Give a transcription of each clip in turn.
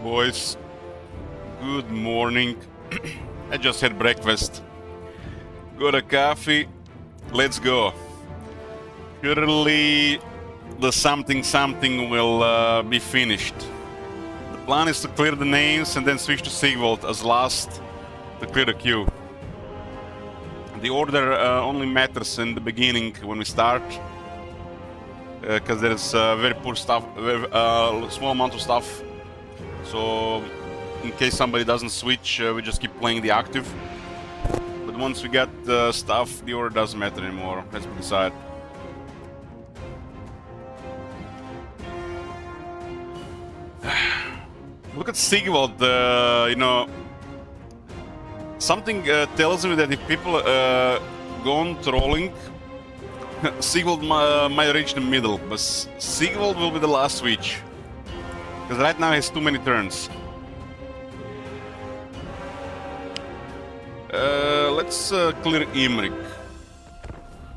Boys, good morning. I just had breakfast. Got a coffee. Let's go. Surely the something will be finished. The plan is to clear the names and then switch to Sigvald as last to clear the queue. The order only matters in the beginning when we start, because there's very poor stuff, small amount of stuff. So in case somebody doesn't switch, we just keep playing the active. But once we get stuff, the order doesn't matter anymore. Let's decide. Look at Sigvald, you know, something tells me that if people go on trolling, Sigvald might reach the middle, but Sigvald will be the last switch. Because right now he has too many turns. Let's clear Imrik.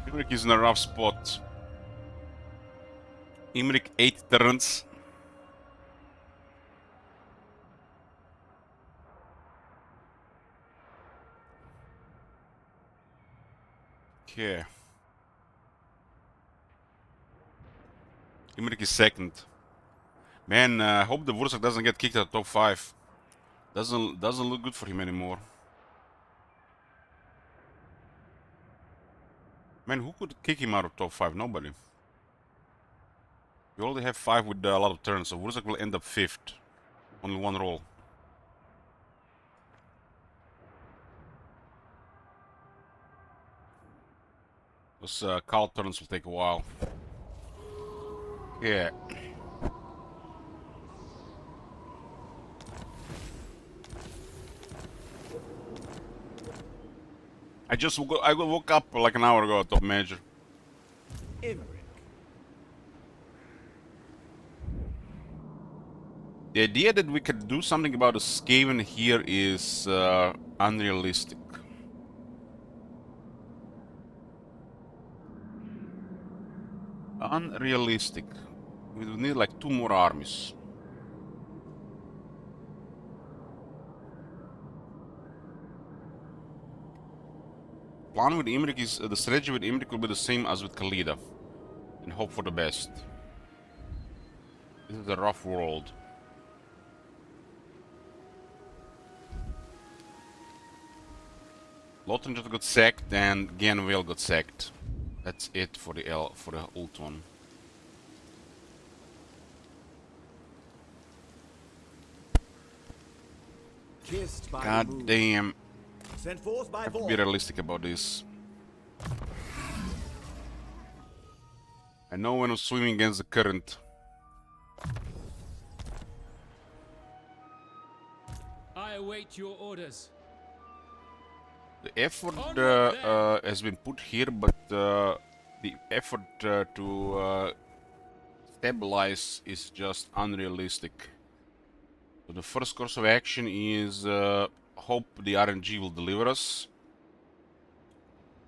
Imrik is in a rough spot. Imrik 8 turns. Okay. Imrik is second. Man, I hope the Wursak doesn't get kicked out of top 5. Doesn't look good for him anymore. Man, who could kick him out of top 5? Nobody. We already have 5 with a lot of turns, so Wursak will end up 5th. Only one roll. Those Carl turns will take a while. Yeah. I woke up like an hour ago at top major. Imrik. The idea that we could do something about the Skaven here is unrealistic. Unrealistic. We would need like 2 more armies. Plan with Imrik is the strategy with Imrik will be the same as with Khalida, and hope for the best. This is a rough world. Lothar just got sacked and Ganwell got sacked. That's it for the ult one. Kissed by God the moon. damn. Sent forth by I have to be Vor. realistic about this. I know when I'm swimming against the current. I await your orders. The effort Onward, then. has been put here, but the effort to stabilize is just unrealistic. So the first course of action is hope the RNG will deliver us.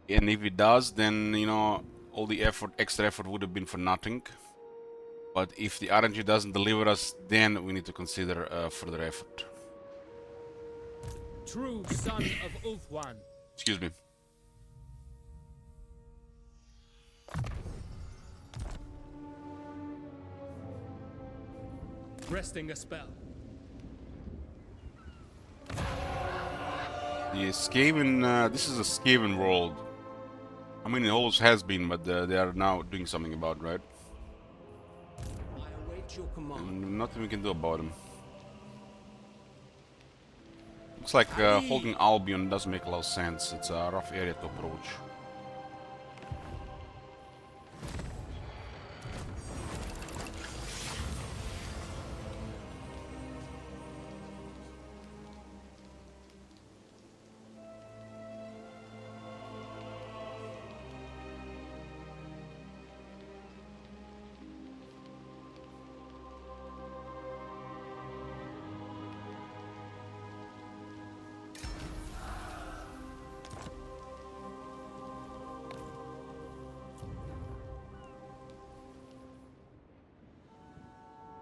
And if it does, then, you know, all the extra effort would have been for nothing. But if the RNG doesn't deliver us, then we need to consider further effort. True son of Ulfwan. Excuse me. Resting a spell. The Skaven, this is a Skaven world. I mean, it always has been, but they are now doing something about it, right? I await your command. And nothing we can do about them. Looks like holding Albion doesn't make a lot of sense. It's a rough area to approach.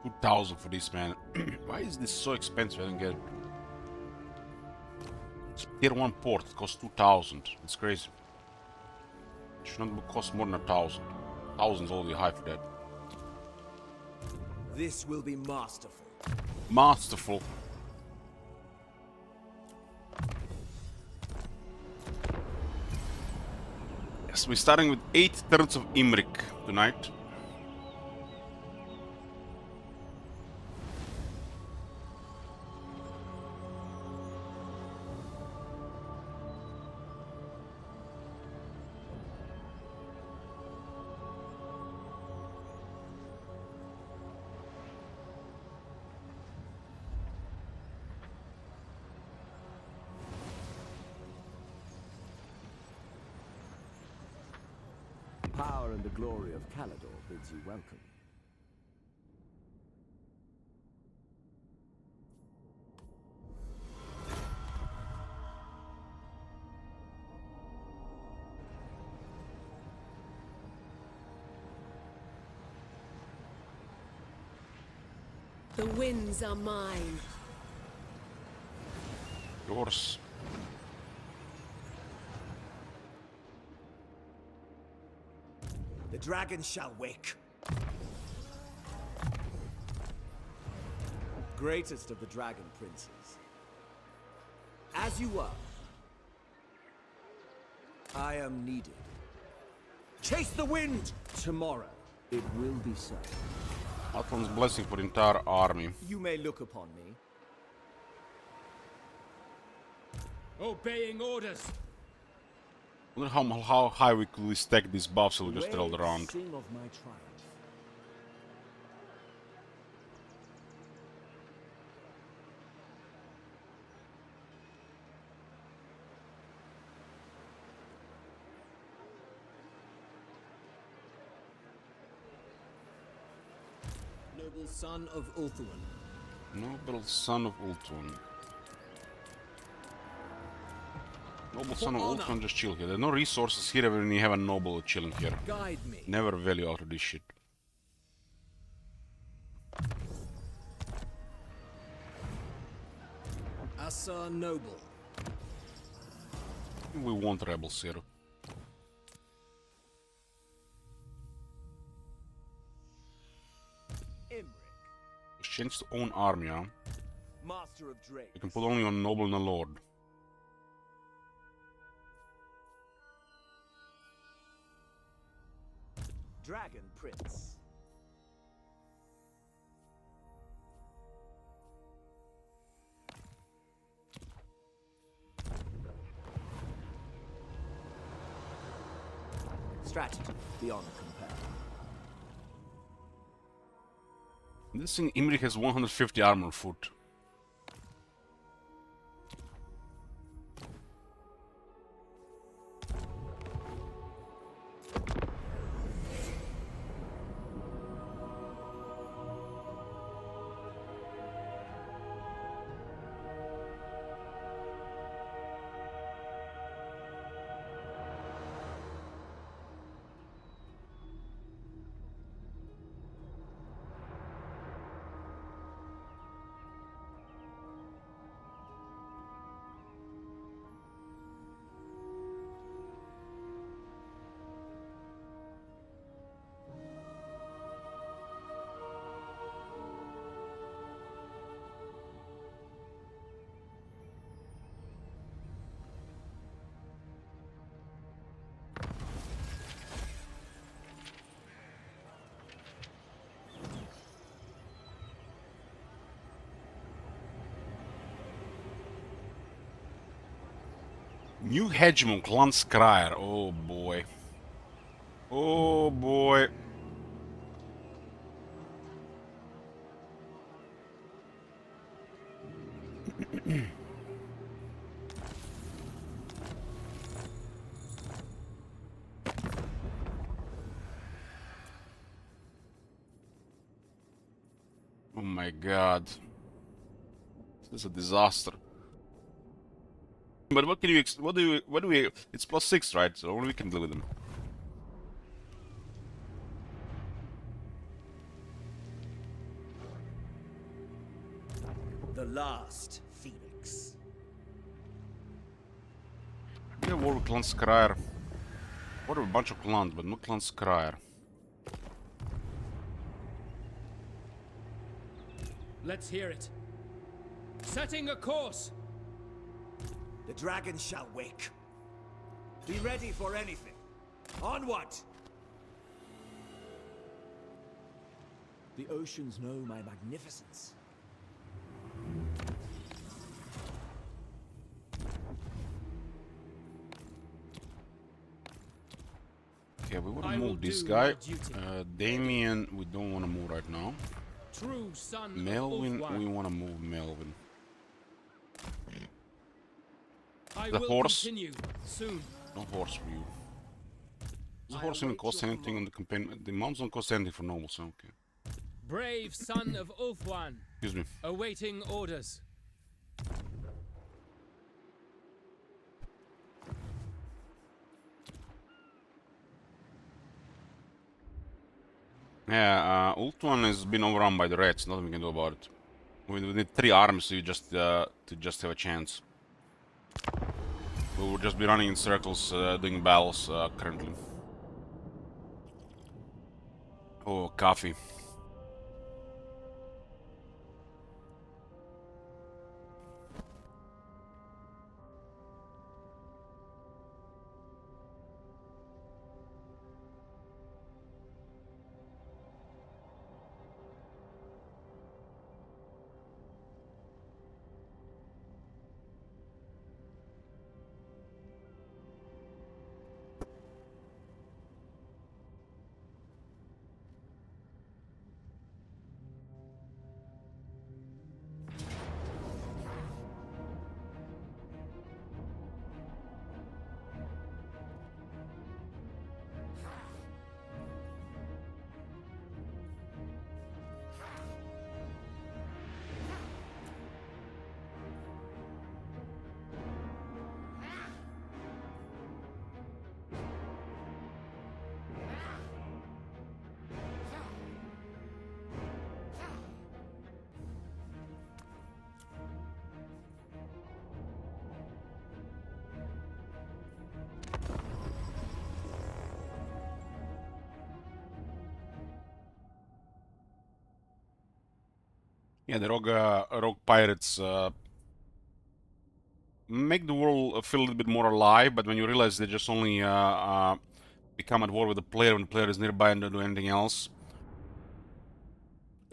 2,000 for this, man. Why is this so expensive? I don't get it. It's tier 1 port, it costs 2,000. It's crazy. It should not cost more than 1,000. 1,000 is already high for that. This will be masterful. Masterful. Yes, we're starting with 8 turns of Imrik tonight. Power and the glory of Calador bids you welcome. The winds are mine. Yours. The dragon shall wake. Greatest of the dragon princes. As you are, I am needed. Chase the wind! Tomorrow, it will be so. Atlan's blessing for the entire army. You may look upon me. Obeying orders. I wonder how high we could stack these buffs so we just rolled Waves around. sing of my triumph. Noble son of Ulthuan. Noble son of Ulthuan. Noble son of honor. Ulthuan, just chill here. There are no resources here when you have a noble chilling here. Guide me. Never value out of this shit. Asa Noble. We want rebels here. Imrik, Just change to own army, huh? master of Drake. You can put only on noble and a lord. Dragon Prince. Strategy beyond compare. This thing, Imrik has 150 armor foot. New hegemon, Clan Skryre. Oh boy. Oh boy. Oh my god. This is a disaster. But what can you what do we it's +6, right? So only we can deal with them. The last phoenix. We have war with Clan Skryre. What a bunch of clans, but no Clan Skryre. Let's hear it. Setting a course. The dragon shall wake. Be ready for anything. Onward! The oceans know my magnificence. Okay, we want to I will move this do guy. my duty. Damien, we don't want to move right now. True son Melvin, of Ulthuan. we want to move Melvin. I The will horse. continue soon. No horse for you. Does the I horse even await cost your anything on the campaign? The mounts don't cost anything for nobles, so okay. Brave son of Ulthuan, Excuse me. awaiting orders. Yeah, Ultuan has been overrun by the rats. Nothing we can do about it. We need 3 armies to just have a chance. We will just be running in circles, doing battles currently. Oh, coffee. Yeah, the rogue pirates make the world feel a little bit more alive, but when you realize they just only become at war with the player when the player is nearby and don't do anything else.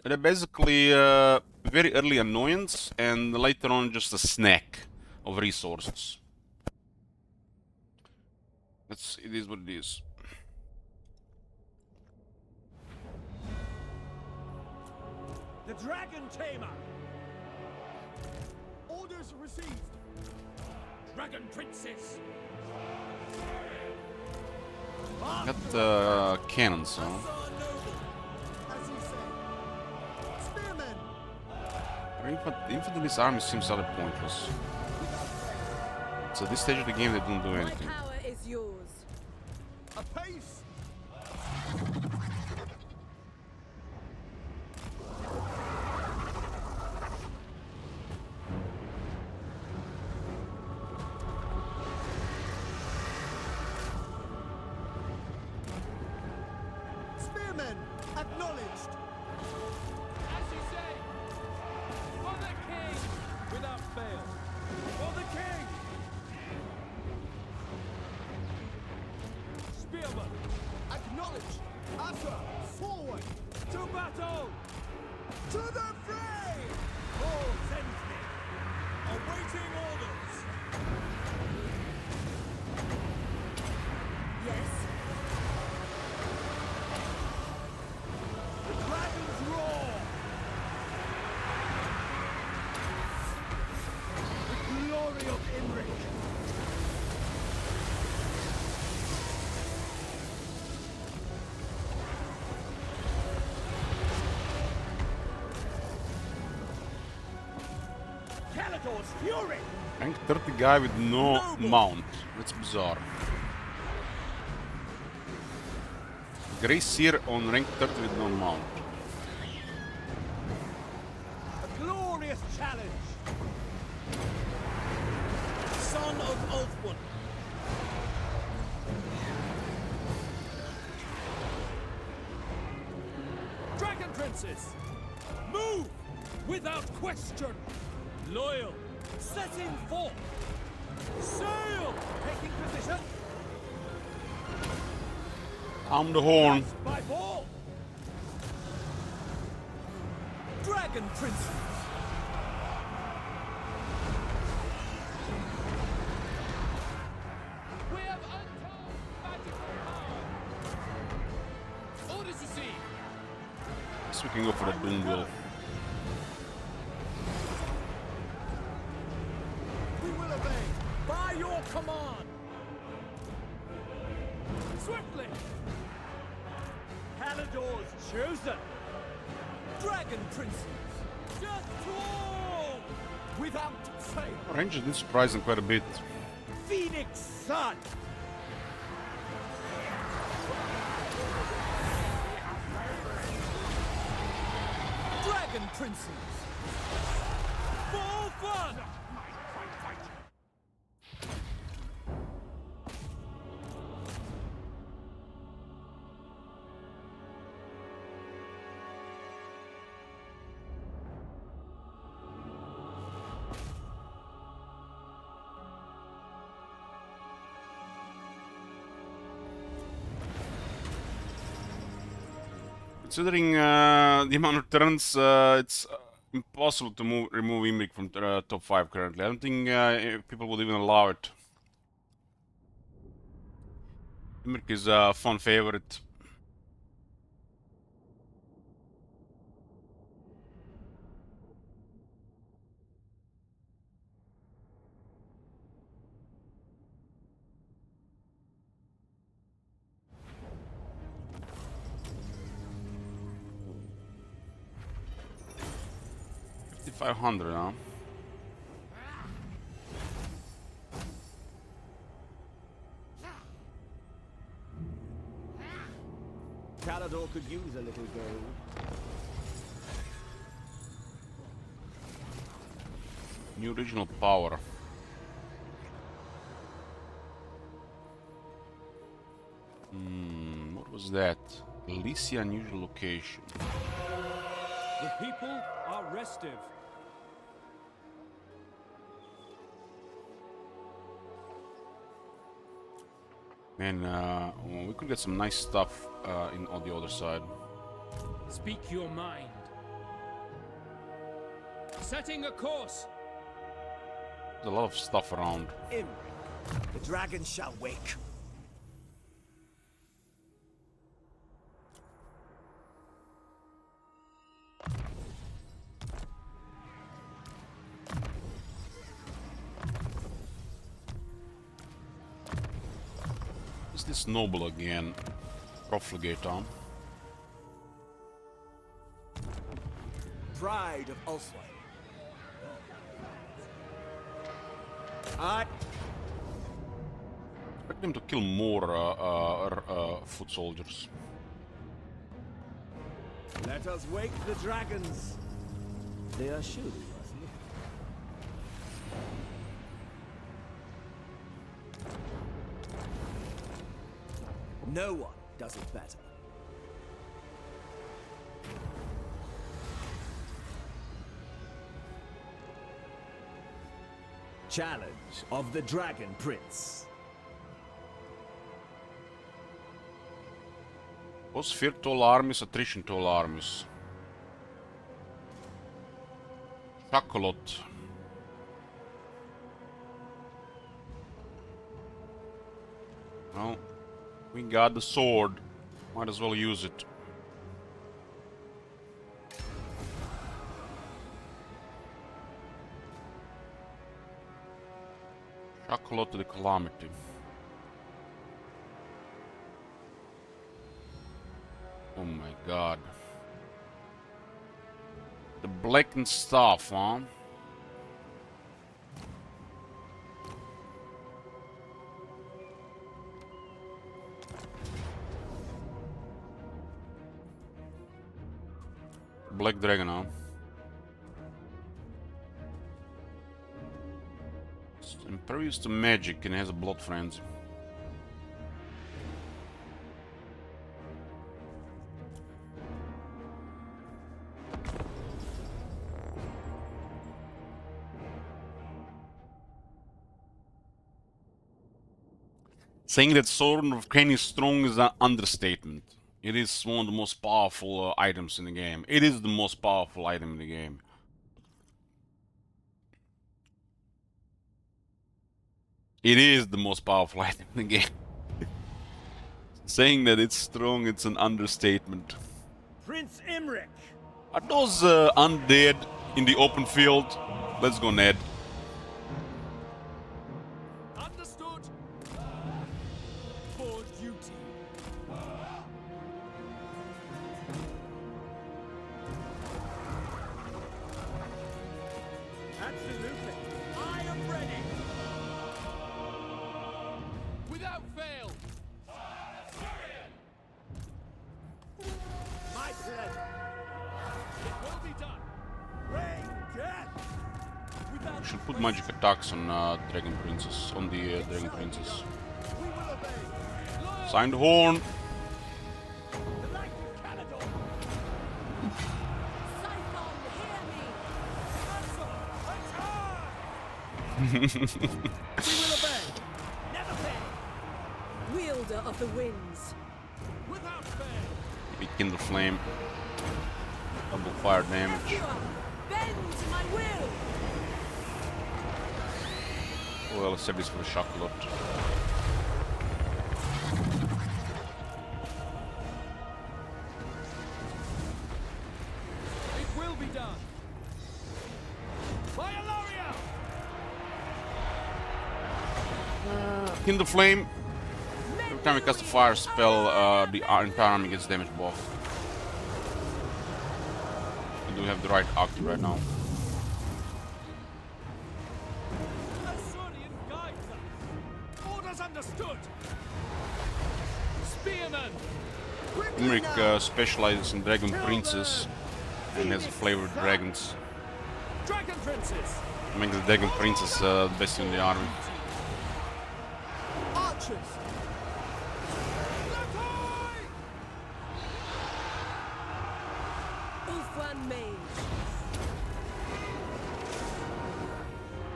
They're basically very early annoyance and later on just a snack of resources. It is what it is. The Dragon Tamer! Orders received! Dragon Princess! Got cannons, so. As you say. Spearmen! Infantry's army seems rather pointless. So this stage of the game they don't do My anything. power is yours. Apace! Spearmen! Acknowledged! As you say, for the king, Without fail! For the king! Spearmen! Acknowledged! Asa! Forward! To battle! To the fray! All sends me! Awaiting orders! Yes. The dragon's roar! The glory of Imric! Caledor's fury! Rank 30 guy with no mount. That's bizarre. Grey Seer on rank 30 with no mount. A glorious glorious challenge! Son of Ulfwyn! Dragon Princes! Move! Without question! Loyal! Setting forth! Sail! Taking position! I'm the horn. By ball! Dragon Princes! We have untold magical power! Orders received! So we can go for the Doomwheel. We will obey! By your command! Swiftly! Halidor's chosen! Dragon Princes! Just to all! Without fail! Rangers did surprise them quite a bit. Phoenix Sun! Dragon Princes! For fun! Considering the amount of turns, it's impossible to remove Imrik from top 5 currently. I don't think people would even allow it. Imrik is a fun favorite. $5,500 now. Halidor could use a little gold. New regional power. What was that? Elysia unusual location. The people are restive. Man, we could get some nice stuff on the other side. Speak your mind. Setting a course. There's a lot of stuff around. Imrik, the dragon shall wake. Is this noble again? Profligate on. Pride of Ulfwyn. I Expect them to kill more foot soldiers. let us wake the dragons. They are surely worth looking. No one does it better. Challenge of the Dragon Prince. Was virtual armies, attrition toll armies. Chocolate. Well, we got the sword. Might as well use it. Chocolate to the calamity. Oh my god. The blackened stuff, huh? Black Dragon, huh? Impervious to magic and has a blood frenzy. Saying that Sword of Khaine is strong is an understatement. It is one of the most powerful items in the game. It is the most powerful item in the game. It is the most powerful item in the game. Saying that it's strong, it's an understatement. Prince Imric! Are those undead in the open field? Let's go, Ned. Understood! For duty. Absolutely. I am ready. Without fail! My pleasure. It will be done! Rain death! Without Should put magic attacks on Dragon Princess, on the Dragon Princess. we will obey. Sign the horn. The light of Caledon. Scython, hear me! Attack! We will obey. Never fail. Wielder of the winds. Without fail. We kindle flame. Double fire damage. Neptune, bend to my will! Well, let's save this for the shock lot. It will be done! By Alaria! Kindle flame. Every time we cast a fire spell, the entire army gets damage buff. We do have the right arc right now. Asurian guides us. Orders understood. Spearman! Imric specializes in Dragon Princess and has flavored dragons. Dragon Princess. Makes the Dragon Princess the best in the army. Archers. Ulfwan Mage.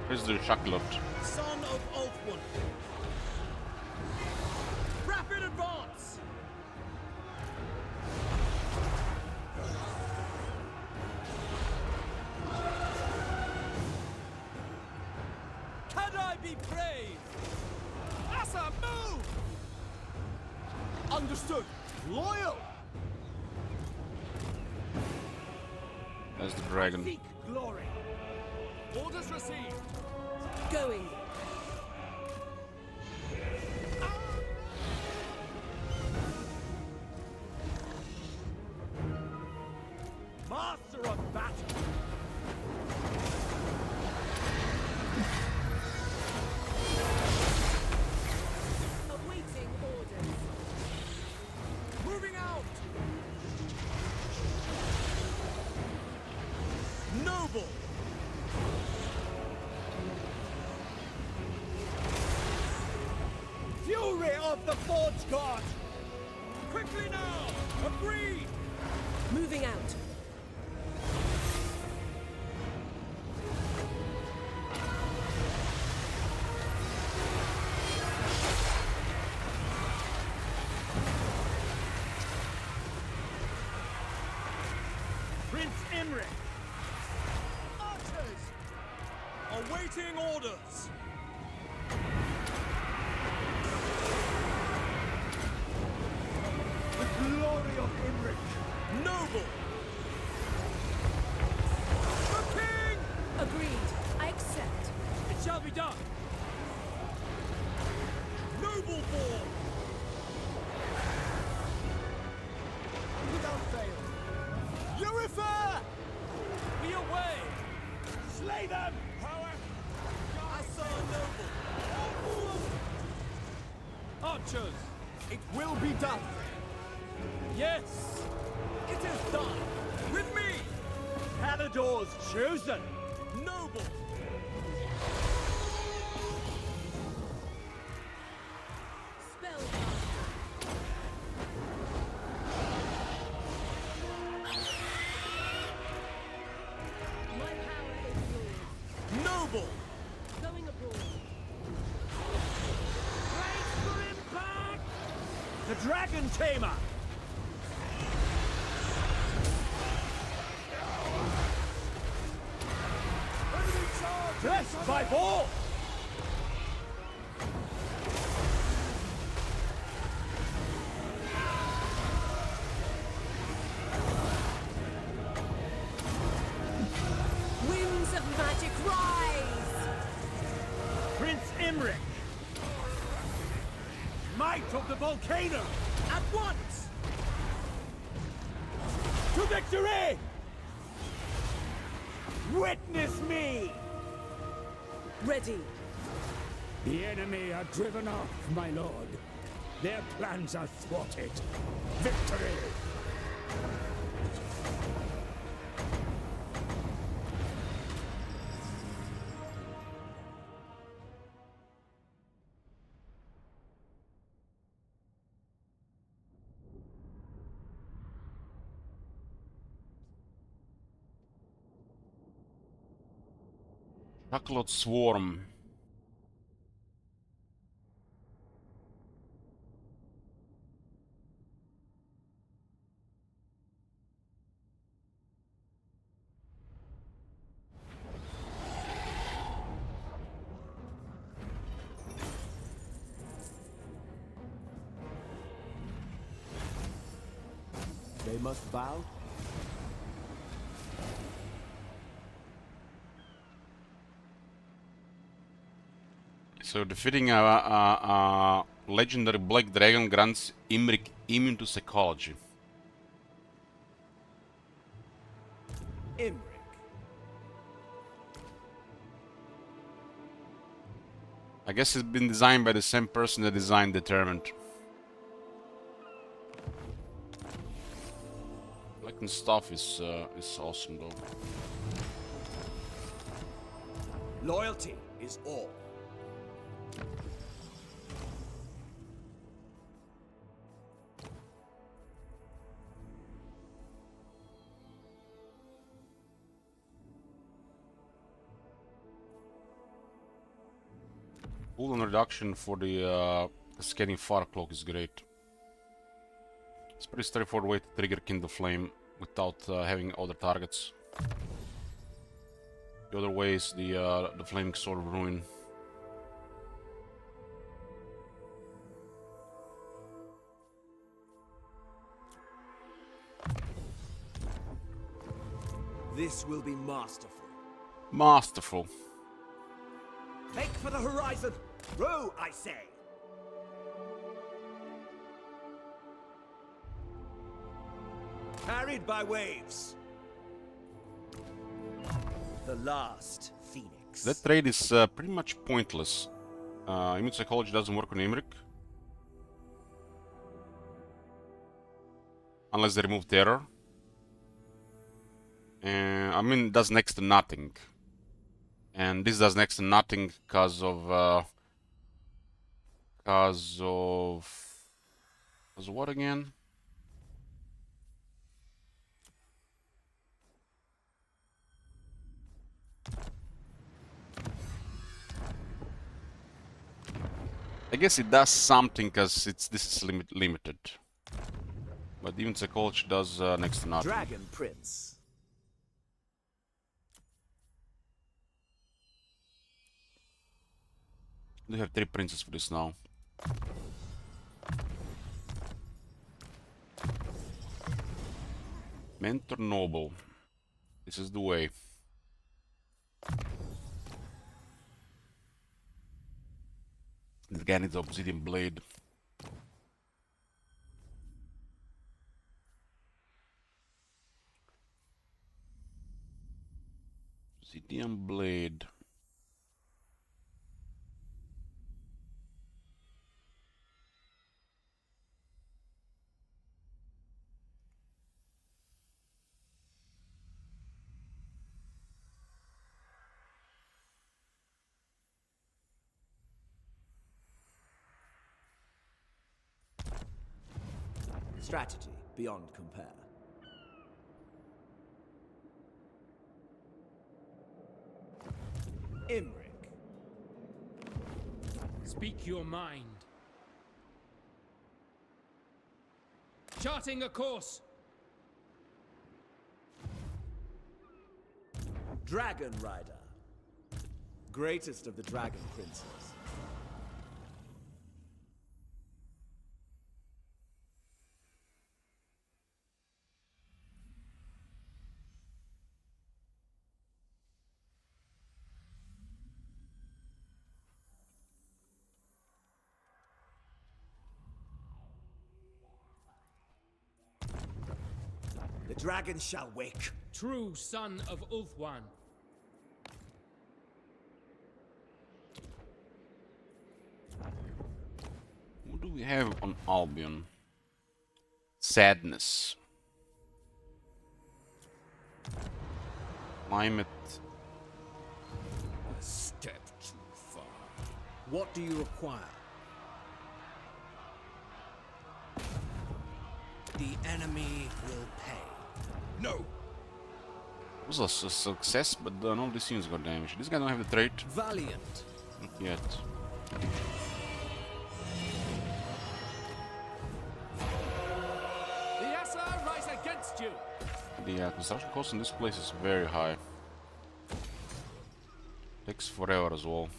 Here's the shock lot. Son of Ulfwood. Rapid advance. Can I be brave? Asa, move! Understood. Loyal. There's the dragon. Seek glory. Orders received. Going. Master of battle. Awaiting orders. Moving out. Noble. Fury of the Forge God. Quickly now. Agreed. Moving out. Prince Imric. Archers. Awaiting orders. The glory of Imric. Noble. The king. Agreed. I accept. It shall be done. Noble born. Without fail. Eurifer! Be away! Slay them! Power! I saw a noble. Archers! It will be done. Yes! It is done. With me! Palador's chosen. Noble! Dragon Tamer! Blessed by ball! Winds of magic rise! Prince Imric! Might of the volcano! At once! To victory! Witness me! Ready. The enemy are driven off, my lord. Their plans are thwarted. Victory! Chocolate Swarm. They must bow. So defeating a legendary Black Dragon grants Imric immune to psychology. Imric. I guess it's been designed by the same person that designed Determined. Black and stuff is awesome though. Loyalty is all. Cooldown reduction for the scanning far cloak is great. It's a pretty straightforward way to trigger Kindle Flame without having other targets. The other way is the Flaming Sword of Ruin. This will be masterful. Masterful. Make for the horizon! Row, I say! Carried by waves. The last phoenix. That trade is pretty much pointless. Immune Psychology doesn't work on Imric. Unless they remove Terror. And I mean, it does next to nothing. And this does next to nothing because of what again? I guess it does something because this is limited. But even Psychology does next to nothing. Dragon Prince. They have 3 princes for this now. Mentor Noble. This is the way. This guy needs Obsidian Blade. Obsidian Blade. Strategy beyond compare. Imric. Speak your mind. Charting a course. Dragon Rider. Greatest of the Dragon Princes. The dragon shall wake. True son of Ulthuan. What do we have on Albion? Sadness. Climate. A step too far. What do you require? The enemy will pay. No. It was a success, but none of these units got damaged. This guy don't have the trait. Valiant. Not yet. The Yasa rise against you. The construction cost in this place is very high. Takes forever as well.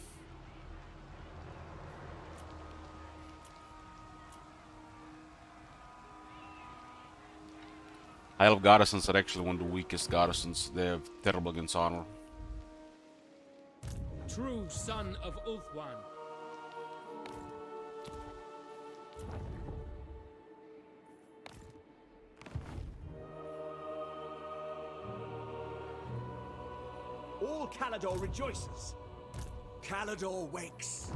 Isle of Garrisons are actually one of the weakest garrisons. They have terrible against armor. True son of Ulthuan. All Calador rejoices. Calador wakes.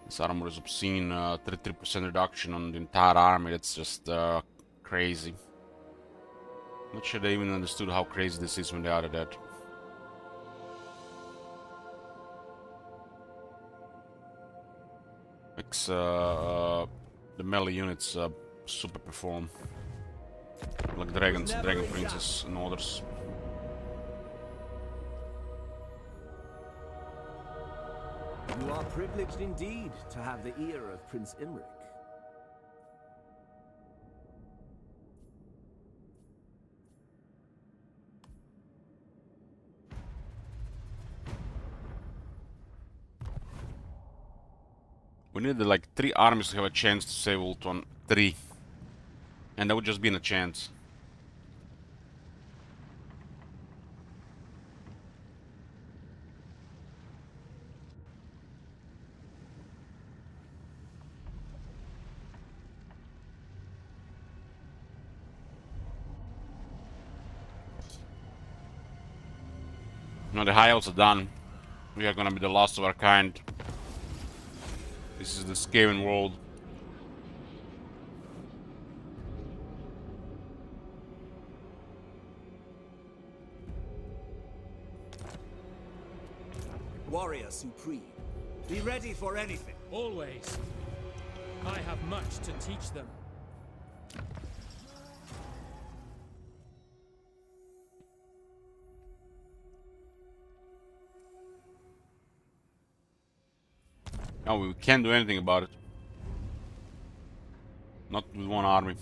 This armor is obscene. 33% reduction on the entire army. That's just crazy. Not sure they even understood how crazy this is when they added that. Makes the melee units super perform. Like dragons, dragon princes and others. You are privileged indeed to have the ear of Prince Imric. We needed like 3 armies to have a chance to save Ulthuan. 3. And that would just be in a chance. Now the high elves are done. We are gonna be the last of our kind. This is the Skaven world. Warrior Supreme, be ready for anything. Always. I have much to teach them. No, we can't do anything about it. Not with one army.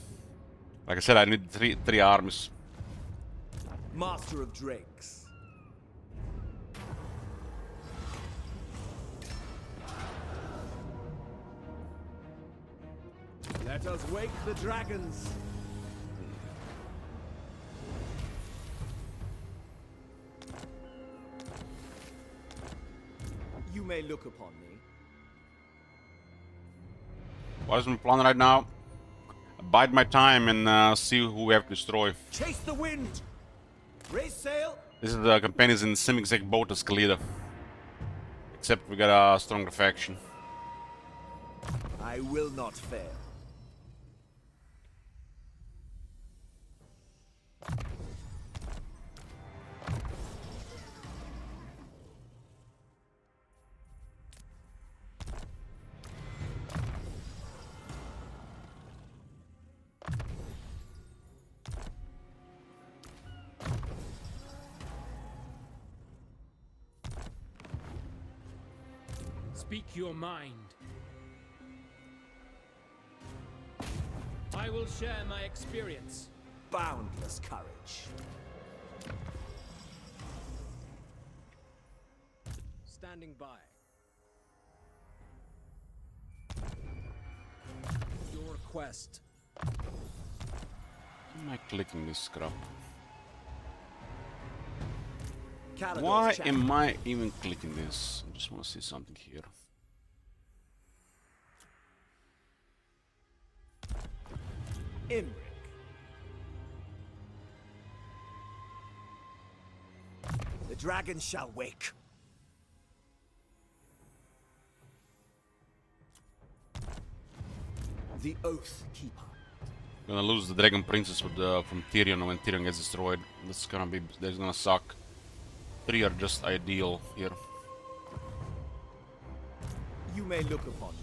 Like I said, I need three armies. Master of Drakes. Let us wake the dragons. You may look upon me. What is my plan right now? Bide my time and see who we have to destroy. Chase the wind. Raise sail. This is the companions in Simixek boat as Khalida. Except we got a stronger faction. I will not fail. Speak your mind. I will share my experience. Boundless courage. Standing by. Your request. Am I clicking this crap? Caledon's Why champion. am I even clicking this? I just want to see something here. Imric. The dragon shall wake. The Oath Keeper. Gonna lose the Dragon Princess with from Tyrion when Tyrion gets destroyed. That's gonna suck. 3 are just ideal here. You may look upon me.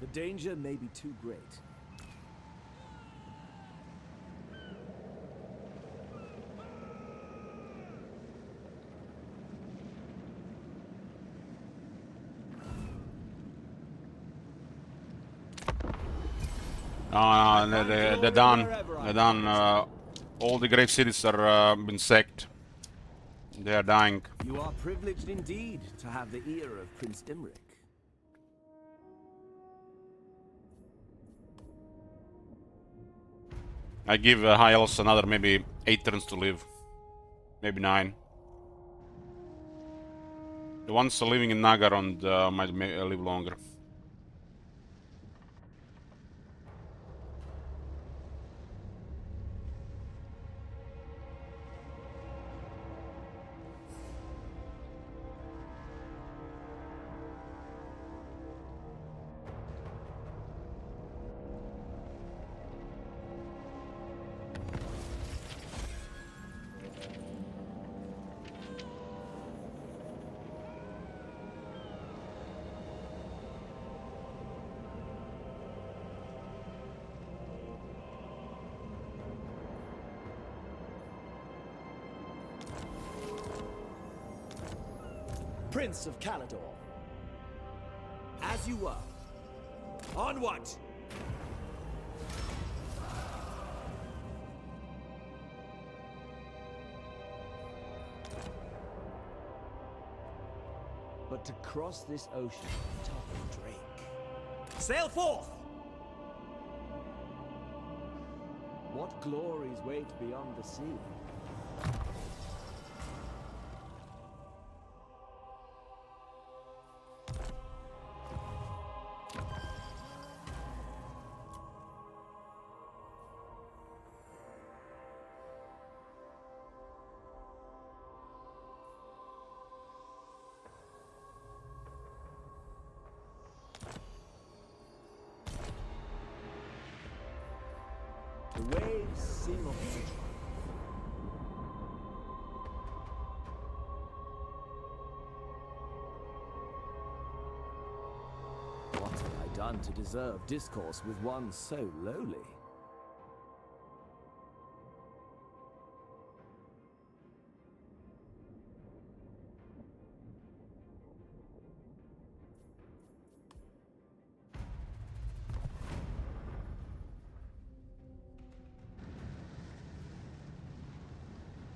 The danger may be too great. No, they're done. They're done. All the great cities are been sacked. They are dying. You are privileged indeed to have the ear of Prince Imric. I give High Elves another maybe 8 turns to live. Maybe 9. The ones living in Nagarond might live longer. Prince of Caledor. As you were. Onward! But to cross this ocean on top of Drake. Sail forth! What glories wait beyond the sea? The waves seem of What have I done to deserve discourse with one so lowly?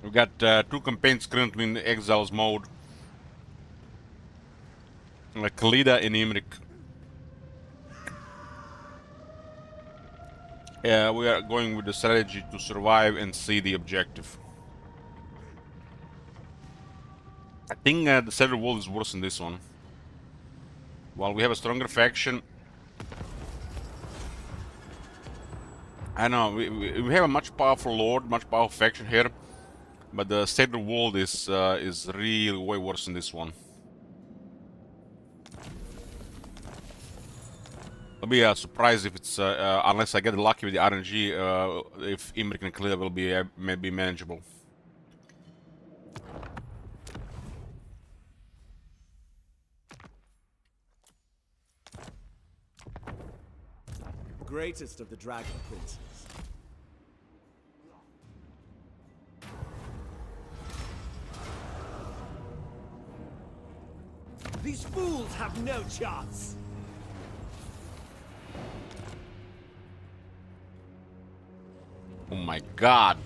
We've got 2 campaigns currently in Exiles mode. Like Khalida and Imric. We are going with the strategy to survive and see the objective. I think the Cedar Wall is worse than this one. While we have a stronger faction, I know we have a much powerful lord, much powerful faction here, but the Cedar Wall is really way worse than this one. I'll be surprised if it's unless I get lucky with the RNG, if Imric and Khalida will be maybe manageable. Greatest of the Dragon Princes. These fools have no chance! Oh my god.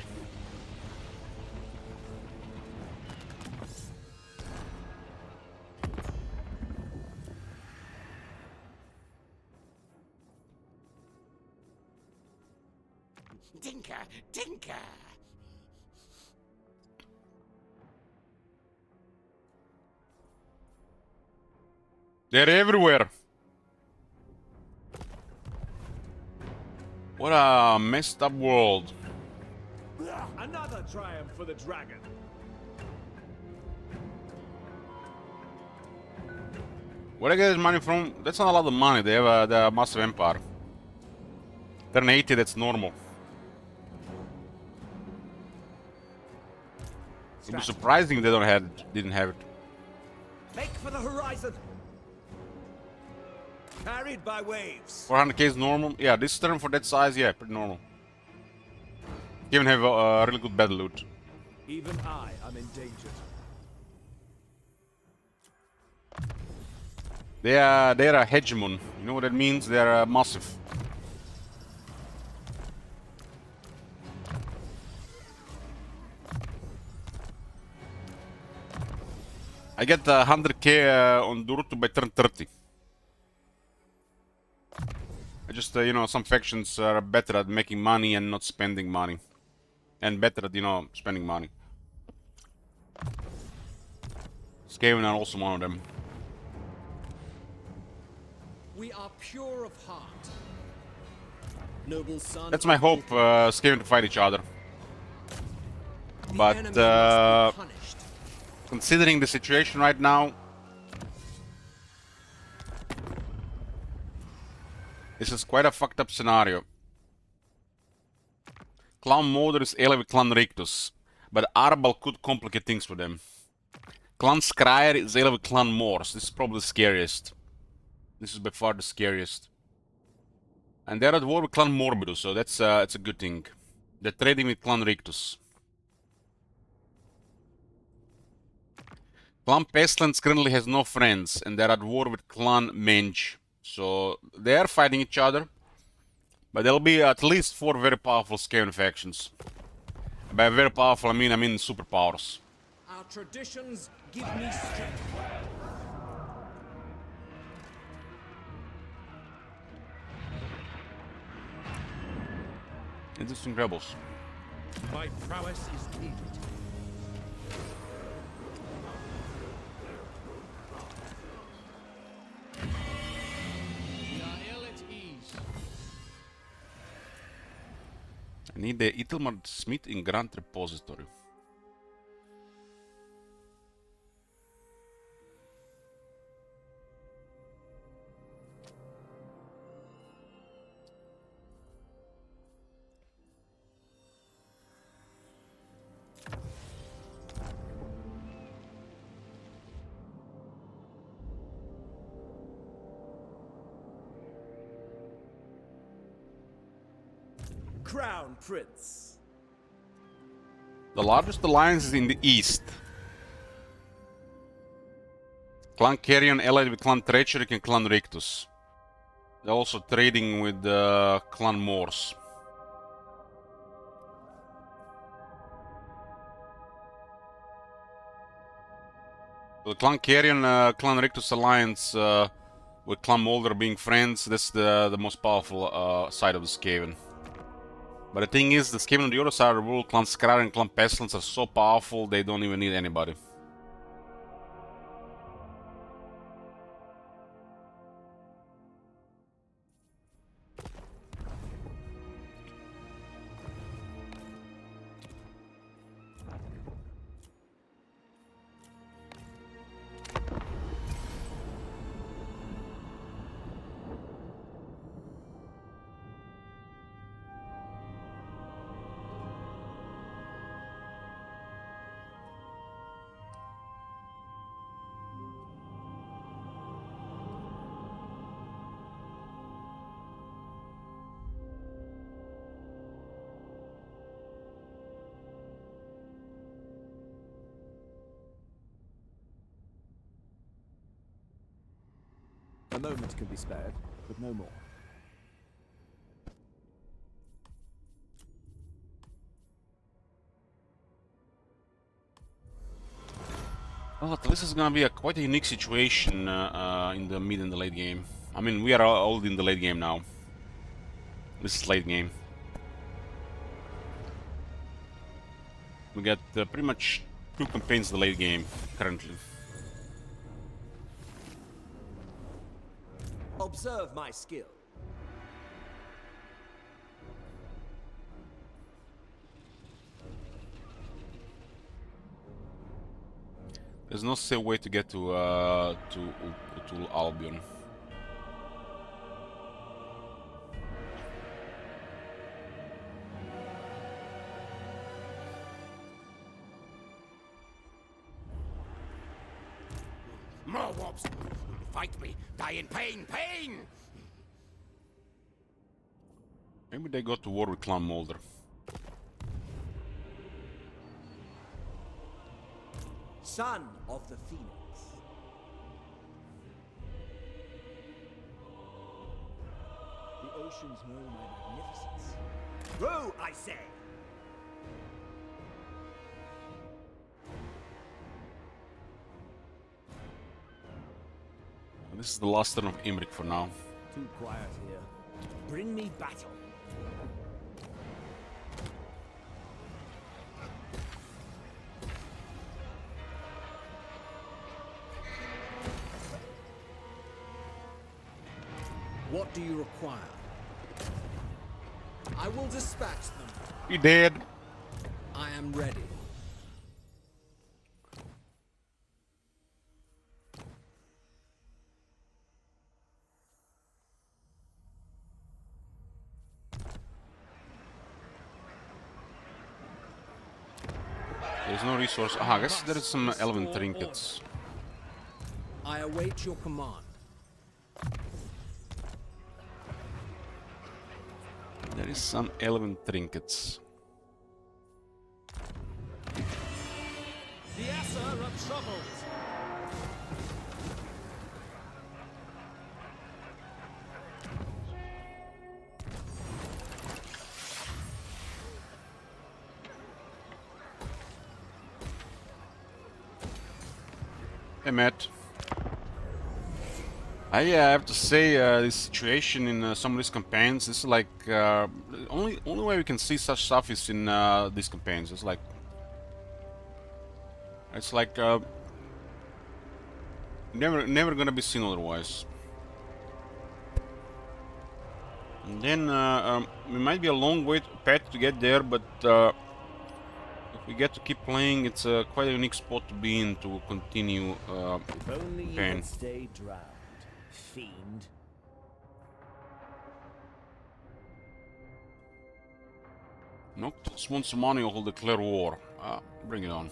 Tinker, tinker. They're everywhere. What a messed up world. Another triumph for the dragon. Where I get this money from? That's not a lot of money. They have a massive empire. Turn 80, that's normal. It'd be surprising they didn't have it. Make for the horizon. Carried by waves. 400k is normal. Yeah, this turn for that size, yeah, pretty normal. Even have really good battle loot. Even I am endangered. They're a hegemon. You know what that means? They're massive. I get 100k on Durutu by turn 30. I just, you know, some factions are better at making money and not spending money. And better at, you know, spending money. Skaven are also one of them. We are pure of heart. Noble son. That's my hope, Skaven to fight each other. The But, enemy must be punished. considering the situation right now, this is quite a fucked up scenario. Clan Moder is ally with Clan Rictus, but Arbal could complicate things for them. Clan Skryre is ally with Clan Morse. This is probably the scariest. This is by far the scariest. And they're at war with Clan Morbidus, so that's it's a good thing. They're trading with Clan Rictus. Clan Pestilence currently has no friends, and they're at war with Clan Menge. So they are fighting each other, but there'll be at least 4 very powerful Skaven factions. By very powerful, I mean superpowers. Our traditions give me strength. Interesting rebels. My prowess is needed. We are ill at ease. I need the Italmar Smith in Grand Repository. Crown Prince. The largest alliance is in the east. Clan Carrion allied with Clan Treacherik and Clan Rictus. They're also trading with Clan Morse. The Clan Carrion, Clan Rictus alliance with Clan Molder being friends, that's the most powerful side of the Skaven. But the thing is, the Skaven on the other side of the world, Clan Skryre and Clan Pestilence are so powerful, they don't even need anybody. A moment can be spared, but no more. Well, this is gonna be a quite a unique situation in the mid and the late game. I mean, we are all in the late game now. This is late game. We got pretty much 2 campaigns in the late game currently. Observe my skill. There's no safe way to get to Albion. More warps! Fight me! Die in pain! Pain! Maybe they go to war with Clan Molder. Son of the Phoenix. The oceans know my magnificence. Row, I say! This is the last turn of Imrik for now. Too quiet here. Bring me battle. What do you require? I will dispatch them. He dead. I am ready. There's no resource. Ah, I guess there is some elven trinkets. I await your command. There is some elven trinkets. The Asser of troubles. Hey, Matt. I have to say, this situation in some of these campaigns, this is like only way we can see such stuff is in these campaigns. It's like never gonna be seen otherwise. And then it might be a long path to get there, but if we get to keep playing, it's quite a unique spot to be in to continue If only you campaign. would stay drowned, fiend. Noctis wants money or will declare war. Bring it on.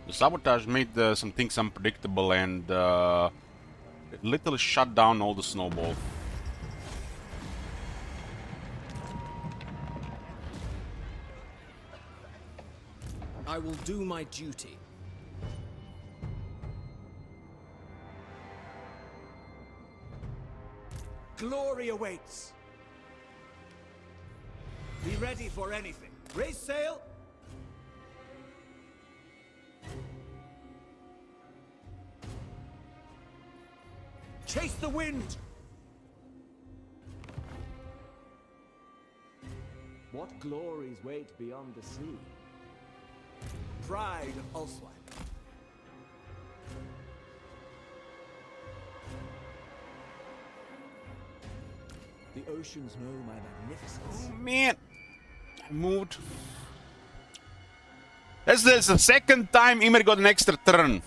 The sabotage made some things unpredictable and it literally shut down all the snowball. I will do my duty. Glory awaits. Be ready for anything. Raise sail. Chase the wind. What glories wait beyond the sea? Pride of Ulswine. The oceans know my magnificence. Oh man, I moved. That's the second time Ymir got an extra turn.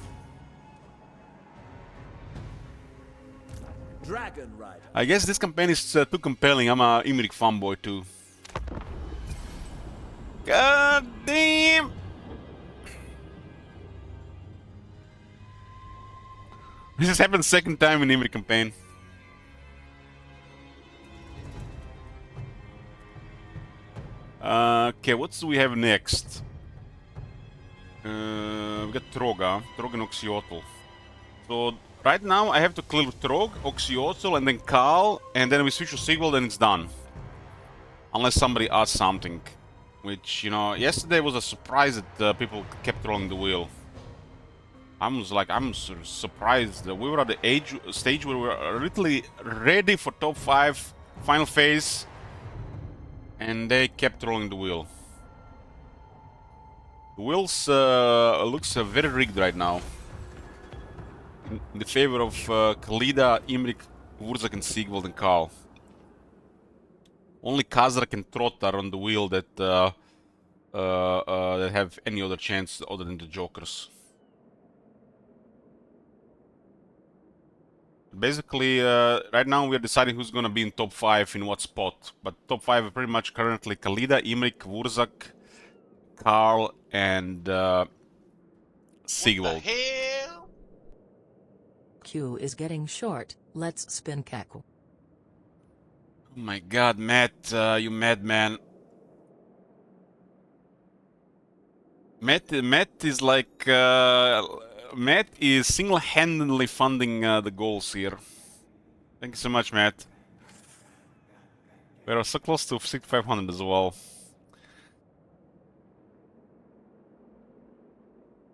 Dragon Rider. I guess this campaign is too compelling. I'm a Ymric fanboy too. God damn! This has happened second time in Imri campaign. Okay, what do we have next? We got Troga and Oxyotl. So right now I have to clear Trog, Oxyotl, and then Karl, and then we switch to Sigvald and it's done. Unless somebody adds something. Which, you know, yesterday was a surprise that people kept rolling the wheel. I'm surprised. We were at the stage where we were literally ready for top 5, final phase, and they kept rolling the wheel. The wheels looks very rigged right now. In the favor of Khalida, Imrik, Wurzak, and Sigvald and Karl. Only Kazrak and Trot are on the wheel that have any other chance other than the Jokers. Basically, right now we're deciding who's gonna be in top 5 in what spot. But top 5 are pretty much currently Khalida, Imrik, Wurzak, Karl, and Sigvald. What the hell? Queue is getting short. Let's spin cackle. Oh my god, Matt, you madman. Matt is like... Matt is single-handedly funding the goals here. Thank you so much, Matt. We are so close to 6,500 as well.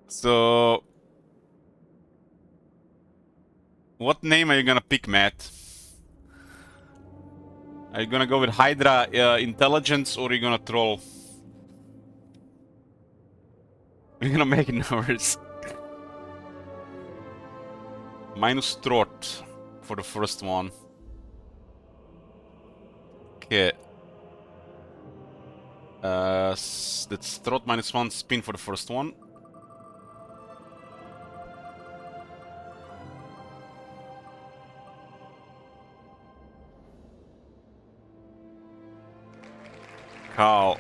So... what name are you gonna pick, Matt? Are you gonna go with Hydra Intelligence or are you gonna troll? You're gonna make it numbers. Minus Trot for the first one. Okay. That's Trot -1 spin for the first one. Karl.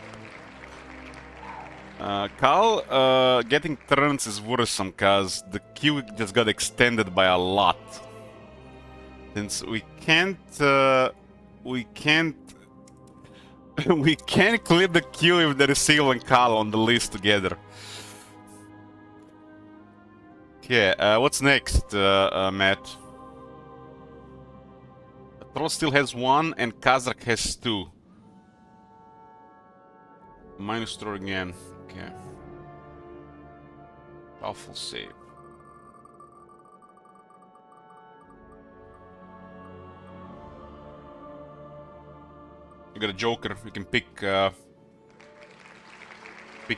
Karl getting turns is worrisome because the queue just got extended by a lot. Since we can't we can't clear the queue if there is Sigvald and Karl on the list together. Okay, what's next, Matt? Troll still has 1 and Kazakh has 2. Minus Troll again. Okay. Powerful save. You got a Joker. You can pick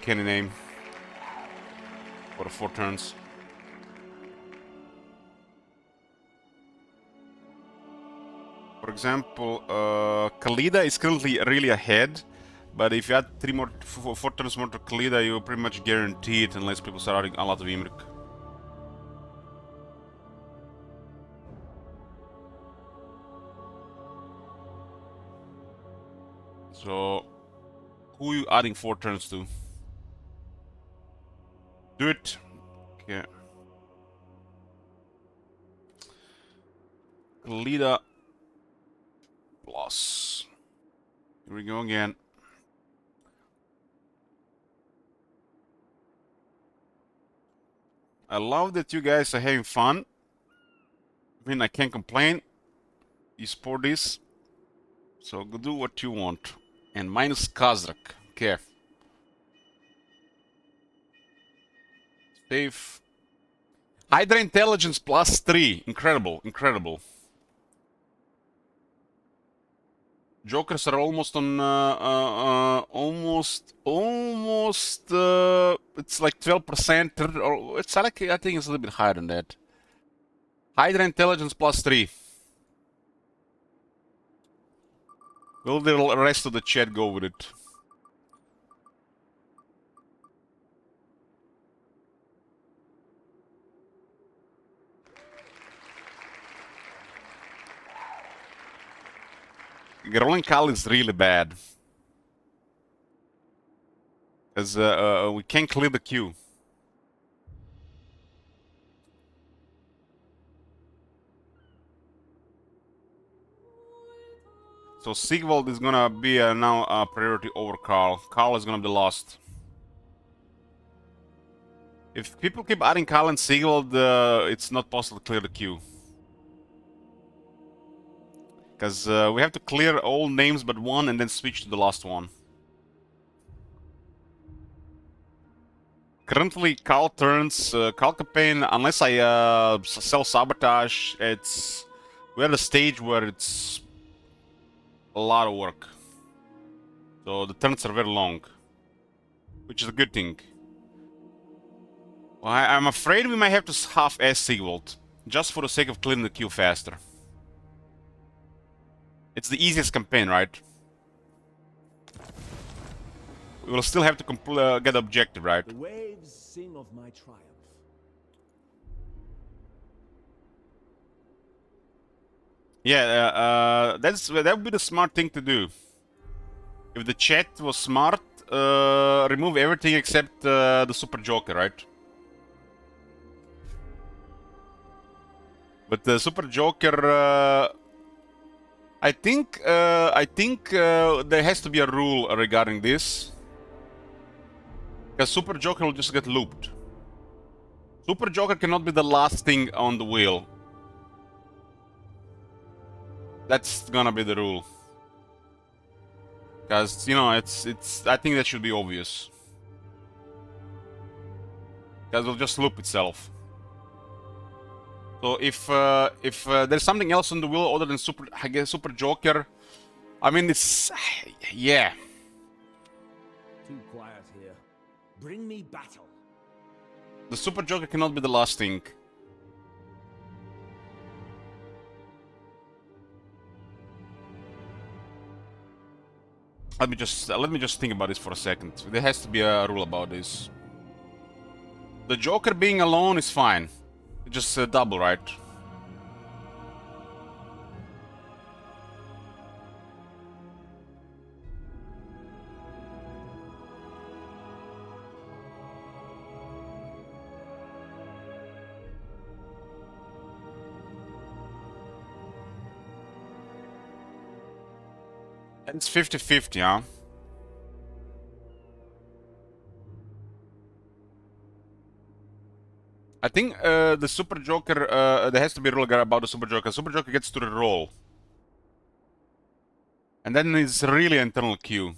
any name for the 4 turns. For example, Khalida is currently really ahead. But if you add 4 turns more to Khalida, you pretty much guarantee it unless people start adding a lot of Imrik. So, who are you adding 4 turns to? Do it. Okay. Khalida plus. Here we go again. I love that you guys are having fun. I mean, I can't complain. You support this. So go do what you want. And minus Kazrak. Okay. Safe. Hydra Intelligence +3. Incredible. Incredible. Jokers are almost on, it's like 12%, or it's like, I think it's a little bit higher than that. Hydra Intelligence +3. Will the rest of the chat go with it? Rolling Karl is really bad. As we can't clear the queue. So Sigvald is gonna be now a priority over Karl. Karl is gonna be lost. If people keep adding Karl and Sigvald, it's not possible to clear the queue. Because we have to clear all names but one and then switch to the last one. Currently, Karl turns, Karl campaign, unless I sell Sabotage, we're at a stage where it's a lot of work. So the turns are very long, which is a good thing. Well, I'm afraid we might have to half-ass Sigvald, just for the sake of clearing the queue faster. It's the easiest campaign, right? We will still have to get the objective, right? The waves sing of my triumph. Yeah, that would be the smart thing to do. If the chat was smart, remove everything except the Super Joker, right? But the Super Joker, I think there has to be a rule regarding this. Because Super Joker will just get looped. Super Joker cannot be the last thing on the wheel. That's gonna be the rule. Because, you know, I think that should be obvious. Because it'll just loop itself. So if there's something else on the wheel other than Super Joker, I mean, it's... yeah. Too quiet here. Bring me battle. The Super Joker cannot be the last thing. Let me just think about this for a second. There has to be a rule about this. The Joker being alone is fine. Just double, right? It's 50-50, huh? I think the Super Joker, there has to be a rule about the Super Joker. Super Joker gets to the roll. And then it's really an internal queue.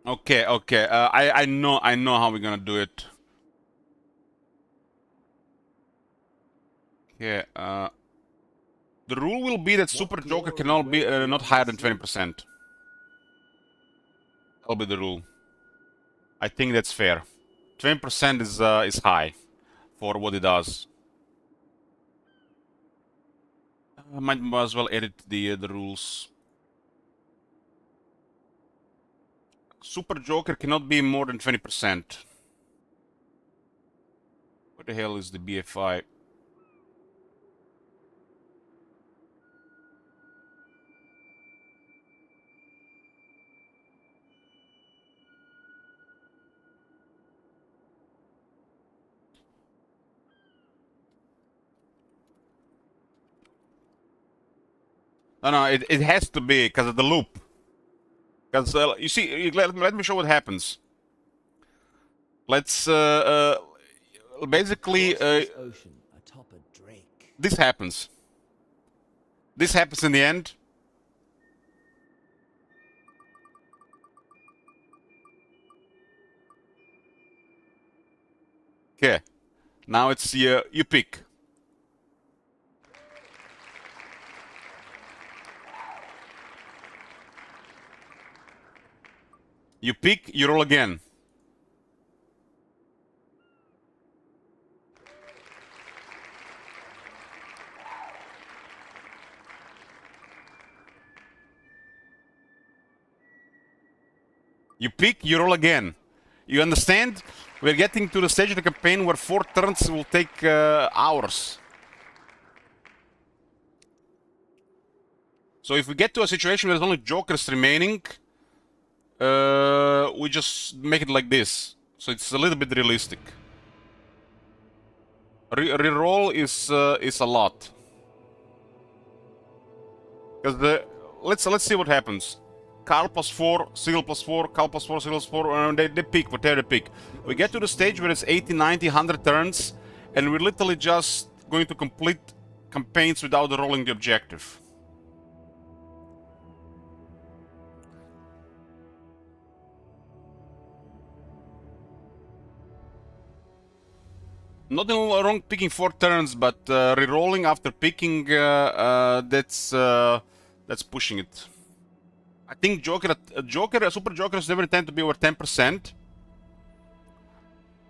Okay. I know how we're gonna do it. Okay, the rule will be that Super Joker cannot be not higher than 20%. That'll be the rule. I think that's fair. 20% is high for what it does. I might as well edit the rules. Super Joker cannot be more than 20%. What the hell is the BFI? No, it has to be because of the loop. Because you see, let me show what happens. Let's basically Ocean atop a drake. this happens. This happens in the end. Okay, now it's you pick. You pick, you roll again. You pick, you roll again. You understand? We're getting to the stage of the campaign where 4 turns will take hours. So if we get to a situation where there's only jokers remaining, we just make it like this. So it's a little bit realistic. Reroll is a lot. Because let's see what happens. Carl +4, Sigil +4, Carl +4, Sigil +4, and they pick whatever they pick. We get to the stage where it's 80, 90, 100 turns, and we're literally just going to complete campaigns without rolling the objective. Nothing wrong picking 4 turns, but rerolling after picking, that's pushing it. I think Super Jokers never tend to be over 10%.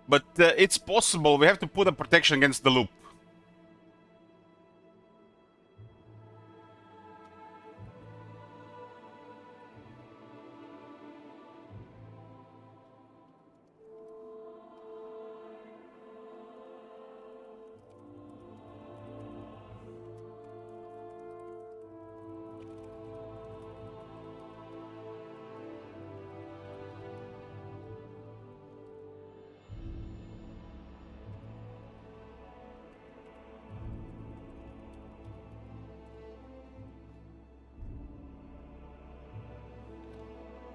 But it's possible. We have to put a protection against the loop.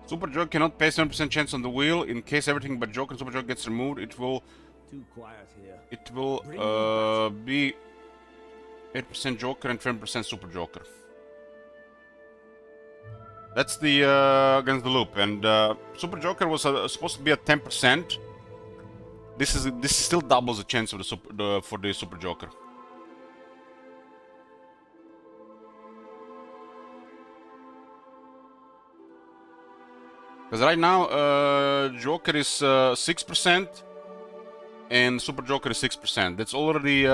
Super Joker cannot pay 7% chance on the wheel. In case everything but Joker and Super Joker gets removed, it will Too quiet here. be 8% Joker and 10% Super Joker. That's the against the loop, and Super Joker was supposed to be at 10%. This still doubles the chance of for the Super Joker. Because right now, Joker is 6% and Super Joker is 6%. That's already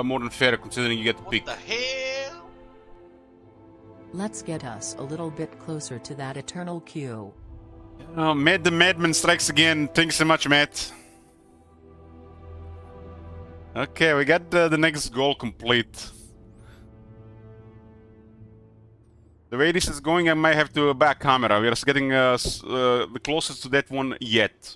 more than fair considering you get to pick. What the hell? Let's get us a little bit closer to that eternal queue. Matt the Madman strikes again. Thanks so much, Matt. Okay, we got the next goal complete. The way this is going, I might have to back camera. We are just getting the closest to that one yet.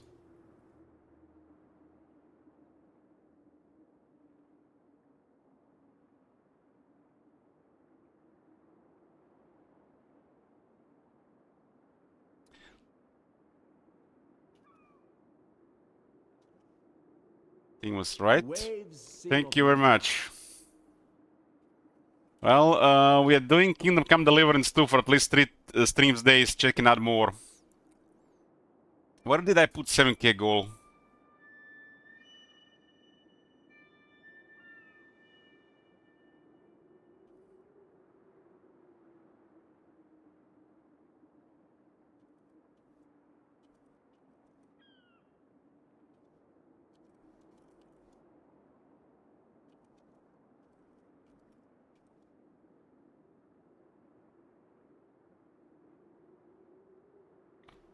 Thing was right. Thank you very much. Well, we are doing Kingdom Come Deliverance 2 for at least 3 streams days, checking out more. Where did I put 7k goal?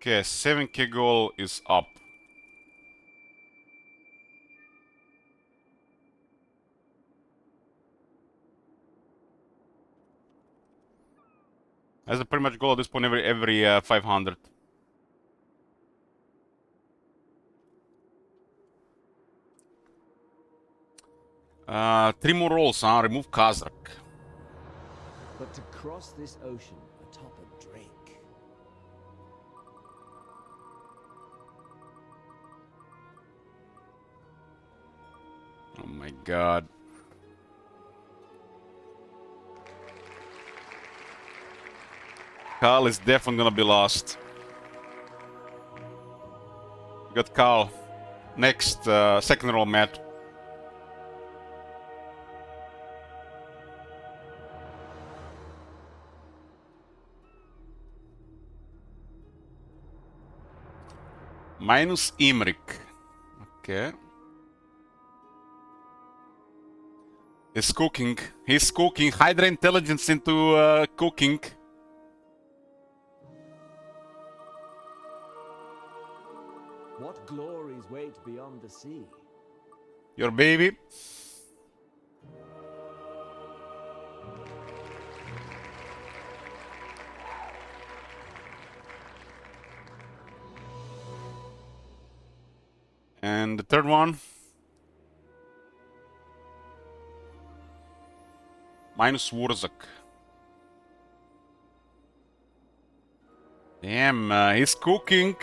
Okay, 7k goal is up. That's a pretty much goal at this point every 500. Three more rolls, huh? Remove Kazakh. But to cross this ocean atop a drake. Oh my god. Carl is definitely gonna be lost. We got Carl. Next, second roll, Matt. Minus Imrik. Okay. He's cooking. He's cooking. Hydra intelligence into cooking. What glories wait beyond the sea? Your baby. And the third one. Minus Wurzak. Damn, he's cooking.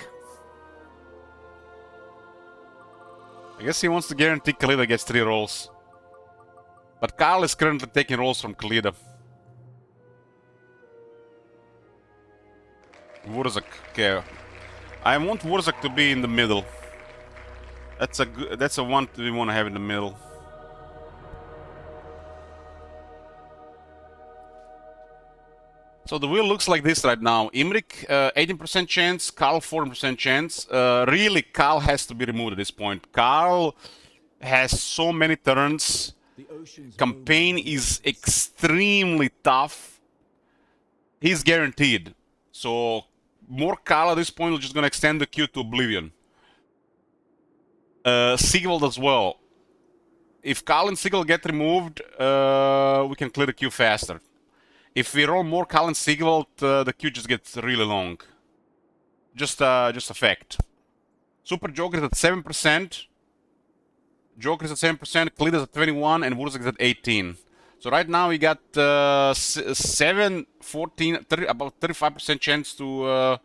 I guess he wants to guarantee Khalida gets 3 rolls. But Karl is currently taking rolls from Khalida. Wurzak, okay. I want Wurzak to be in the middle. That's a one we want to have in the middle. So the wheel looks like this right now. Imrik, 18% chance, Karl 14% chance. Really, Karl has to be removed at this point. Karl has so many turns. The ocean's Campaign is extremely tough. He's guaranteed. So more Karl at this point is just gonna extend the queue to oblivion. Sigvald as well. If Karl and Sigvald get removed, we can clear the queue faster. If we roll more Karl and Sigvald, the queue just gets really long. Just a fact. Super Joker is at 7%. Joker is at 7%, Khalid is at 21, and Wurzak is at 18. So right now we got 7, 14, 30, about 35% chance to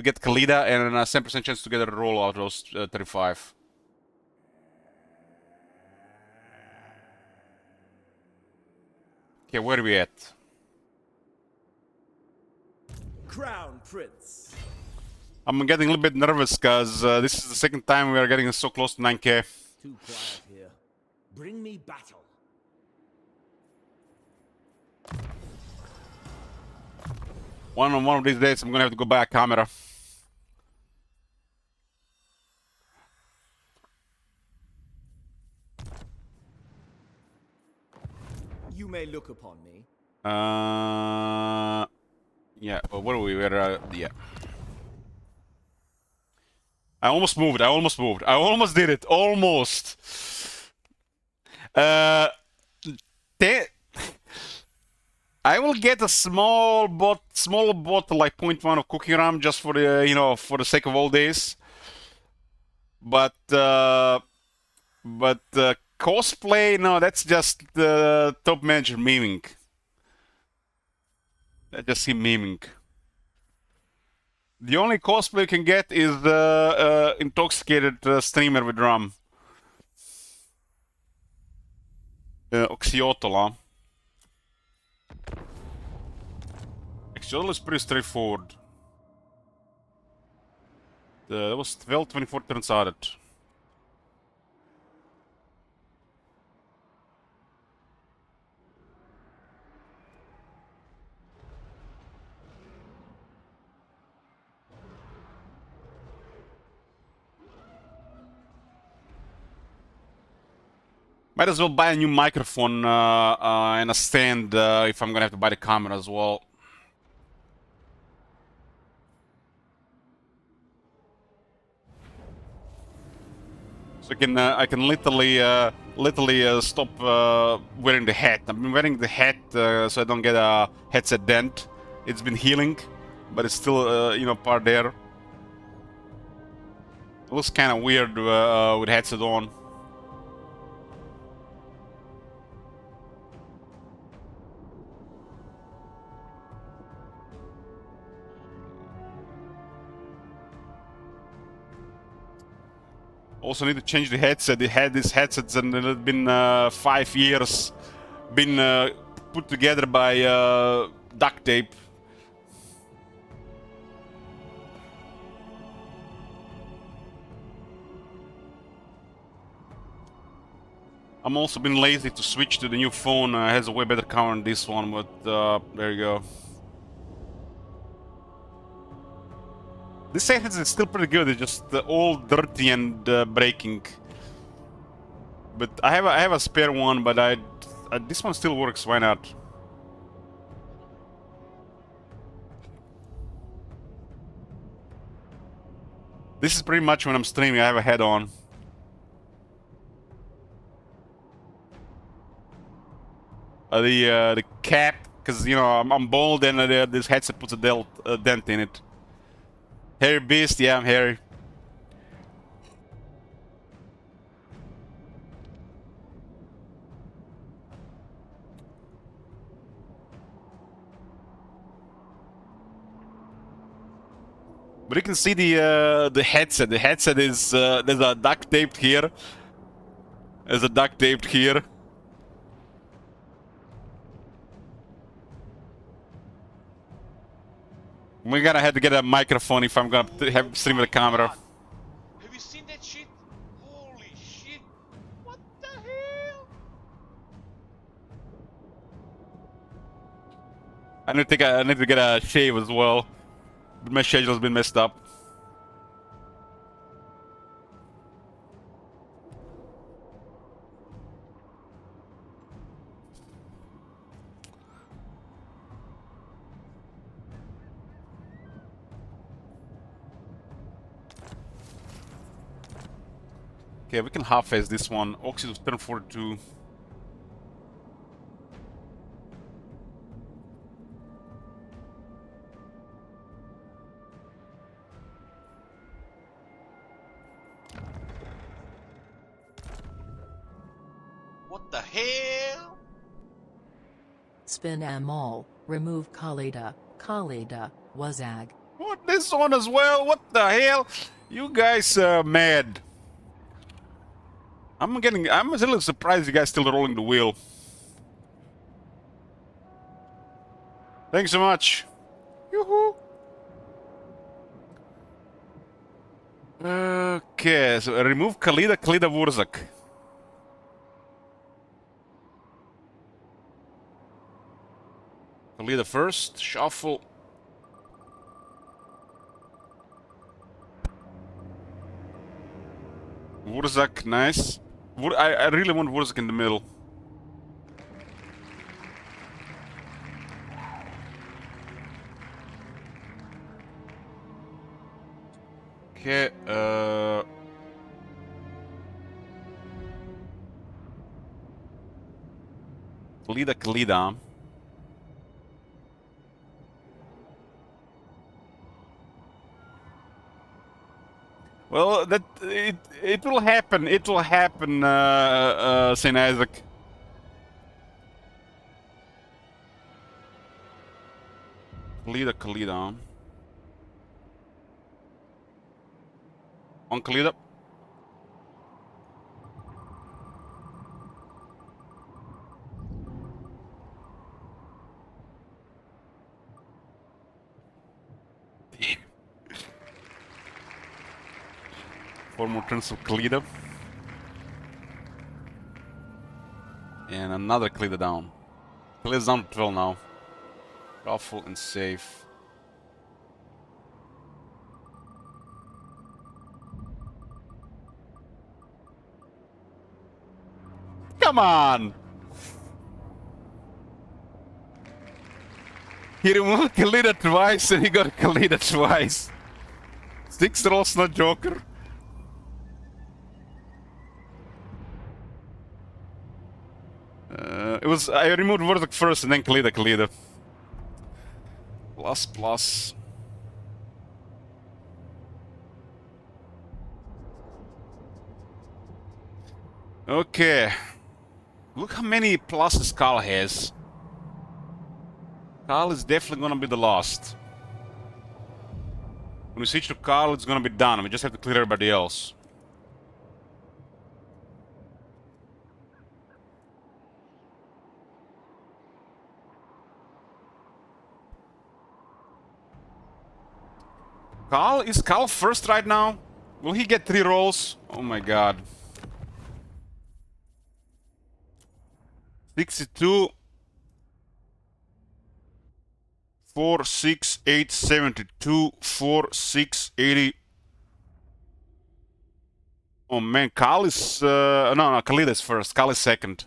get Khalida and a 7% chance to get a roll out of those 35. Okay, where are we at? Crown Prince. I'm getting a little bit nervous because this is the second time we are getting so close to 9k. Too quiet here. Bring me battle. One of these days I'm gonna have to go buy a camera. You may look upon me. Yeah, what are we? Yeah. I almost moved. I almost did it. Almost. I will get a small bottle like 0.1 of cooking rum just for the for the sake of all this. But cosplay, no, that's just the top manager memeing. That's just him memeing. The only cosplay you can get is the intoxicated streamer with rum. Oxyotl, Oxyotl is pretty straightforward. That was 12, 24 turns added. Might as well buy a new microphone and a stand if I'm gonna have to buy the camera as well. So I can literally stop wearing the hat. I've been wearing the hat so I don't get a headset dent. It's been healing, but it's still part there. It looks kind of weird with headset on. Also need to change the headset. It had these headsets and it had been 5 years. Been put together by duct tape. I'm also been lazy to switch to the new phone. It has a way better camera than this one, but there you go. This headset is still pretty good. It's just all dirty and breaking. But I have a spare one, but this one still works. Why not? This is pretty much when I'm streaming. I have a head on. The cap, because I'm bald and this headset puts a dent in it. Hairy Beast, yeah, I'm hairy. But you can see the headset. The headset is there's a duct taped here. There's a duct taped here. We're gonna have to get a microphone if I'm gonna have stream the camera. Have you seen that shit? Holy shit! What the hell? I need to get a shave as well. But my schedule's been messed up. Okay, we can half-phase this one. Oxys turn 42. What the hell? Spin Amal, remove Khalida, Khalida, Wazag. What, this one as well? What the hell? You guys are mad. I'm a little surprised you guys still rolling the wheel. Thanks so much. Yoo-hoo. Okay, so remove Khalida, Wurzak. Khalida first, shuffle. Wurzak, nice. I really want Wurzak in the middle. Okay, Khalida. Well, that it will happen. It will happen, Saint Isaac. Khalida. On Khalida. Four more turns of Khalida. And another Khalida down. Khalida's down to 12 now. Powerful and safe. Come on! He removed Khalida twice and he got Khalida twice. 6 rolls, not Joker. I removed Wurzak first and then Khalida. Plus. Okay. Look how many pluses Carl has. Carl is definitely gonna be the last. When we switch to Carl, it's gonna be done. We just have to clear everybody else. Is Carl first right now? Will he get 3 rolls? Oh my god. 62. 4, 6, 8, 72. 4, 6, 80. Oh man, Carl is... no, Khalida is first. Carl is second.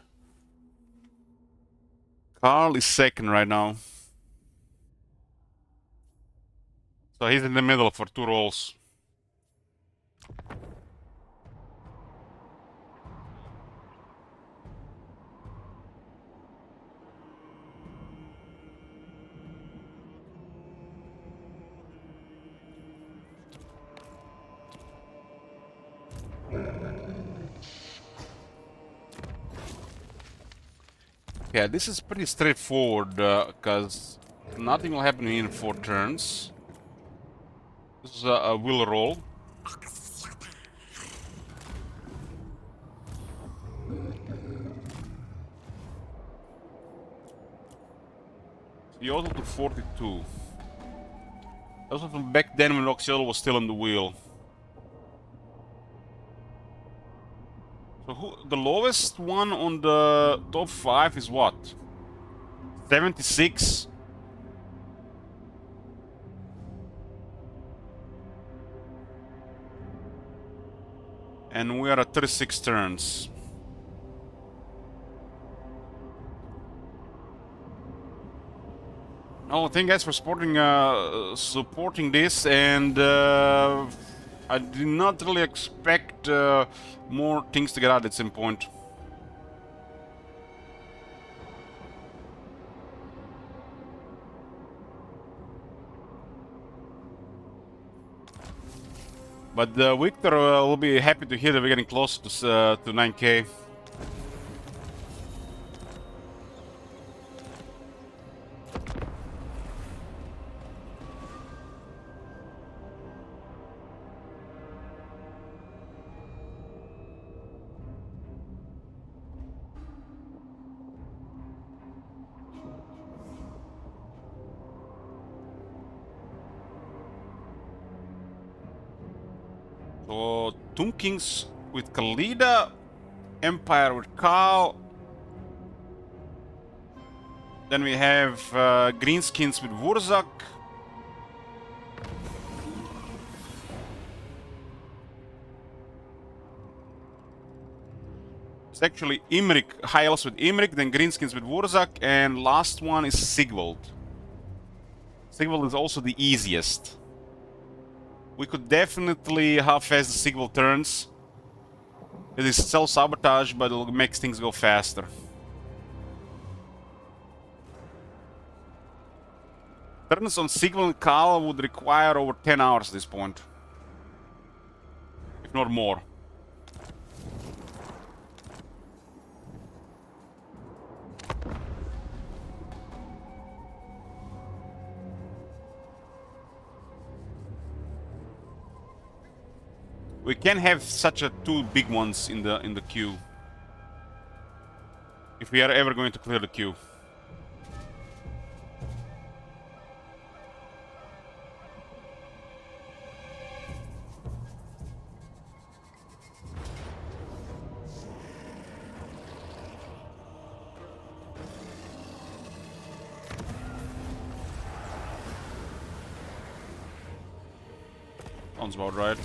Carl is second right now. So he's in the middle for 2 rolls. Yeah, this is pretty straightforward, because nothing will happen in 4 turns. This is a will roll. Oxiodal to 42. That was from back then when Oxiodal was still on the wheel. So the lowest one on the top 5 is what? 76? And we are at 36 turns. Oh, thank you guys for supporting this, and I did not really expect more things to get out at some point. But Victor will be happy to hear that we're getting close to 9K. So, Tomb Kings with Khalida, Empire with Khal. Then we have Greenskins with Wurzak. It's actually Imrik, High Elves with Imrik, then Greenskins with Wurzak, and last one is Sigvald. Sigvald is also the easiest. We could definitely half-fast the Sigvald turns. It is self-sabotage, but it'll make things go faster. Turns on Sigvald and Khal would require over 10 hours at this point. If not more. We can have such two big ones in the queue. If we are ever going to clear the queue. Sounds about right.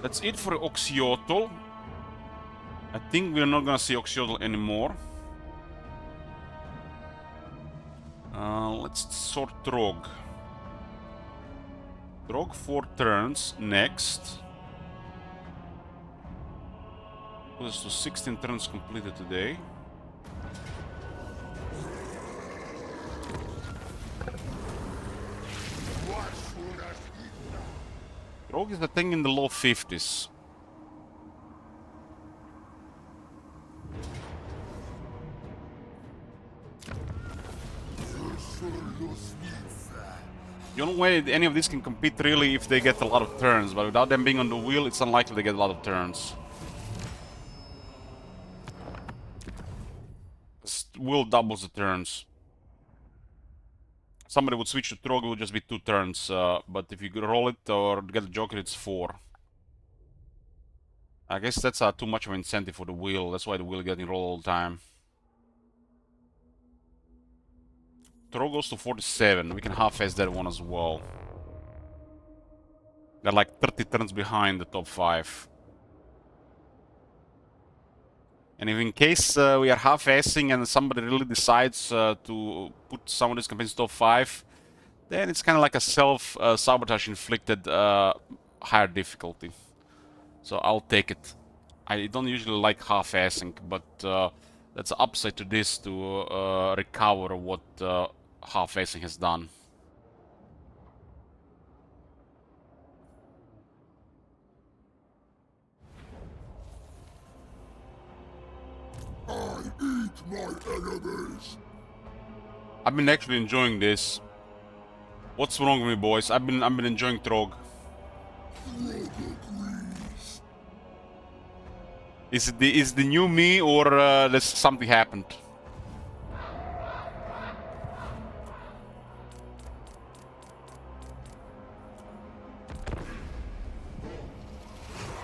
That's it for Oxiotl. I think we're not gonna see Oxiotl anymore. Let's sort Trog. Trog 4 turns next. Put us to 16 turns completed today. Trog is a thing in the low 50s. The only way any of these can compete really if they get a lot of turns, but without them being on the wheel, it's unlikely they get a lot of turns. Wheel doubles the turns. Somebody would switch to Trog, it would just be 2 turns, but if you roll it or get a Joker, it's 4. I guess that's too much of an incentive for the wheel, that's why the wheel is getting rolled all the time. Trog goes to 47, we can half-fast that one as well. They're like 30 turns behind the top 5. And if in case we are half-assing and somebody really decides to put some of these campaigns top 5, then it's kind of like a self-sabotage inflicted higher difficulty. So I'll take it. I don't usually like half-assing, but That's the upside to this, to recover what half-acing has done. I eat my enemies. I've been actually enjoying this. What's wrong with me, boys? I've been enjoying Trog. Is it the new me, or there's something happened?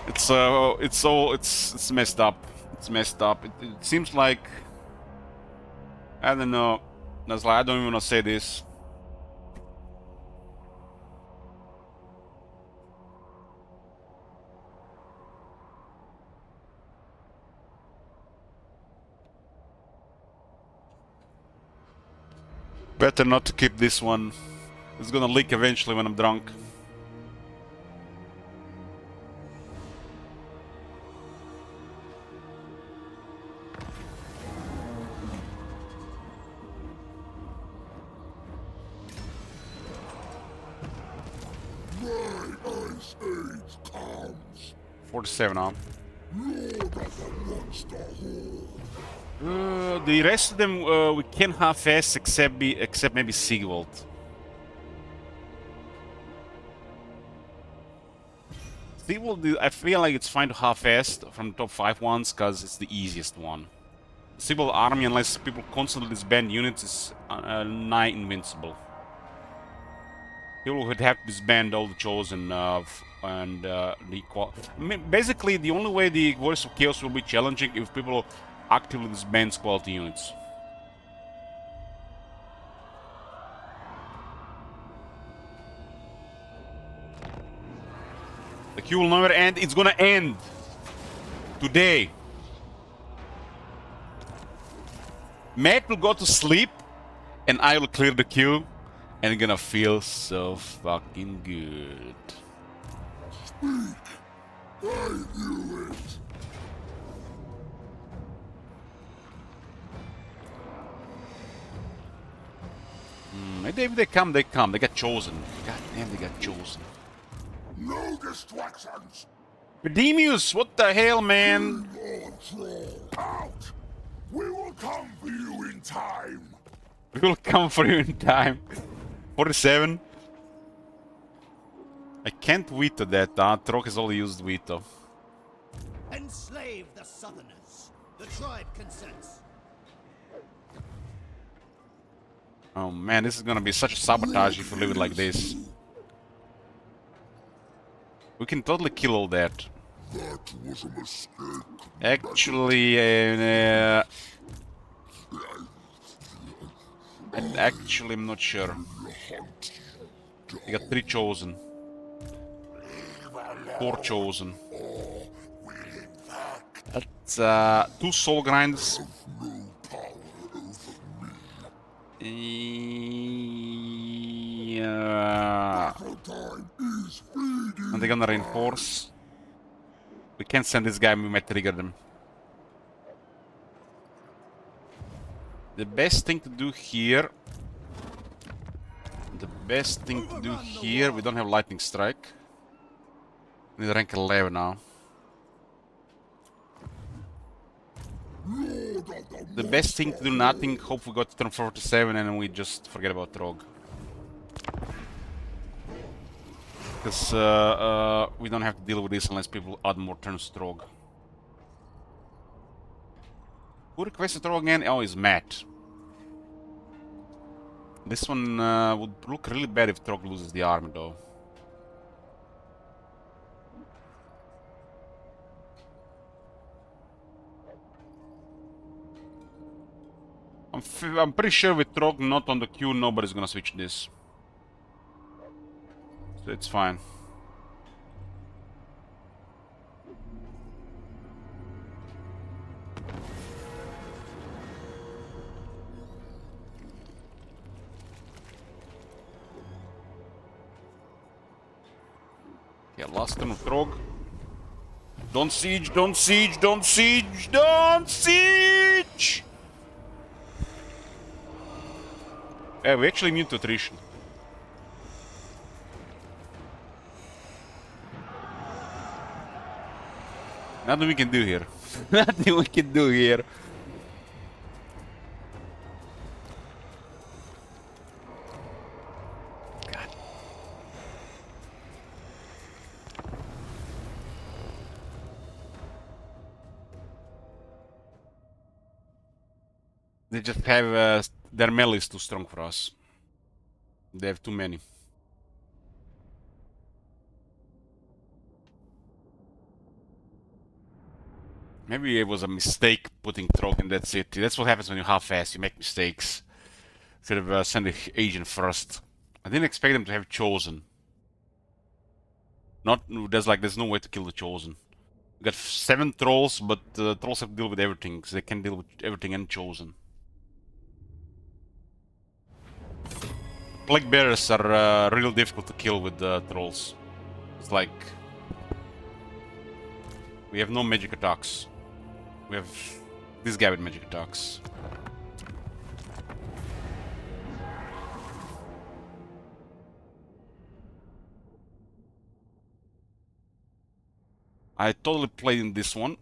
It's messed up. It's messed up. It seems like, I don't know. That's like, I don't even want to say this. Better not to keep this one. It's gonna leak eventually when I'm drunk. My ice age comes. 47 now. Lord of the monster horde. The rest of them we can half-ass except maybe Sigvald. Sigvald, I feel like it's fine to half-ass from the top 5 ones because it's the easiest one. Sigvald army, unless people constantly disband units, is nigh invincible. People would have to disband all the chosen and the equal. I mean, basically, the only way the Voice of Chaos will be challenging if people actively disband quality units. The queue will never end. It's gonna end today. Matt will go to sleep, and I will clear the queue, and gonna feel so fucking good. I knew it. Maybe if they come, they come. They got chosen. God damn, they got chosen. No distractions. Pedemius, what the hell, man? Lord Troll, out. We will come for you in time. We will come for you in time. 47. I can't veto that. Trog has already used veto. Enslave the Southerners. The tribe consents. Oh man, this is gonna be such a sabotage if we leave it like this. We can totally kill all that. That was a mistake. Actually, I'm not sure. You got 3 chosen. 4 chosen. That's 2 soul grinds. Yeah. And they're gonna reinforce. We can't send this guy, we might trigger them. The best thing to do here... we don't have lightning strike. We need rank 11 now. The best thing to do nothing, hope we got to turn 47 and then we just forget about Trog. Because we don't have to deal with this unless people add more turns to Trog. Who requested Trog again? Oh, it's Matt. This one would look really bad if Trog loses the army though. I'm pretty sure with Trog not on the queue, nobody's gonna switch this. So it's fine. Yeah, last turn of Trog. Don't siege, don't siege, don't siege, don't siege! Yeah, we're actually immune to attrition. Nothing we can do here. Nothing we can do here. God. They just have their melee is too strong for us. They have too many. Maybe it was a mistake putting Trog in that city. That's what happens when you half-ass. You make mistakes. Should have sent the agent first. I didn't expect them to have Chosen. There's no way to kill the Chosen. You got 7 trolls, but trolls have to deal with everything, so they can deal with everything and Chosen. Plague Bearers are real difficult to kill with trolls. It's like... we have no magic attacks. We have this guy with magic attacks. I totally played in this one.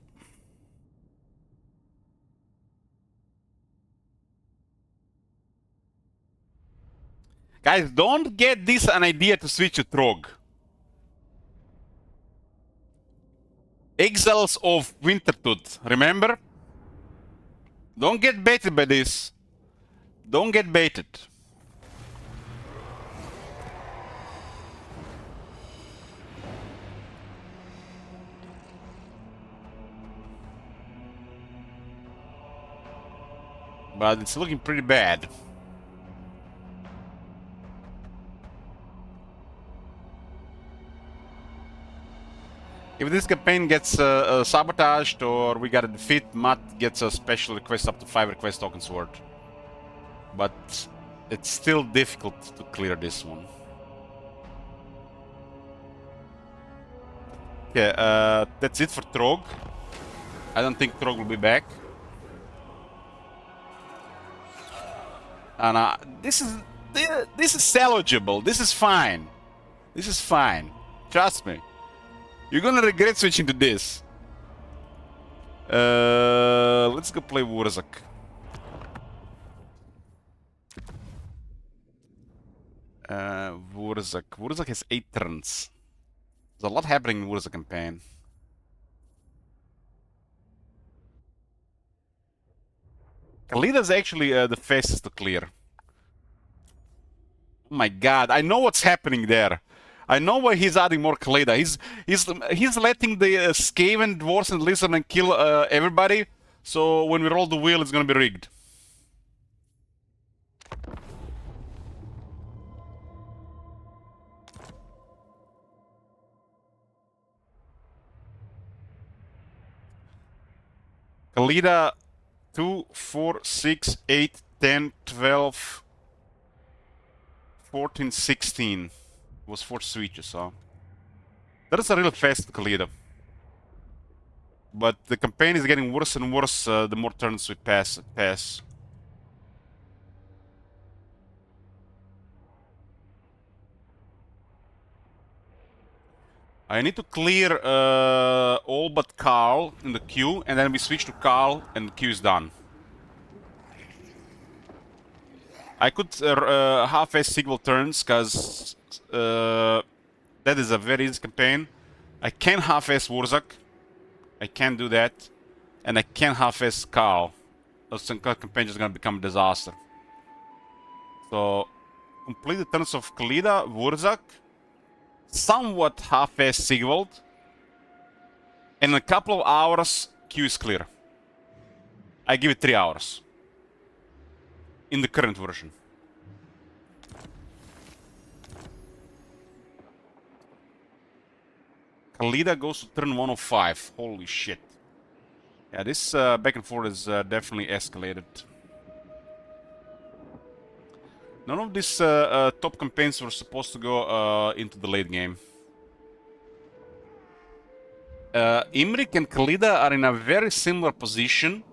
Guys, don't get this an idea to switch to Trog. Exiles of Wintertooth, remember? Don't get baited by this. Don't get baited. But it's looking pretty bad. If this campaign gets sabotaged or we gotta defeat, Matt gets a special request up to 5 request tokens worth. But it's still difficult to clear this one. Okay, that's it for Trog. I don't think Trog will be back. And this is salvageable. This is fine. This is fine. Trust me. You're gonna regret switching to this. Let's go play Wurzak. Wurzak has 8 turns. There's a lot happening in Wurzak campaign. Kalida's actually the fastest to clear. Oh my god, I know what's happening there. I know why he's adding more Kalida. He's letting the Skaven, Dwarves, and Lizardmen kill everybody. So when we roll the wheel, it's gonna be rigged. Kalida 2, 4, 6, 8, 10, 12, 14, 16. Was 4 switches, so that is a real fast Kalida. But the campaign is getting worse and worse the more turns we pass. I need to clear all but Karl in the queue, and then we switch to Karl, and the queue is done. I could half-ass Sigval turns, because that is a very easy campaign. I can half-ass Wurzak. I can do that. And I can half-ass Karl. The campaign is going to become a disaster. So, complete the turns of Kalida, Wurzak, somewhat half-ass Sigvald. In a couple of hours, queue is clear. I give it 3 hours. In the current version. Kalida goes to turn 105. Holy shit. Yeah, this back and forth is definitely escalated. None of these top campaigns were supposed to go into the late game. Imrik and Khalida are in a very similar position.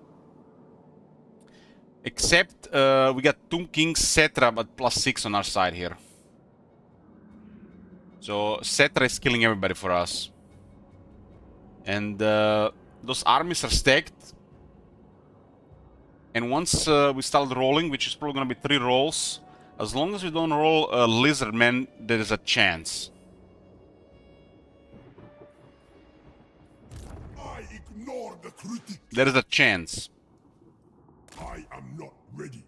Except we got Tomb King Cetra at +6 on our side here. So Cetra is killing everybody for us. And those armies are stacked. And once we start rolling, which is probably going to be 3 rolls, as long as we don't roll Lizardmen, there is a chance. I ignore the critic. There is a chance. I am not ready.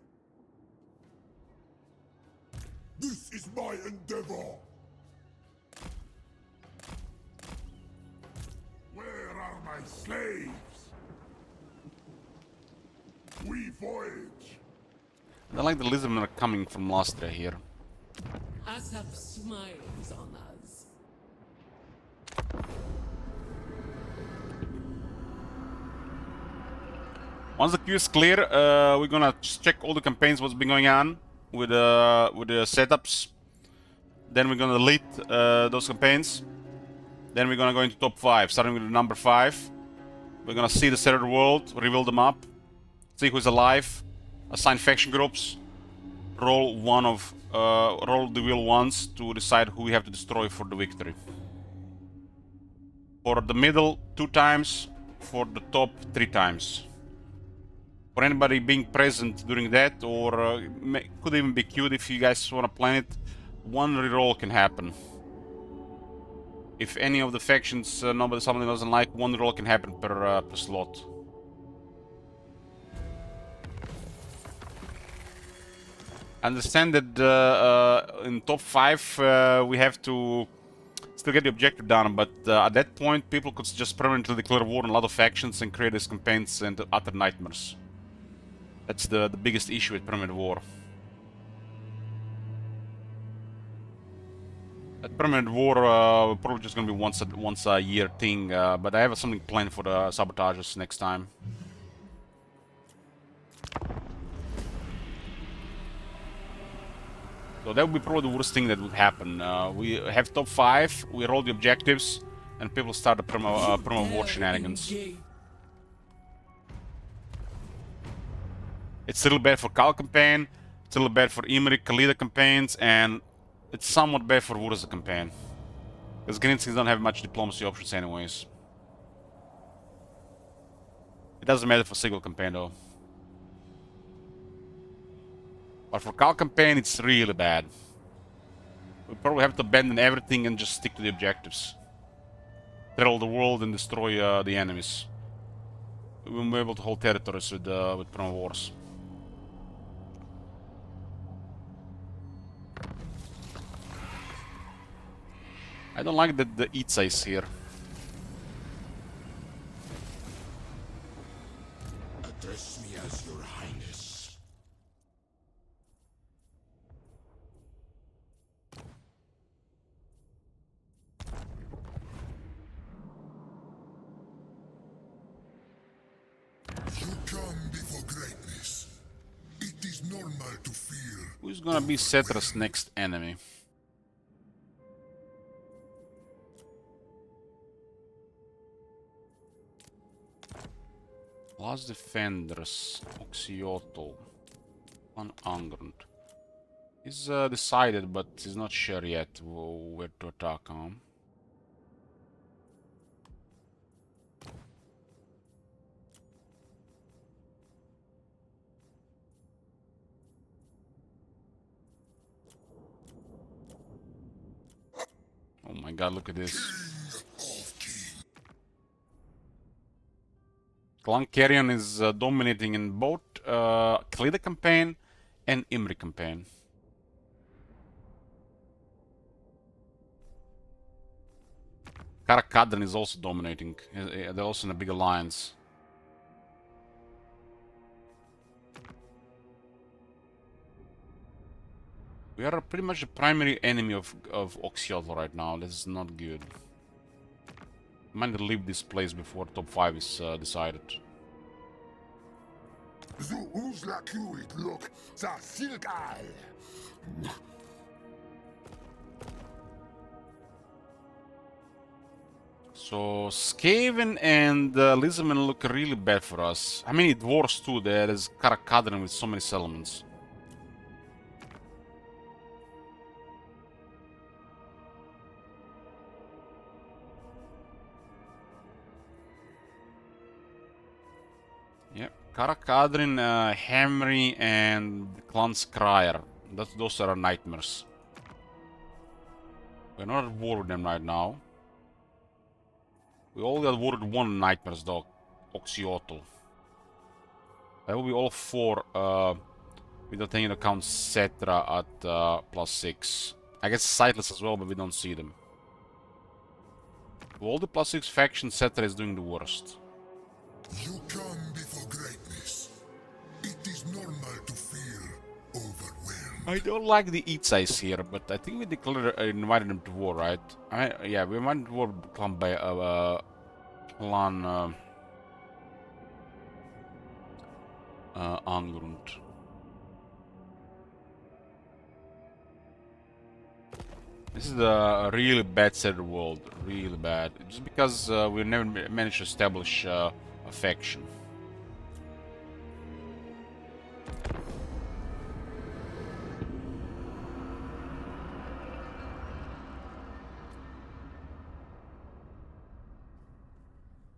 This is my endeavor. Where are my slaves? We voyage. I like the Lizardmen are coming from Lastria here. Asap smiles on us. Once the queue is clear, we're gonna just check all the campaigns, what's been going on with the setups. Then we're gonna delete those campaigns. Then we're gonna go into top 5, starting with number 5. We're gonna see the Shattered World, reveal the map, see who's alive, assign faction groups, roll the wheel once to decide who we have to destroy for the victory. For the middle, 2 times. For the top, 3 times. For anybody being present during that, or could even be queued if you guys want to plan it, 1 reroll can happen. If any of the factions somebody doesn't like, 1 reroll can happen per slot. Understand that in top 5 we have to still get the objective done, but at that point people could just permanently declare war on a lot of factions and create these campaigns and utter nightmares. That's the biggest issue with permanent war. That permanent war probably just gonna be once a year thing, but I have something planned for the sabotages next time. So that would be probably the worst thing that would happen. We have top 5, we roll the objectives, and people start the perma war shenanigans. It's a little bad for Khal campaign, it's a little bad for Imrik, Khalida campaigns, and it's somewhat bad for Wurza campaign. Because Greenskins don't have much diplomacy options anyways. It doesn't matter for Sigil campaign though. But for Khal campaign, it's really bad. We probably have to abandon everything and just stick to the objectives. Travel the world and destroy the enemies. We won't be able to hold territories with perma wars. I don't like that the Itza is here. Address me as your highness. You come before greatness. It is normal to fear. Who's gonna be Cetra's next enemy? Last Defenders, Oxyotl, one Angrund. He's decided, but he's not sure yet where to attack on. Oh my god, look at this. Clan Carrion is dominating in both Khalida campaign and Imrik campaign. Karakadran is also dominating. They're also in a big alliance. We are pretty much the primary enemy of Oxyotl right now. This is not good. I might leave this place before top 5 is decided. So Skaven and Lizardmen look really bad for us. I mean, dwarves too. There is Karakadrin with so many settlements. Yep, Karakadrin, Hamri, and Clan Skryre. Those are our nightmares. We're not at war with them right now. We only got war with one nightmares though, Oxyotl. That will be all four, without taking into account Cetra at +6. I guess Sightless as well, but we don't see them. Of all the +6 factions, Cetra is doing the worst. You come before greatness. It is normal to feel overwhelmed. I don't like the eat size here, but I think we invited them to war, right? Yeah, we invited to war with Clan Angrund. This is a really bad set of the world, really bad. Just because we never managed to establish a faction.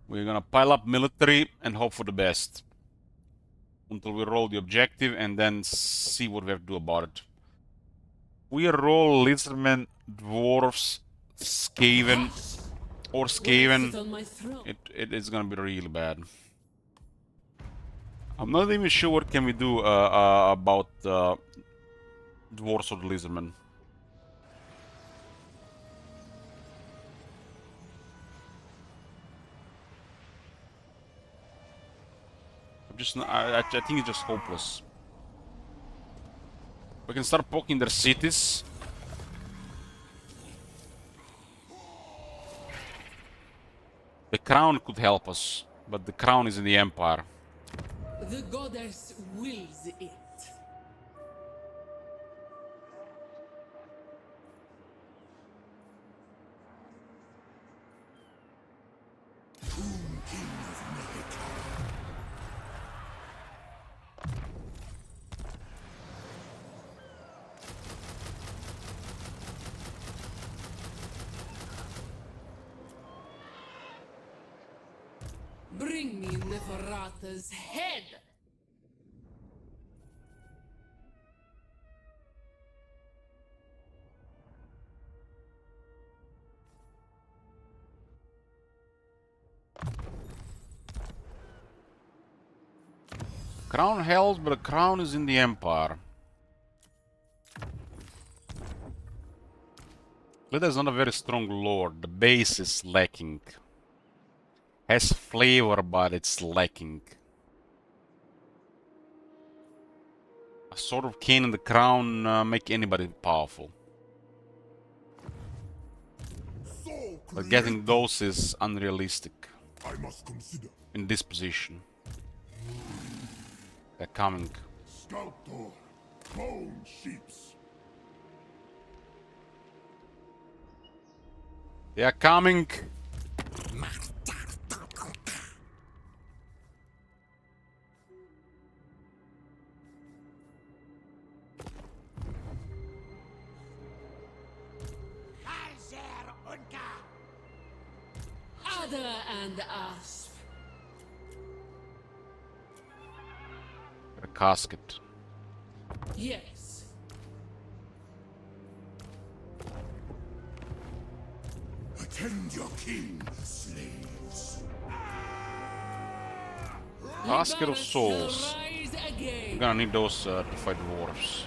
We're gonna pile up military and hope for the best. Until we roll the objective and then see what we have to do about it. We roll Lizardmen, Dwarves, Skaven, or Skaven. It is gonna be really bad. I'm not even sure what can we do about Dwarves or the Lizardmen. I think it's just hopeless. We can start poking their cities. The crown could help us, but the crown is in the Empire. The goddess wills it. Bring me Neferata's head! Crown held, but the crown is in the Empire. Lida is not a very strong lord. The base is lacking. Has flavor, but it's lacking. A Sword of Cain and the crown make anybody powerful. But getting those is unrealistic I must consider. in this position. They're coming. Sculptor, bone sheeps. They are coming. Ada and Asp. A casket. Yes. Attend your king, slaves. Casket of Liberus Souls. shall rise again. We're gonna need those to fight dwarves.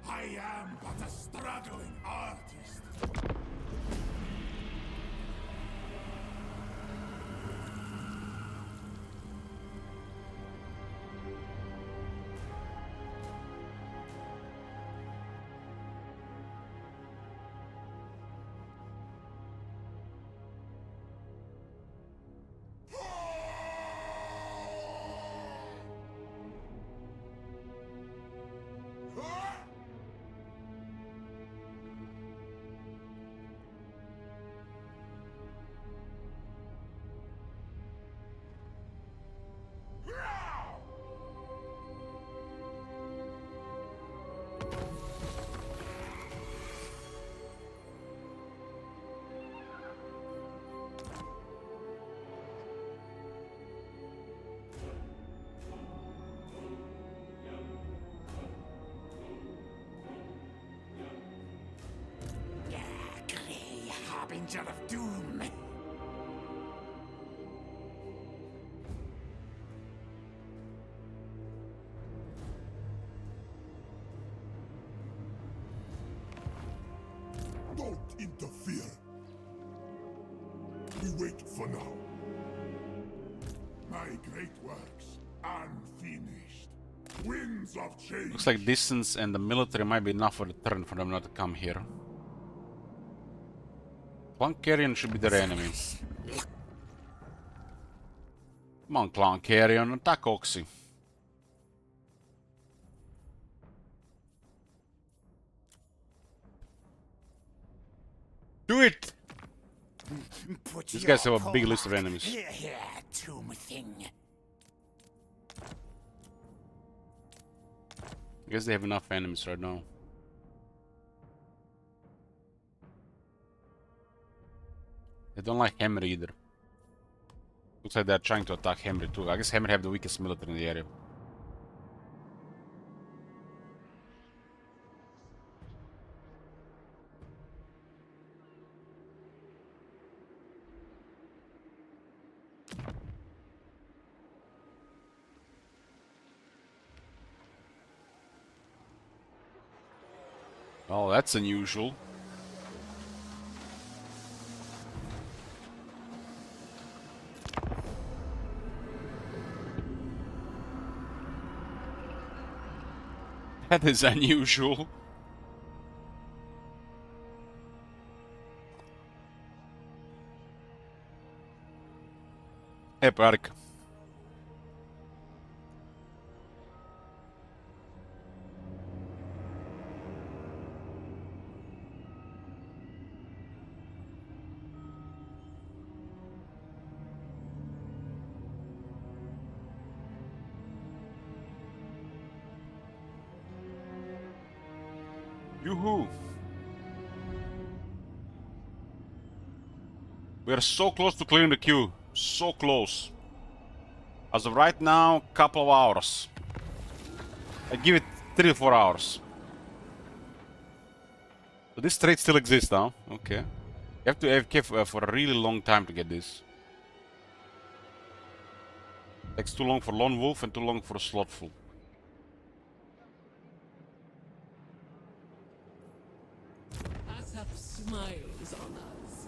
I am but a struggling artist. harbinger of doom. Don't interfere. We wait for now. My great works unfinished. Winds of change. Looks like distance and the military might be enough for the turn for them not to come here. Clunkarion should be their enemy. Come on, Clunkarion, attack Oxy. Do it! These guys have a big list of enemies. Here, tomb thing. I guess they have enough enemies right now. They don't like Henry either. Looks like they're trying to attack Henry too. I guess Henry have the weakest military in the area. Oh, that's unusual. That is unusual. Epic. Yoo-hoo! We are so close to clearing the queue. So close. As of right now, couple of hours. I give it 3 or 4 hours. So this trade still exists now. Okay. You have to AFK for a really long time to get this. Takes too long for Lone Wolf and too long for Slothful. Asap smiles on us.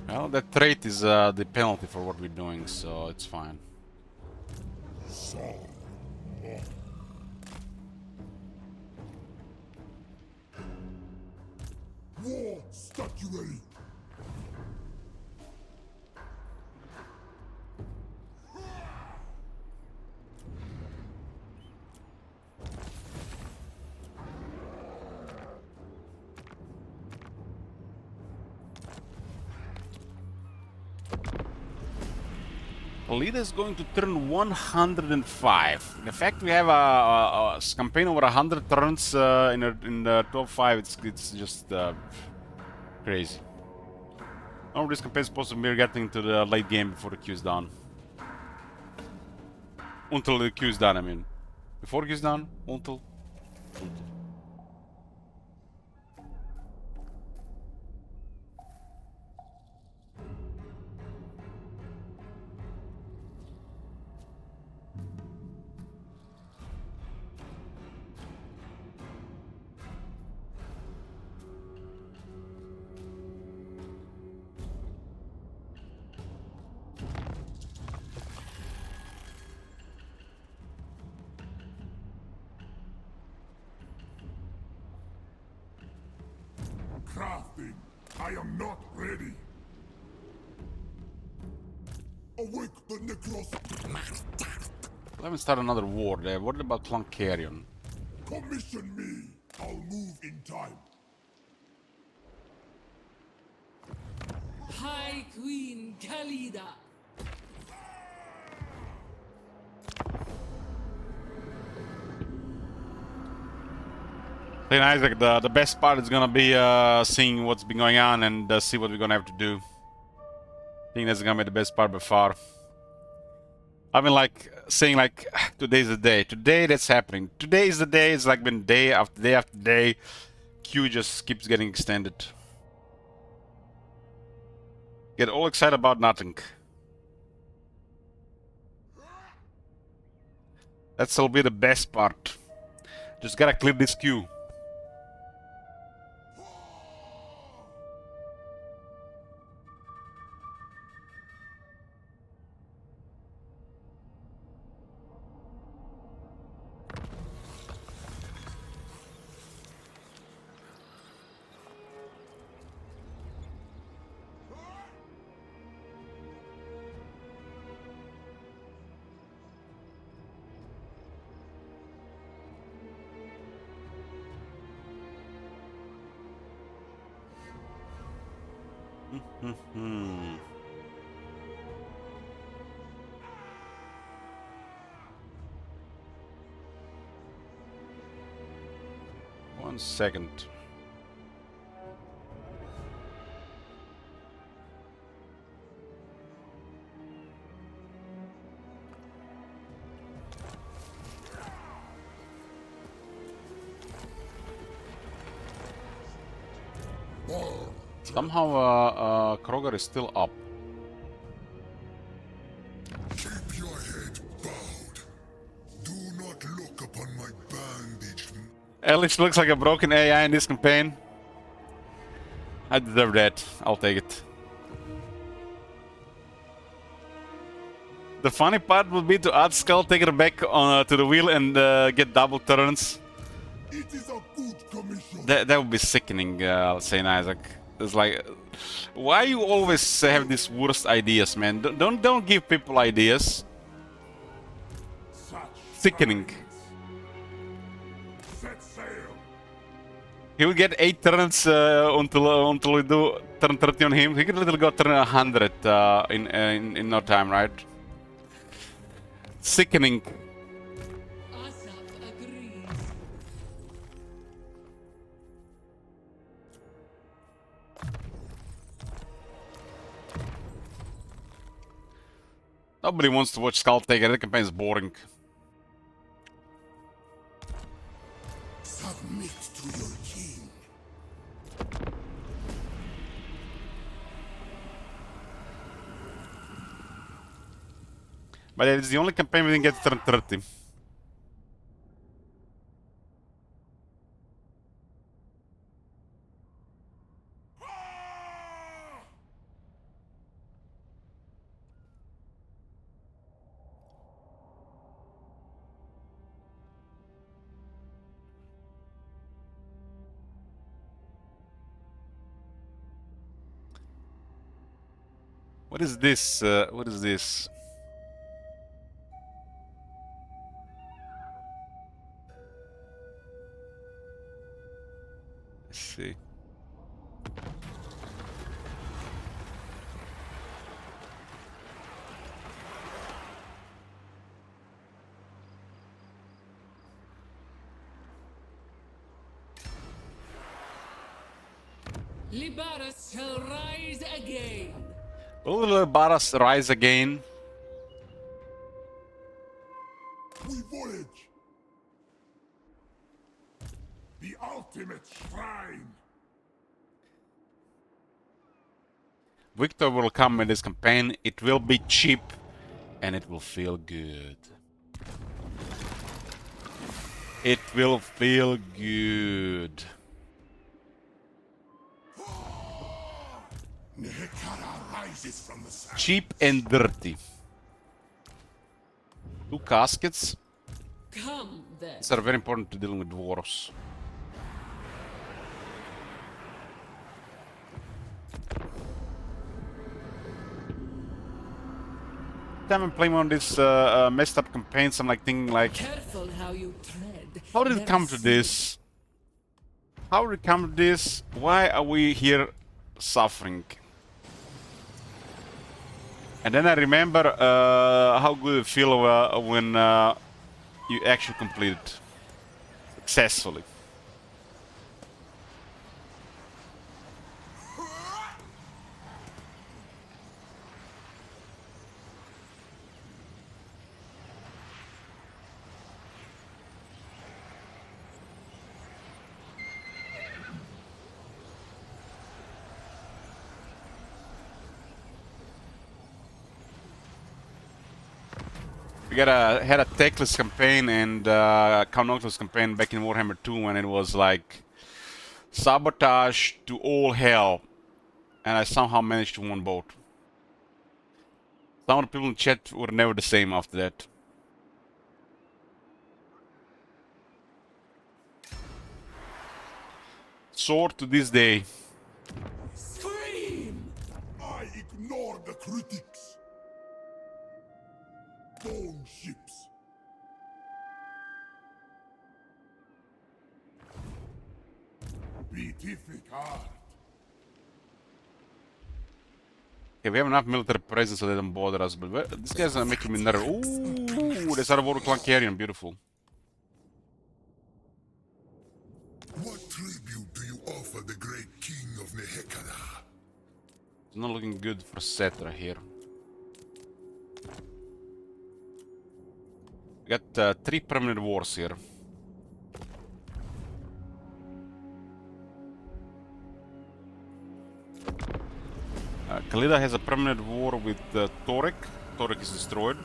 Well, that trait is the penalty for what we're doing, so it's fine. War statuary. Leader is going to turn 105. The fact we have a campaign over 100 turns in the top 5, it's just crazy. Oh, this campaign is supposed to be getting to the late game before the queue is done. Until the queue is done, I mean. Before the queue is done, until. Crafting. I am not ready. Awake the Necros. Let me start another war there. What about Clunkarion? Commission me. I'll move in time. High Queen Khalida. Then Isaac, the best part is gonna be seeing what's been going on and see what we're gonna have to do. I think that's gonna be the best part by far. I've been like saying like today's the day. Today that's happening. Today is the day. It's like been day after day after day. Queue just keeps getting extended. Get all excited about nothing. That'll be the best part. Just gotta clear this queue. One second. Somehow Kroger is still up. Keep your head bowed. Do not look upon my bandaged. At least looks like a broken AI in this campaign. I deserve that. I'll take it. The funny part would be to add Skull Taker back on to the wheel and get double turns. It is a good commission. That would be sickening, I'll say, Isaac. It's like, why you always have these worst ideas, man? Don't give people ideas. Sickening. Set sail. He will get 8 turns until we do turn 30 on him. He could literally go turn 100 in no time, right? Sickening. Asap agrees. Nobody wants to watch Skull Taker. The campaign is boring. Submit to your king. But it's the only campaign we didn't get to turn 30. What is this? What is this? Let's see. Libaras shall rise again. Will Baras rise again? We voyage. The ultimate shrine. Victor will come in this campaign. It will be cheap and it will feel good. It will feel good. Nehekara rises from the sand. Cheap and dirty. 2 caskets. Come then. These are very important to dealing with dwarves. Time I'm playing one of these messed up campaigns, I'm like thinking like, Careful how you tread. how did it come to this? How did it come to this? Why are we here suffering? And then I remember how good it feels when you actually complete it successfully. had a Teclis campaign and Count Noctis campaign back in Warhammer 2 when it was like sabotage to all hell, and I somehow managed to win both. Some of the people in chat were never the same after that. Sword to this day. Scream! I ignore the critics. Bone ships. Beatific art. Okay, we have enough military presence so they don't bother us, but this guy's making me nervous. Ooh, there's our Warwick Lancarian, beautiful. What tribute do you offer the great king of Nehekara? It's not looking good for Cetra here. We got 3 permanent wars here. Khalida has a permanent war with Torek. Torek is destroyed.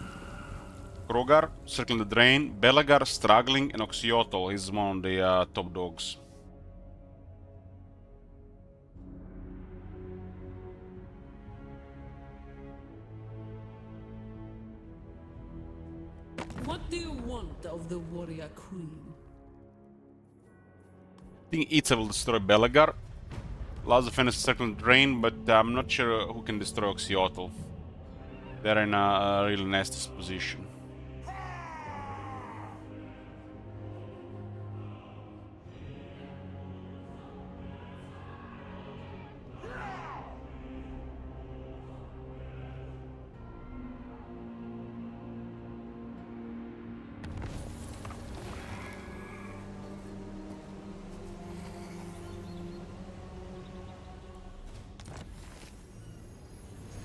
Krogar, circling the drain. Belagar, struggling, and Oxyotl is one of the top dogs. What do you want of the warrior queen? I think Itza will destroy Belagar. Allows the finish circling the drain, but I'm not sure who can destroy Oxyotl. They're in a really nasty position.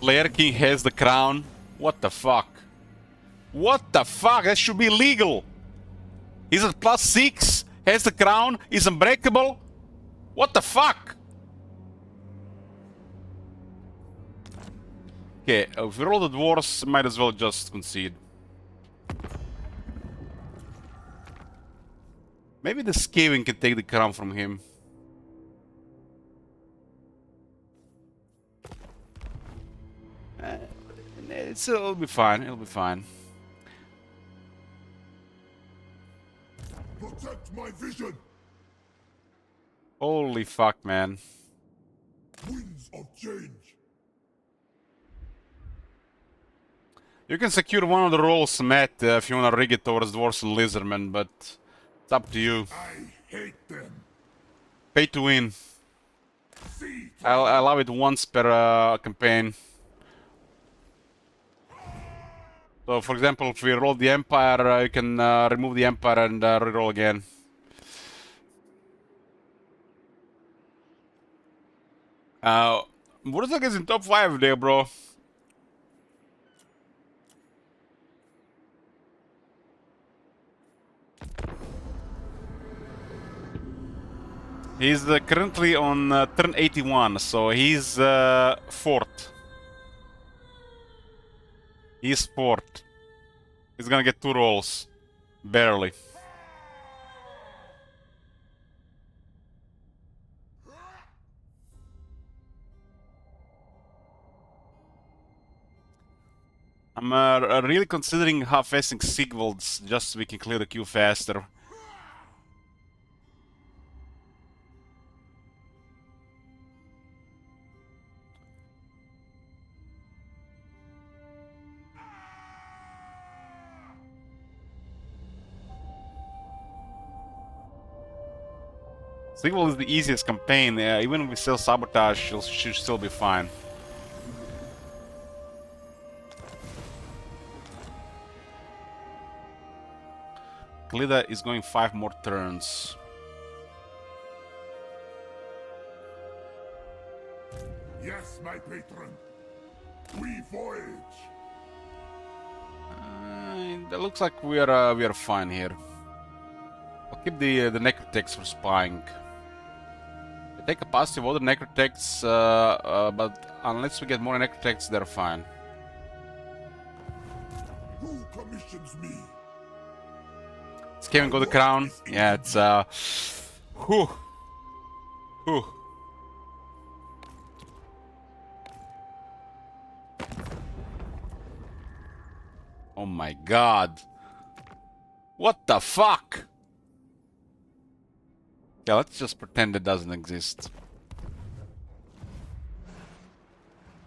Lair King has the crown. What the fuck? What the fuck? That should be illegal. He's at +6, has the crown, is unbreakable. What the fuck? Okay, if we roll the dwarves, might as well just concede. Maybe the Skaven can take the crown from him. It'll be fine, it'll be fine. Protect my vision. Holy fuck, man. Winds of change. You can secure one of the rolls, Matt, if you want to rig it towards Dwarves and Lizardmen, but it's up to you. I hate them. Pay to win. See, I'll allow it once per campaign. So, for example, if we roll the Empire, you can remove the Empire and reroll again. Murzoc is in top 5 there, bro. He's currently on turn 81, so he's 4th. He's 4th. He's gonna get 2 rolls. Barely. I'm really considering half-assing Sigvalds just so we can clear the queue faster. Sigvald is the easiest campaign. Even if we still sabotage, she'll still be fine. Glida is going 5 more turns. yes, my patron. We voyage. It looks like we are fine here. I'll keep the Necrotex for spying. I take capacity of other Necrotex, but unless we get more Necrotex, they're fine. Who commissioned ambitions me. Skaven got the crown. Yeah, it's whew. Whew. Oh my god. What the fuck? Yeah, let's just pretend it doesn't exist.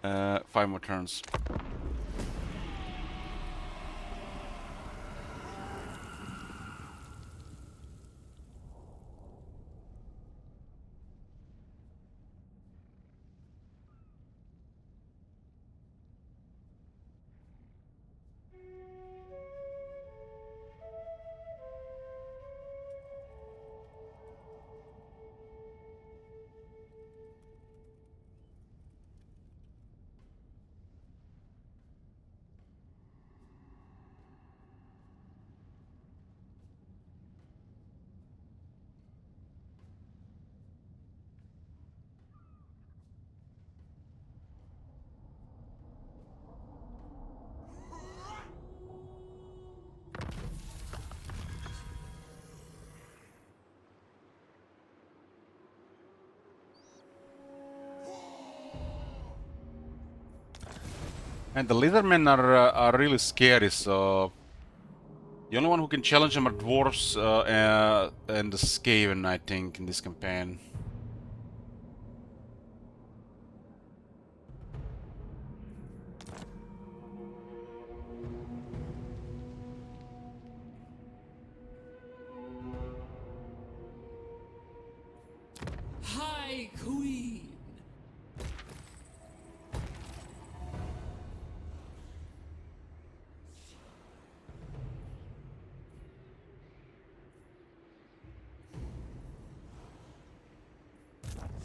5 more turns. And the Leathermen are really scary, so the only one who can challenge them are dwarves and the Skaven, I think, in this campaign. High Queen.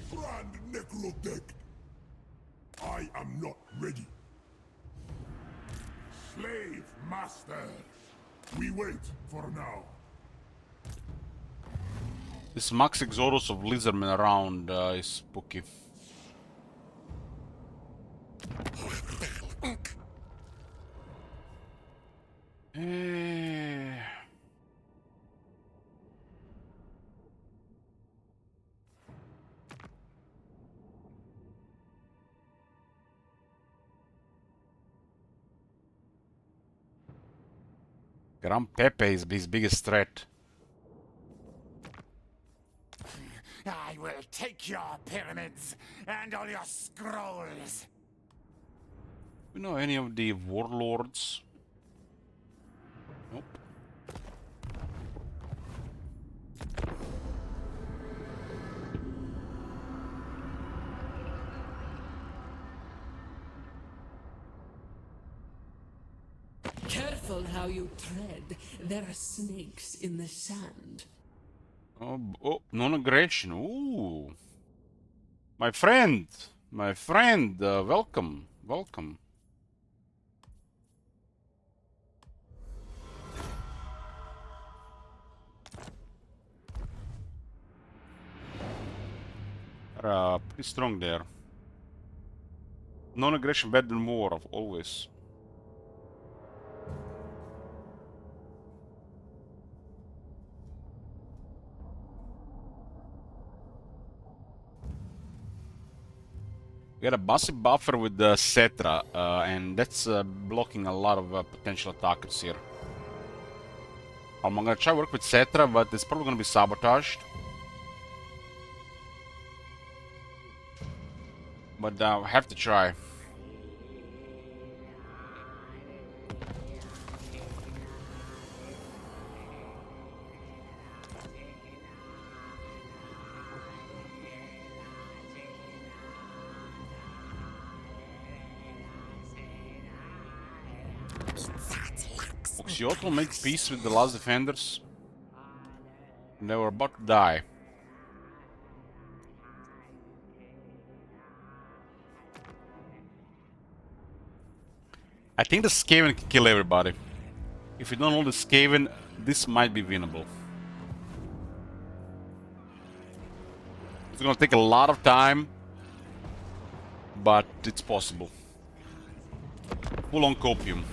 Grand Necrodect. I am not ready. Slave master. We wait for now. This Max Exodus of Lizardmen around is spooky. Gran Pepe is his biggest threat. I will take your pyramids and all your scrolls. Do you know any of the warlords? Nope. Careful how you tread. There are snakes in the sand. Oh, non-aggression. Ooh. My friend. Welcome. Welcome. Pretty strong there. Non-aggression better than war, always. We got a massive buffer with the Cetra, and that's blocking a lot of potential attackers here. I'm gonna try to work with Cetra, but it's probably gonna be sabotaged. But I have to try. Oxyotl made peace with the last defenders. And they were about to die. I think the Skaven can kill everybody. If you don't hold the Skaven, this might be winnable. It's gonna take a lot of time, but it's possible. Full on copium.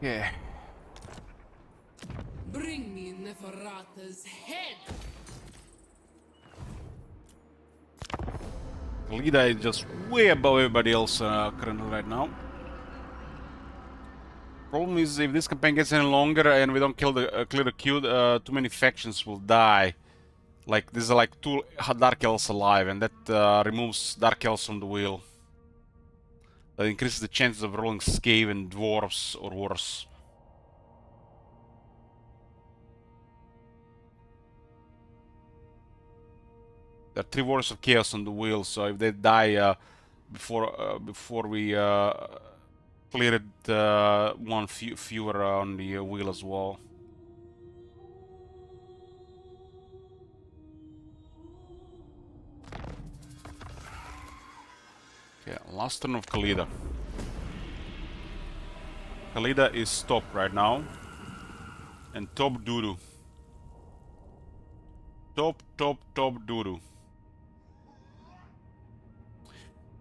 Yeah. Bring me Neferata's head. Khalida is just way above everybody else currently right now. Problem is, if this campaign gets any longer and we don't kill the clear the queue, too many factions will die. Like these are like 2 Dark Elves alive, and that removes Dark Elves from the wheel. That increases the chances of rolling Skaven, Dwarves, or worse. There are 3 Warriors of Chaos on the wheel, so if they die before we clear it, one fewer on the wheel as well. Okay, last turn of Khalida. Khalida is top right now. And top doo-doo. Top doo-doo.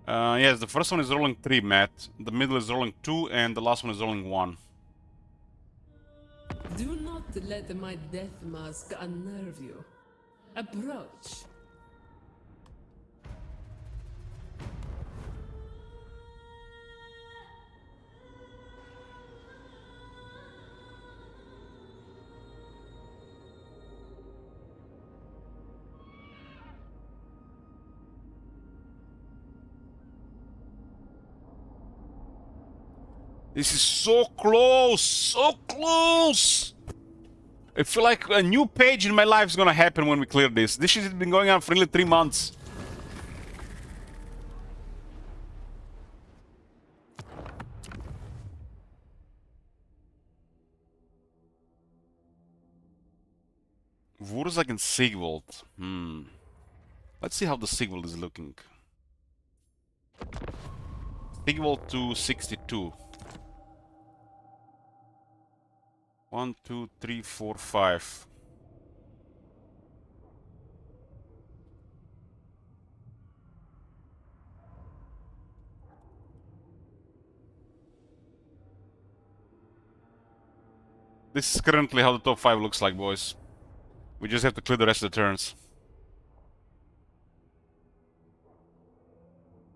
Yes, the first one is rolling 3, Matt. The middle is rolling 2, and the last one is rolling 1. Do not let my death mask unnerve you. Approach. This is so close! So close! I feel like a new page in my life is gonna happen when we clear this. This shit has been going on for nearly 3 months. Wurzag and Sigvald. Let's see how the Sigvald is looking. Sigvald to 62. 1, 2, 3, 4, 5. This is currently how the top 5 looks like, boys. We just have to clear the rest of the turns.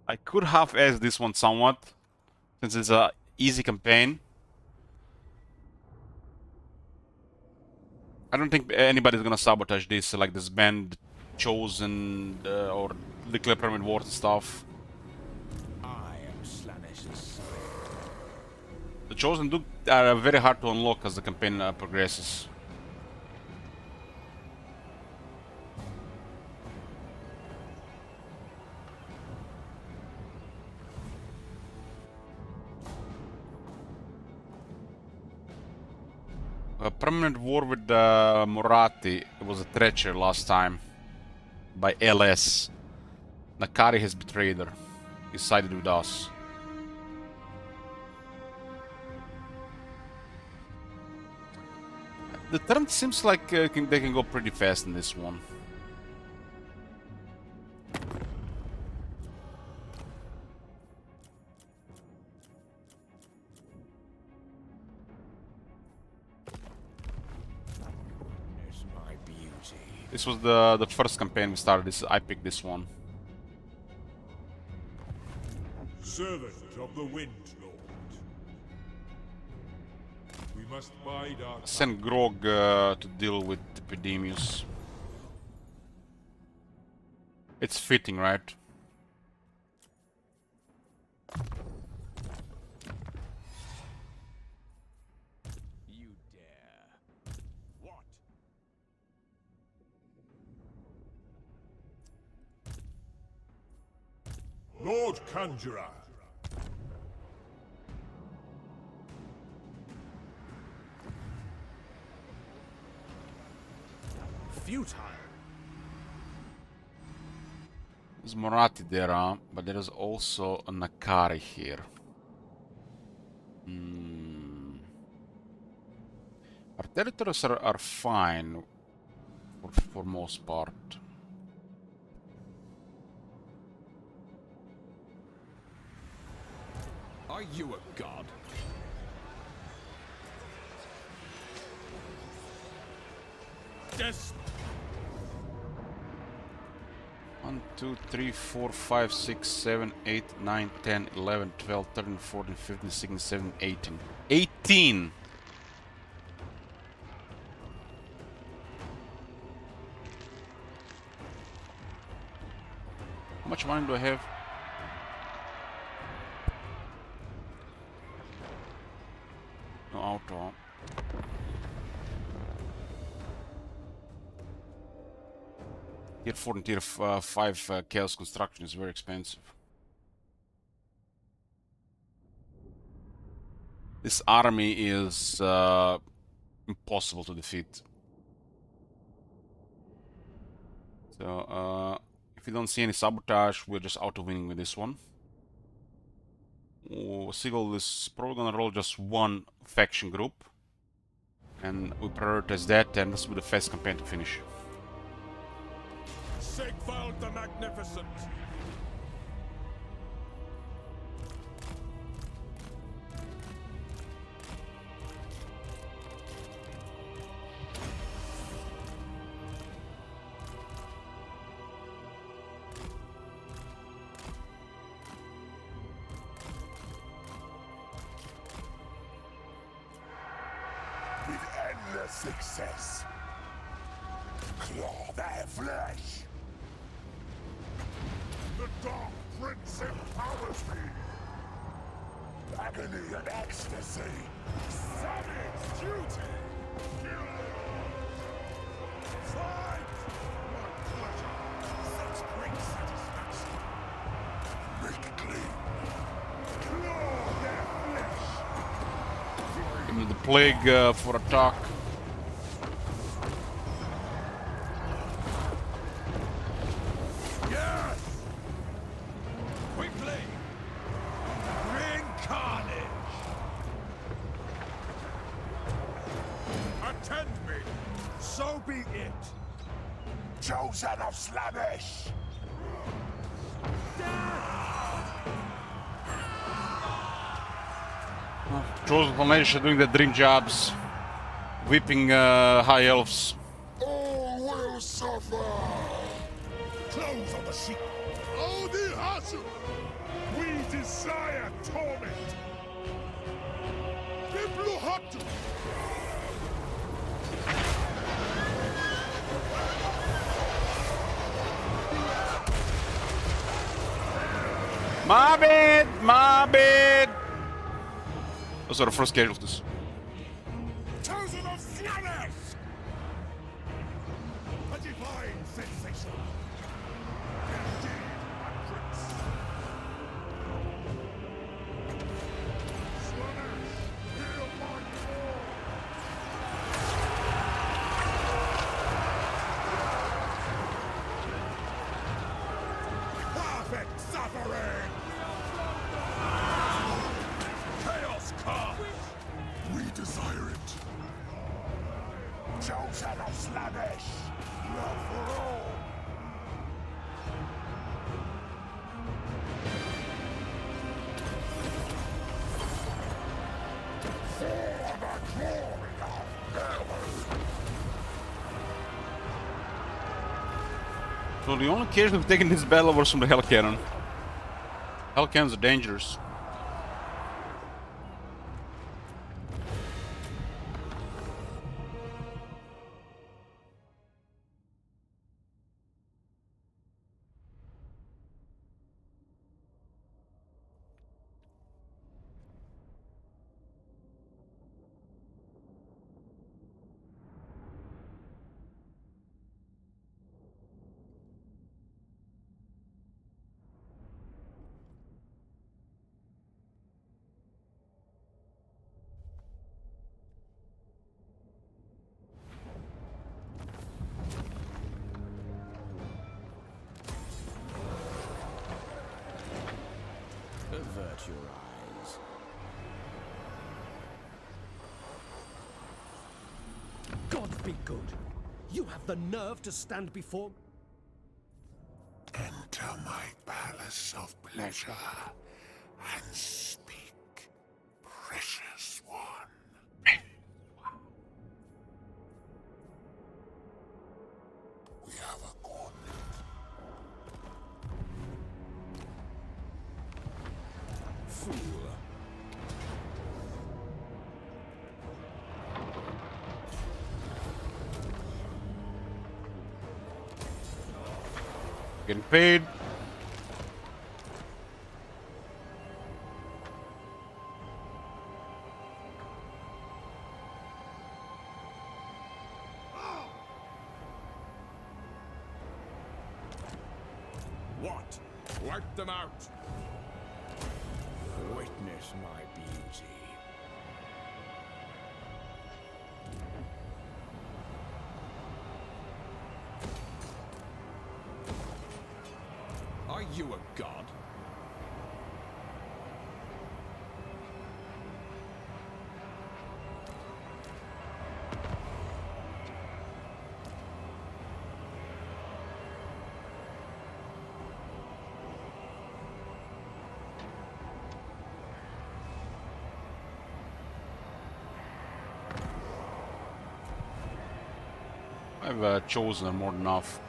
I could half-ass this one somewhat, since it's a easy campaign. I don't think anybody's gonna sabotage this, like this band Chosen or declare permanent wars and stuff. I am Slaanesh. The Chosen are very hard to unlock as the campaign progresses. A permanent war with Moratti. It was a treacher last time by LS. Nakari has betrayed her. He sided with us. The turn seems like they can go pretty fast in this one. This was the first campaign we started. I picked this one. Servant of the Wind Lord. We must bide our Send Grog to deal with Epidemius. It's fitting, right? You dare. What? Lord Conjurer. Futile. There's Moratti there, but there is also a Nakari here. Our territories are fine for most part. Are you a god? Des 1, 2, 3, 4, 5, 6, 7, 8, 9, 10, 11, 12, 13, 14, 15, 16, 17, 18. 18! How much money do I have? No auto. Tier 4 and Tier 5 Chaos Construction is very expensive. This army is impossible to defeat. So, if we don't see any sabotage, we're just auto-winning with this one. Sigil is probably gonna roll just one faction group. And we prioritize that, and this will be the fast campaign to finish. Sigvald the Magnificent. With endless success. Claw their flesh. The Dark Prince empowers me. Agony and ecstasy. Savage duty. Fight! My pleasure. Such great satisfaction. Make it clean. Claw their flesh. Give me the plague for attack. Yes! Quickly! Bring carnage! Attend me! So be it! Chosen of Slamish. Chosen Formation doing the dream jobs. Whipping high elves. All will suffer. Close on the sheep. Oh, the hustle. We desire torment. Diplohatu. My bad! My bad! Those are the first casualties. Chosen of Slamish. A divine sensation. Indeed, my prince. Slamish, hear my call. Perfect suffering. Chaos comes. We desire it. Chosen of Slamish. Love for all. For the glory of Hell. So the only occasion we've taken this battle was from the Hell Cannon. Hell Cannons are dangerous. Avert your eyes. God be good. You have the nerve to stand before... Enter my palace of pleasure and speak, precious one. fool. Getting paid. What? Wipe them out. Witness my beauty. Are you a god? I've chosen more than enough.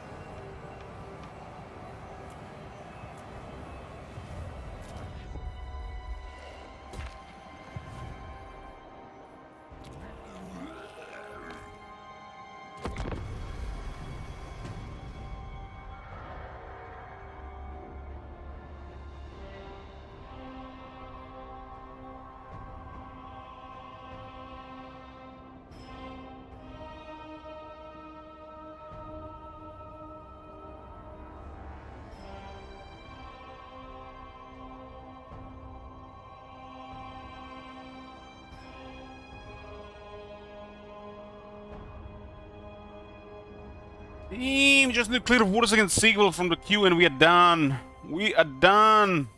Damn, just need to clear Wars against Sigval from the queue and we are done. We are done.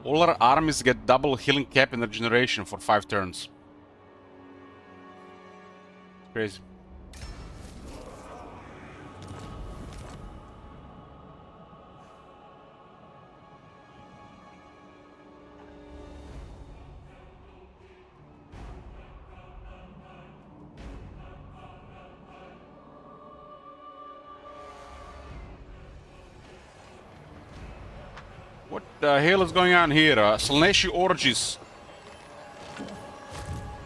All our armies get double healing cap and regeneration for 5 turns. Crazy. What the hell is going on here? Slaaneshi orgies.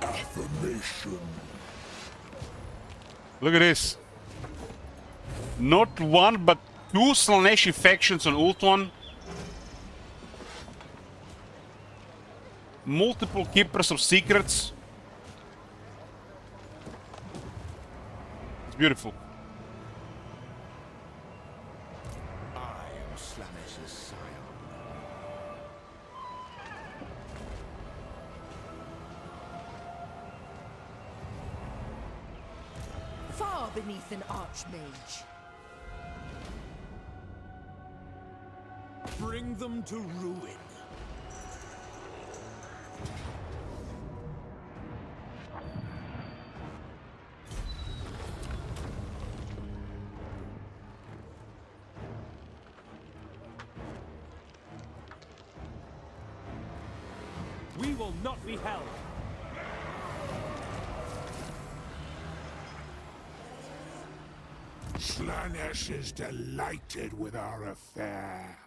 Affirmation. Look at this. Not one, but 2 Slaaneshi factions on Ultron. Multiple Keepers of Secrets. It's beautiful. I am Slaanesh' scion. Far beneath an archmage. Bring them to ruin. We will not be held. Slaanesh is delighted with our affair.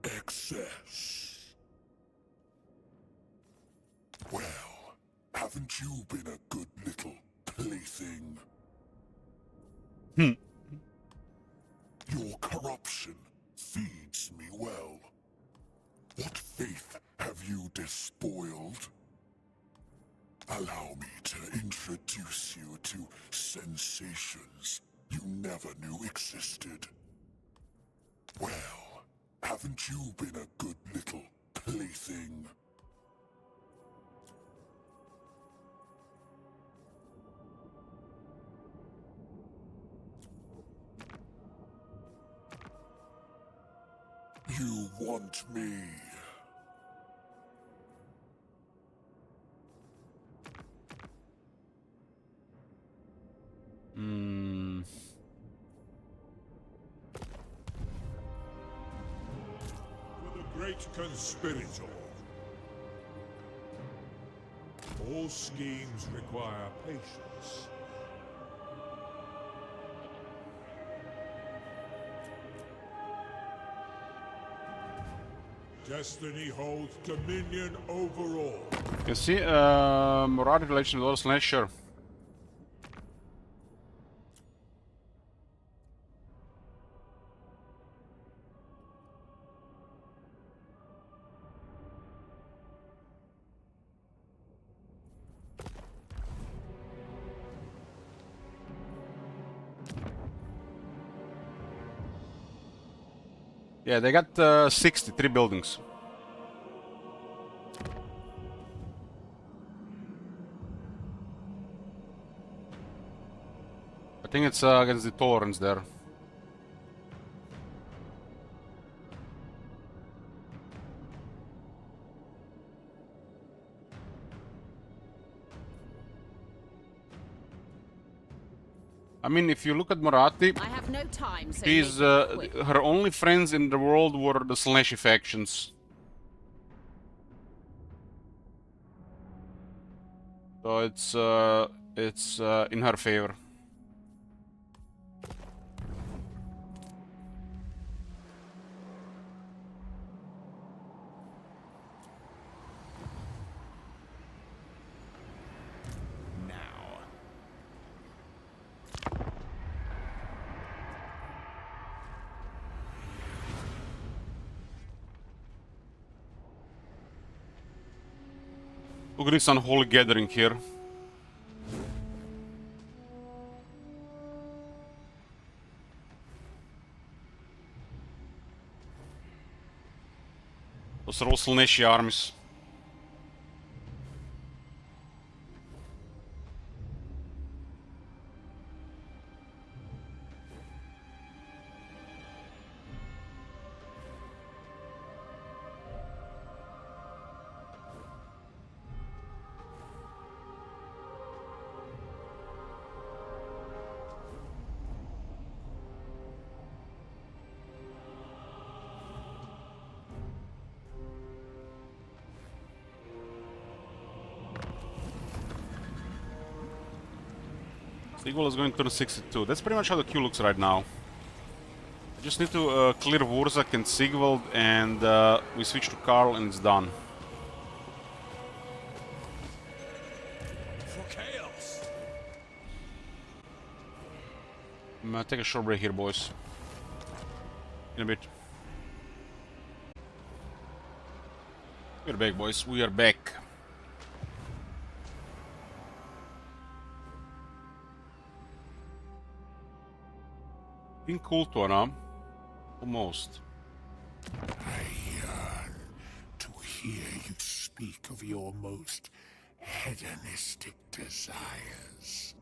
Excess. Well, haven't you been a good little plaything? Your corruption feeds me well. What faith have you despoiled? Allow me to introduce you to sensations you never knew existed. Well, haven't you been a good little plaything? You want me? For the great conspirator. All schemes require patience. Destiny holds dominion over all. You can see Murad relation with Slasher. Yeah, they got 63 buildings. I think it's against the Torrents there. I mean, if you look at Marathi, I have no time, so she's make it quick. her only friends in the world were the Slashy factions. So it's in her favor. Look at this unholy gathering here. Those are all Slaneshi armies. Sigvald is going to the 62. That's pretty much how the queue looks right now. I just need to clear Wurzak and Sigvald, and we switch to Karl, and it's done. For chaos. I'm gonna take a short break here, boys. In a bit. We are back, boys. We are back. In Kultona, almost. I yearn to hear you speak of your most hedonistic desires.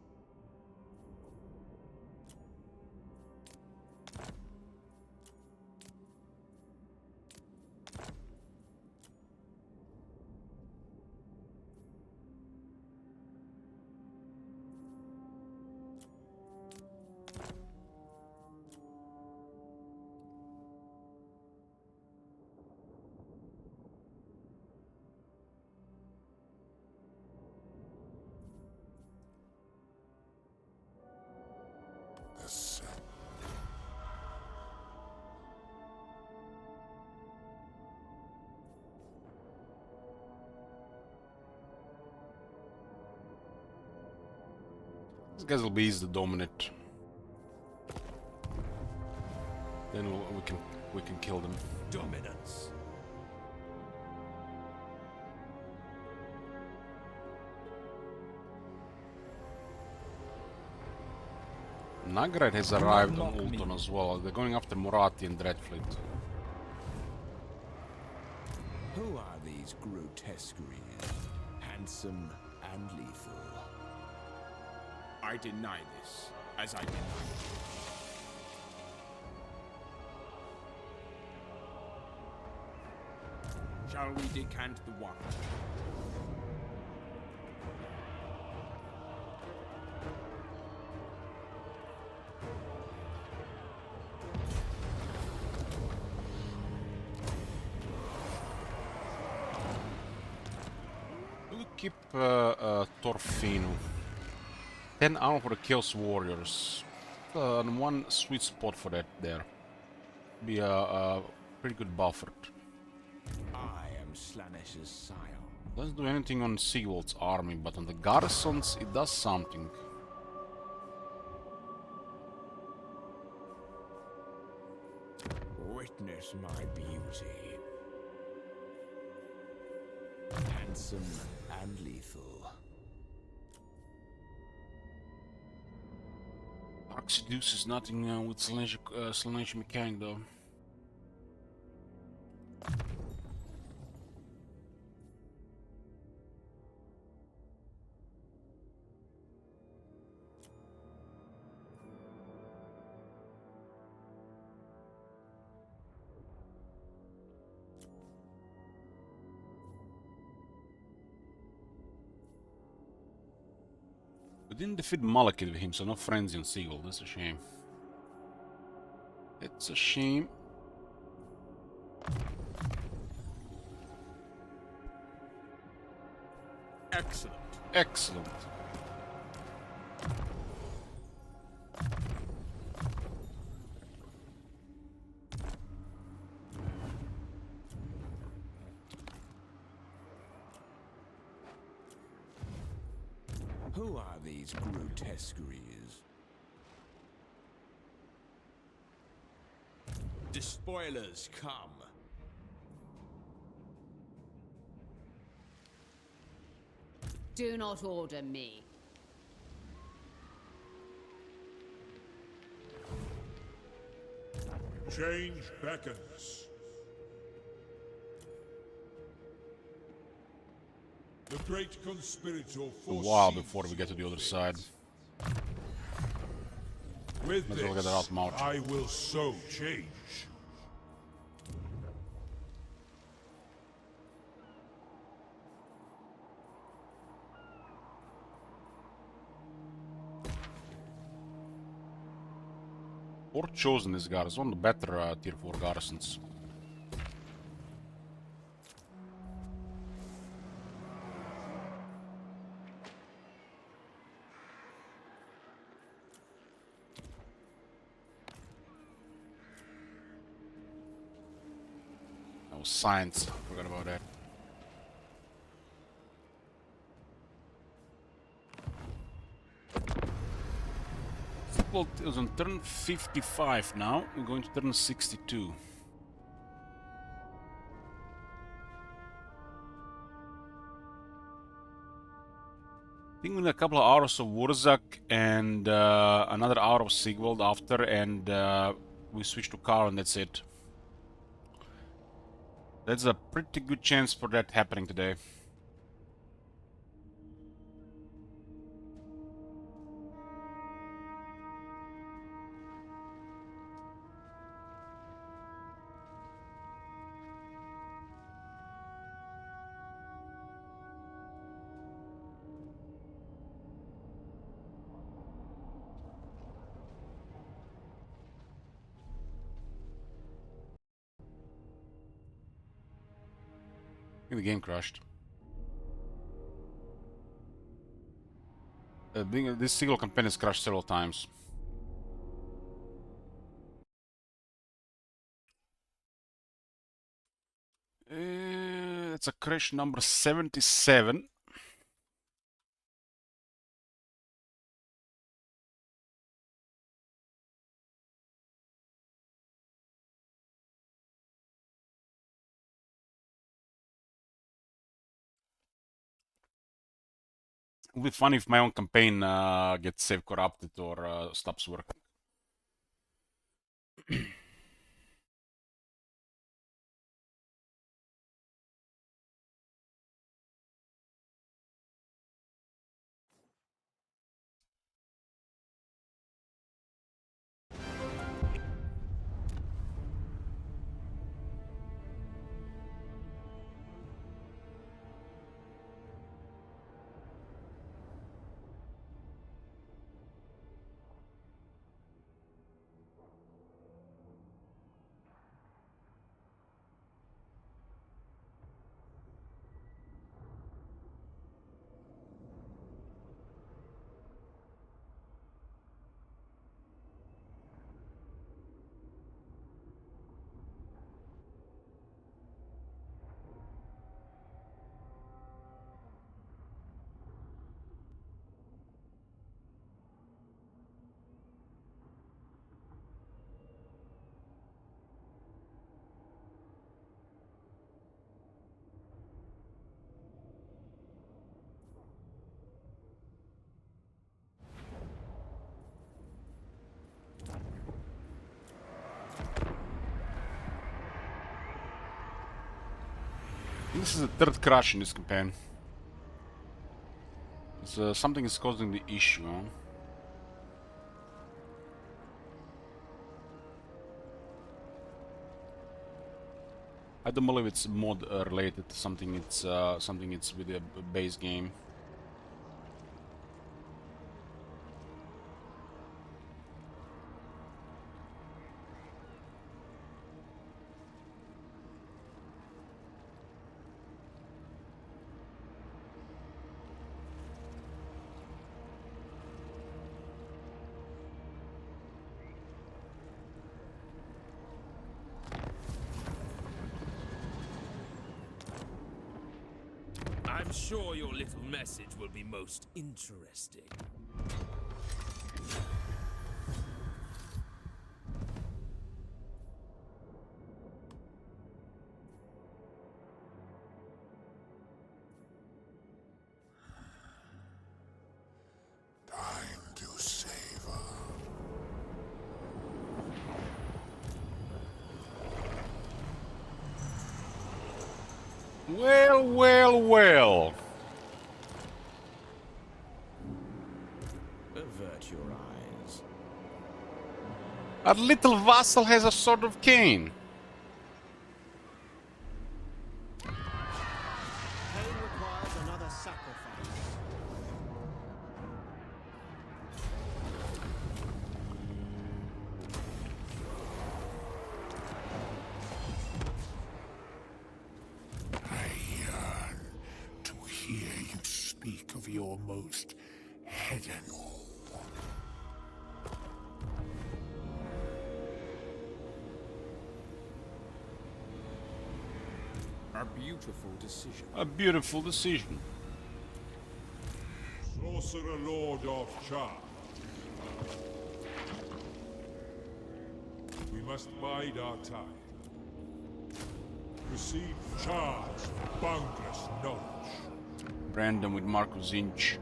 This guys will be easy to dominate. Then we can kill them. Dominance. Nagrad has arrived on Ulton as well. They're going after Morati and Dreadfleet. Who are these grotesqueries? Handsome and lethal. I deny this, as I deny it. Shall we decant the wine? We'll keep Torfino. 10 armor for the Chaos Warriors. One sweet spot for that there. Be a pretty good buffer. I am Slanesh's sire. Doesn't do anything on Sigvald's army, but on the garrisons it does something. Witness my beauty. Handsome and lethal. Arc seduces nothing with Slaanesh mechanic though. We didn't defeat Malekith with him, so no frenzy on Sigvald. That's a shame. It's a shame. Excellent. Excellent. Who are these grotesqueries? Despoilers come. Do not order me. Change beckons. The great conspirator A while before we get to the other side. With Might as well get that out of mouth. I will so change. Or chosen this garrison, the better tier 4 garrisons. That was science, forgot about that. Football is on turn 55 now, we're going to turn 62. I think we need a couple of hours of Wurzak and another hour of Sigvald after, and we switch to Karl and that's it. That's a pretty good chance for that happening today. I think the game crashed. This single campaign has crashed several times. It's a crash number 77. It'll be funny if my own campaign gets save corrupted or stops working. This is the third crash in this campaign. Something is causing the issue, huh? I don't believe it's mod related to something. It's something it's with the base game. I'm sure your little message will be most interesting. Time to savor. Well, well, well. Avert your eyes. Our little vassal has a sword of Cain. Cain requires another sacrifice. I yearn to hear you speak of your most hidden. A beautiful decision. A beautiful decision. Sorcerer Lord of Charge. We must bide our time. Receive charge, boundless knowledge. Random with Marcus Inch.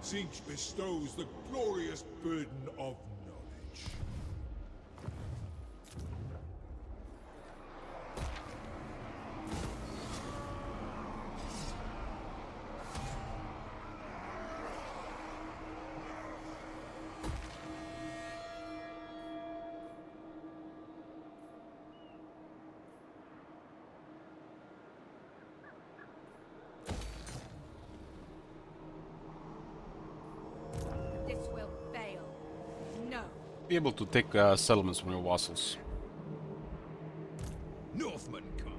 Zinch bestows the glorious burden of knowledge. This will fail. No. Be able to take settlements from your vassals. Northmen come.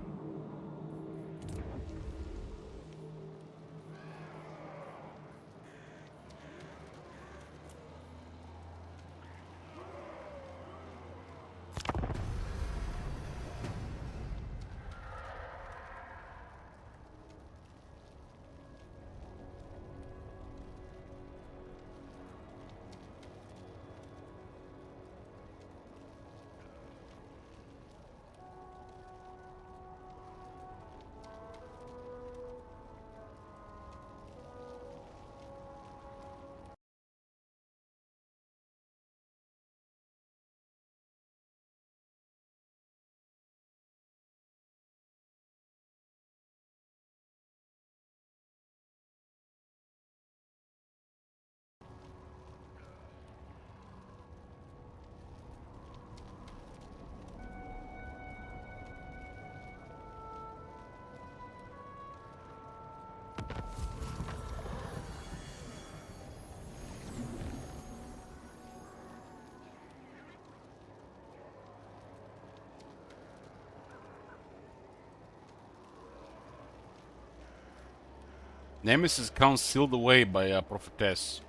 Nemesis crown sealed away by a prophetess.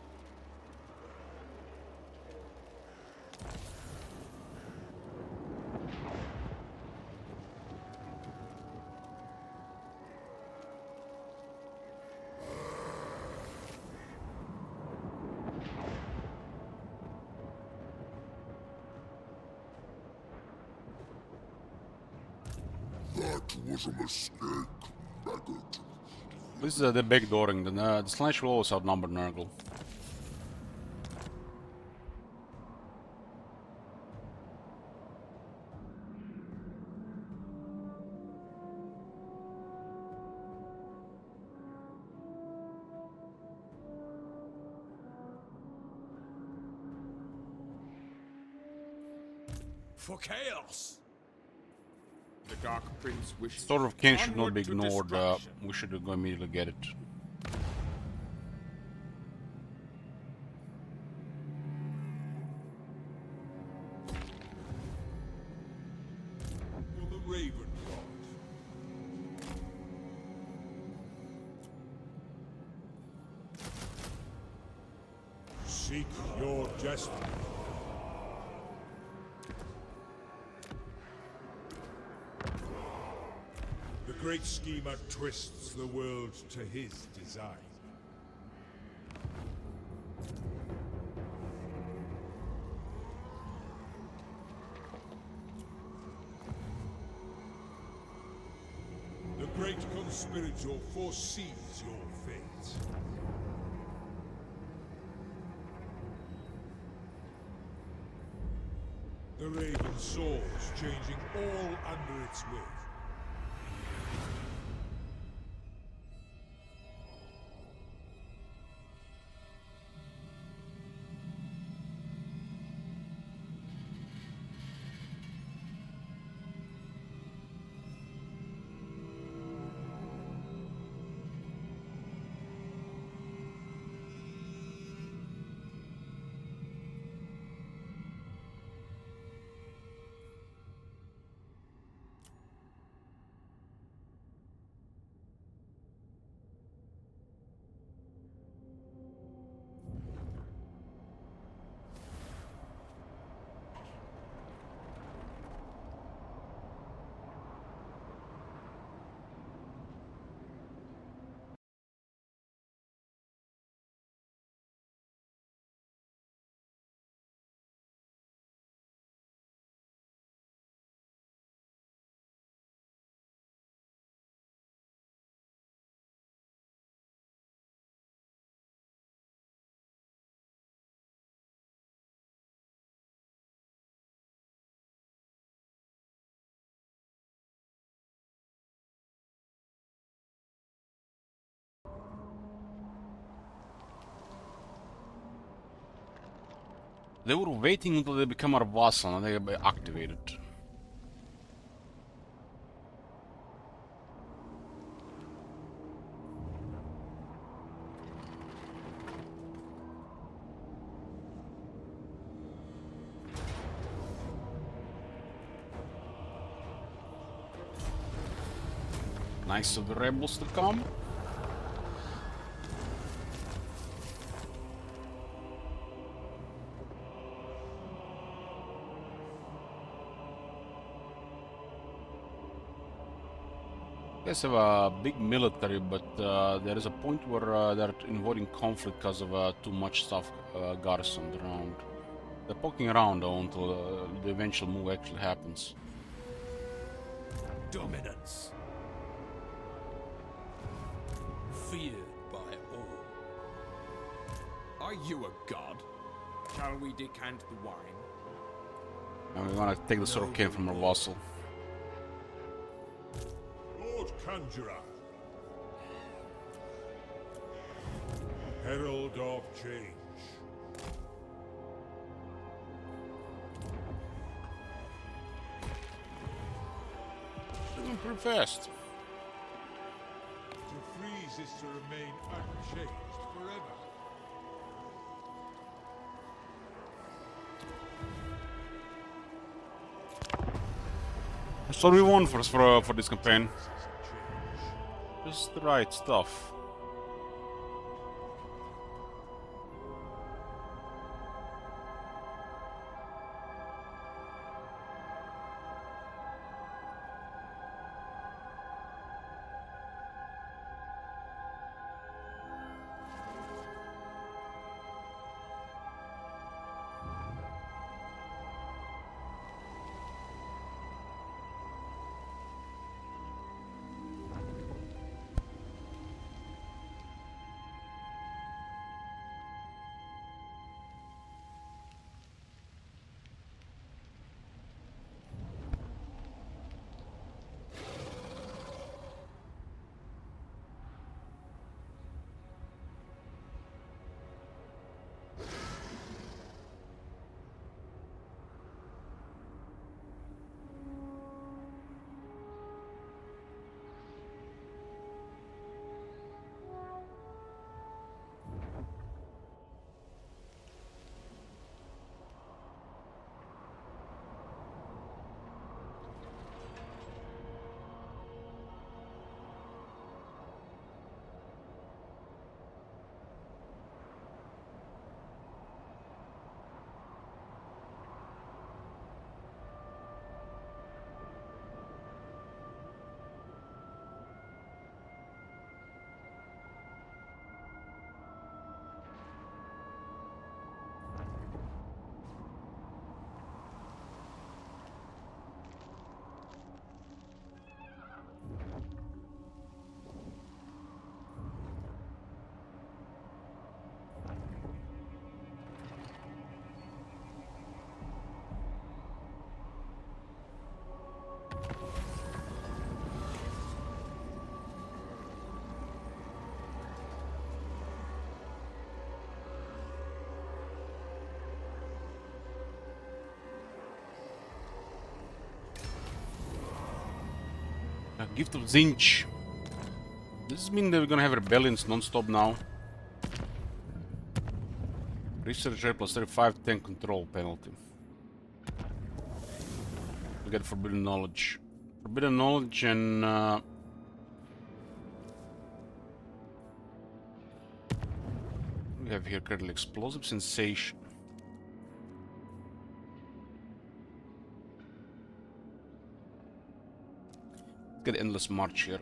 That was a mistake, maggot. This is the backdooring. The Slash will always outnumber Nurgle. For chaos! The Dark Prince wishes. Sword of Cain should not onward be to ignored. destruction. We should go immediately get it. For the Raven God. Seek your destiny. The great schemer twists the world to his design. The great conspirator foresees your fate. The Raven soars, changing all under its will. They were waiting until they become our vassal and they get activated. Nice of the rebels to come. You guys have a big military, but there is a point where they're avoiding conflict because of too much stuff garrisoned around. They're poking around though until the eventual move actually happens. Dominance. Feared by all. Are you a god? Shall we decant the wine? And we want to take the Sword of Cain from our vassal. Lord Conjurer. Herald of Change. Moving pretty fast. To freeze is to remain unchanged forever. That's what we want for this campaign. Just the right stuff. Gift of Zinch. Does this mean that we're gonna have rebellions non-stop now? Researcher plus 35 10 control penalty. We get forbidden knowledge. Forbidden knowledge and we have here currently explosive sensation. Let's get endless march here.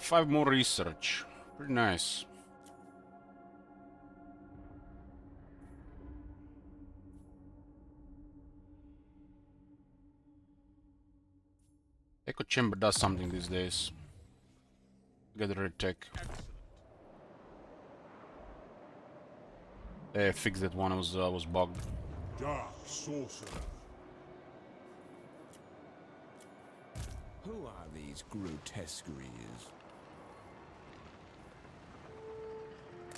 Five more research. Pretty nice. Echo chamber does something these days. Get rid of tech. Fix that one. Was bugged. Dark sorcerer. Who are these grotesqueries?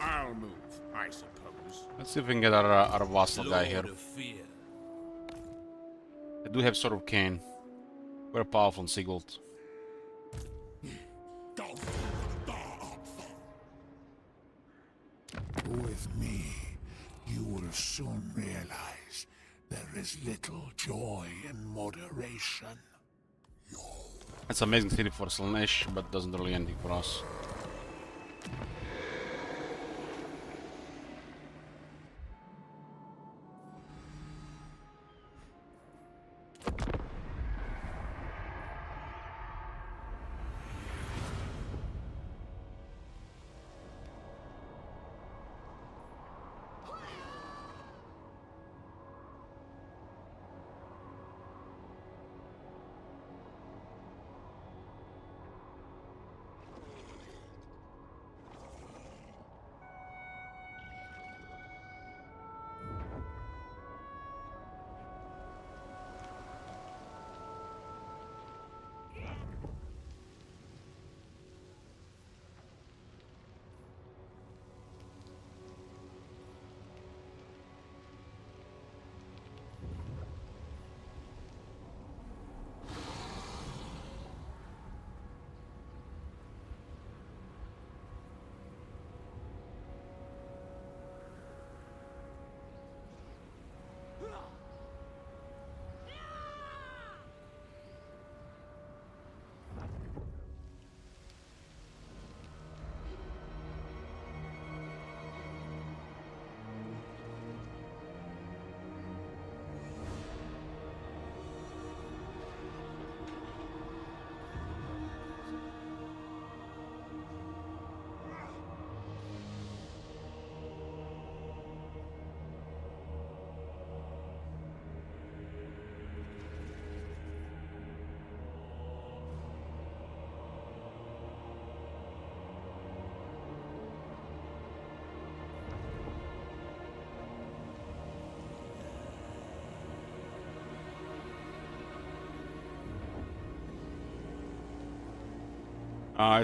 I'll move, I suppose. Let's see if we can get our vassal guy here. Lord of Fear. I do have Sword of Cain. Very powerful in Sigvald. With me, you will soon realize there is little joy in moderation. That's amazing city for Slaanesh, but doesn't really anything for us.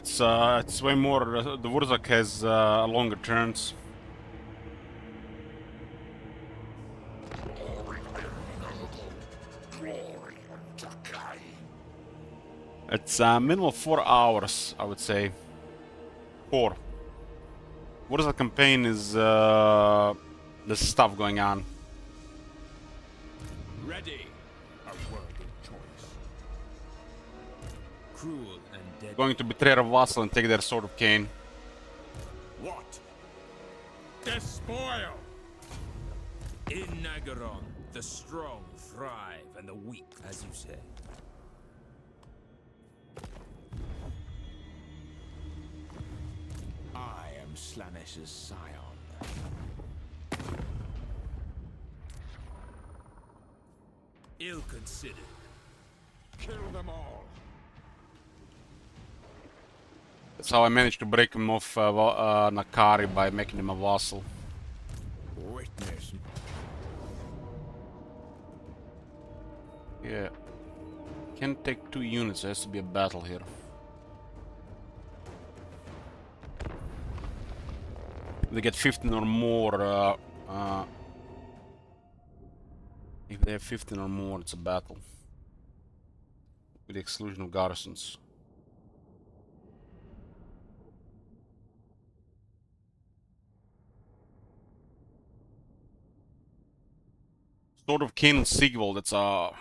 It's way more. The Wurzak has longer turns. It's minimal 4 hours, I would say. 4. Wurzak campaign is there's stuff going on. Ready. A worthy choice. Cruel and dead. Going to betray a vassal and take their Sword of Cain. What? Despoil! In Nagaron, the strong thrive and the weak, as you say. I am Slaanesh's scion. Ill considered. Kill them all. That's how I managed to break him off Nakari, by making him a vassal. Witness. Yeah. Can't take 2 units, there has to be a battle here. they get 15 or more, if they have 15 or more, it's a battle. With the exclusion of garrisons. Sword of Cain and Sigvald, that's the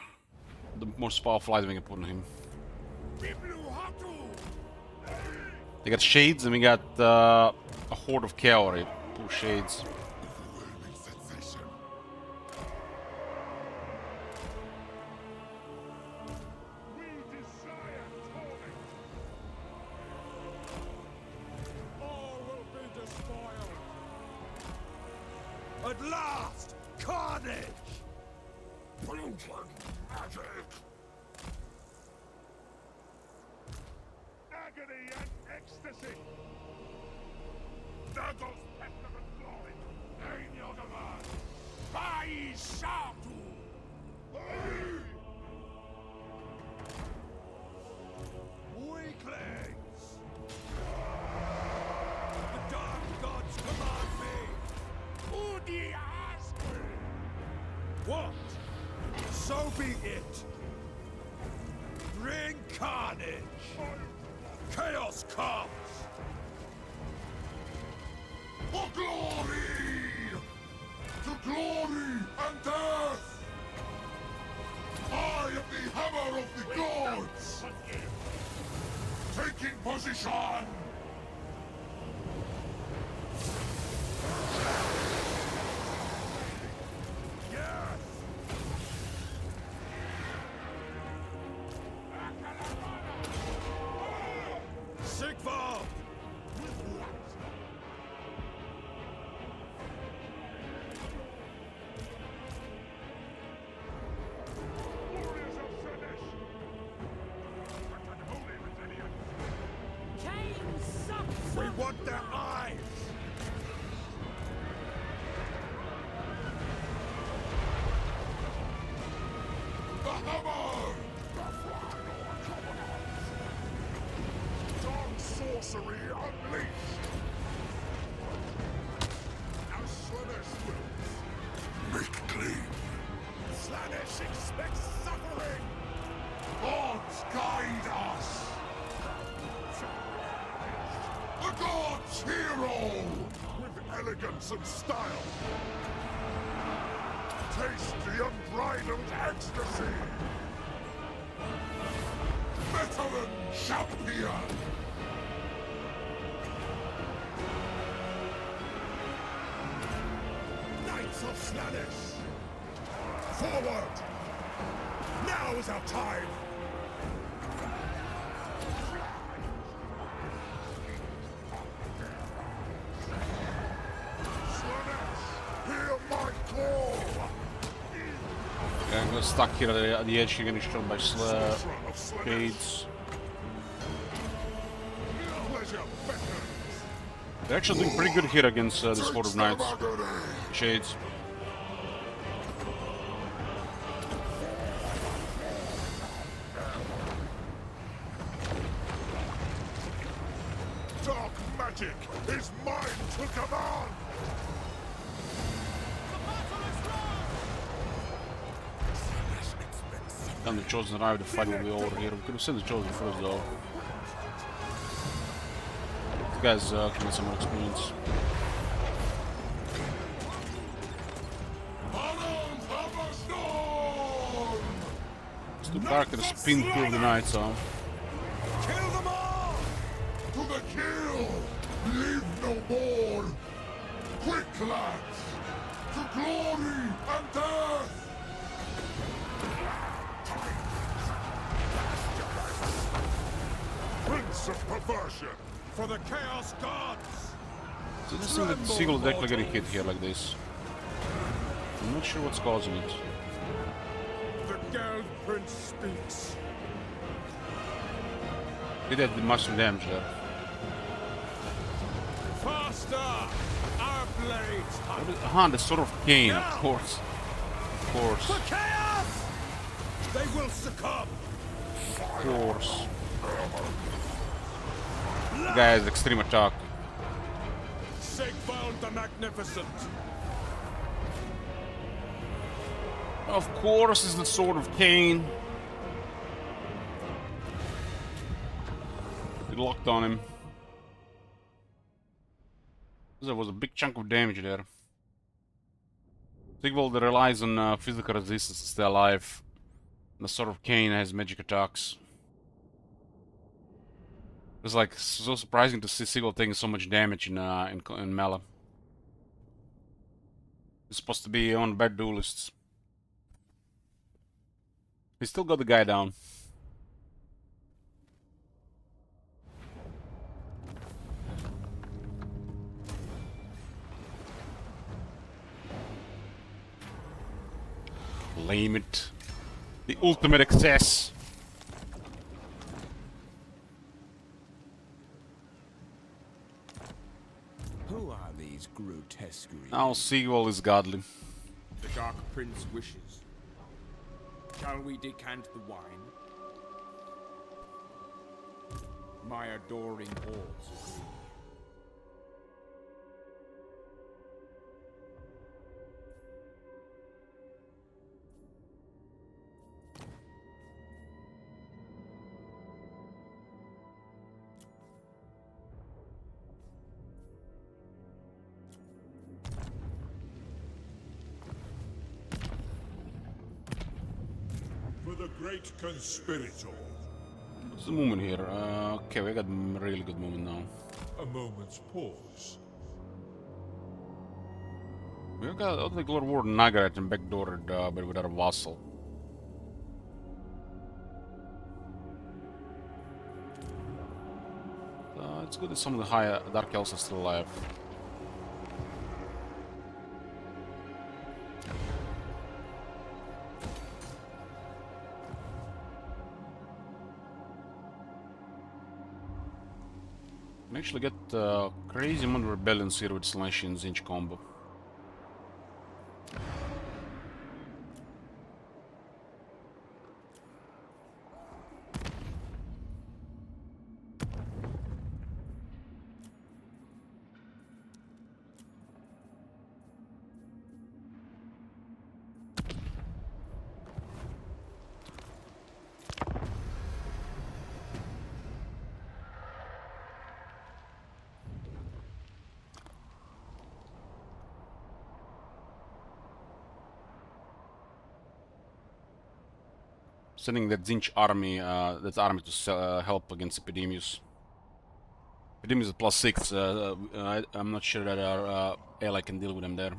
most powerful item we can put on him. They got Shades and we got a Horde of Cavalry. Two Shades. At last! Carnage! Agony and ecstasy! Daggers, pestilent glory! Ain Yogaman! Bai Shatu! Weaklings! The dark gods command me! Udi Asqui! What? So be it! Bring carnage! Chaos comes! For glory! To glory and death! I am the hammer of the gods! Taking position! Yes! Sigvald! Warriors of Sadish! Unholy Rebellion! We want their eyes! The hammer! Dark sorcery unleashed! Now Slaanesh wills. Make clean. Slaanesh expects suffering! Gods guide us! The gods' hero! With elegance and style! Taste the unbridled ecstasy! Veteran champion! Knights of Slaanesh! Forward! Now is our time! Slaanesh, hear my call! Yeah, I'm stuck here at the edge, you're getting shot by Sorcerer of Slaanesh, Shades. pleasure beckons! They're actually doing pretty good here against this Horde of Knights. Shades. Dark magic is mine to command! And the Chosen arrived, the fight will be over here. We could have sent the Chosen first though. You guys can get some more experience. Stupark has spin through the Knights, so. Kill them all! To the kill! Leave no more! Quick, lads! To glory and death! Prince of perversion! For the Chaos Gods! It's interesting that Sigil is actually getting hit here like this. I'm not sure what's causing it. The Geld Prince speaks. He did massive damage there. Faster! Our blades! What is, aha, the Sword of Cain, of course. Of course. For chaos! They will succumb! Of course. The guy has extreme attack. Sigvald the Magnificent! Of course, it's the Sword of Cain. It locked on him. There was a big chunk of damage there. Sigvald relies on physical resistance to stay alive. The Sword of Cain has magic attacks. It's like so surprising to see Sigvald taking so much damage in melee. He's supposed to be on bad duelists. He still got the guy down. Claim it. The ultimate excess. Who are these grotesqueries? Now Sigvald is godly. The Dark Prince wishes. Shall we decant the wine? My adoring hordes agree. For the great conspirator. What's the movement here? Okay, we got really good movement now. A moment's pause. We got the Lord Warden Nagaret and backdoored but without a vassal. It's good that some of the higher Dark Elves are still alive. Can actually get crazy amount of rebellions here with Slash and Zinch combo. Sending that Zinch army, to help against Epidemius. Epidemius is +6. I'm not sure that our ally can deal with them there.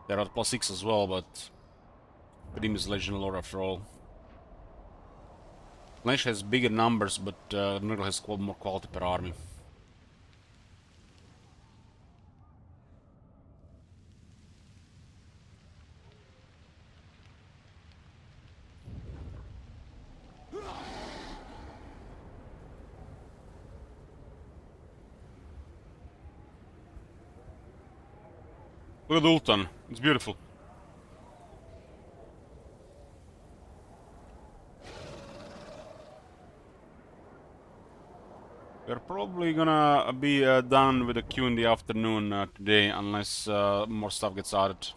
They're at +6 as well, but Epidemius is Legion Lord after all. Lash has bigger numbers, but Nurgle has more quality per army. Look at Ultan, it's beautiful. We're probably gonna be done with the queue in the afternoon today, unless more stuff gets added.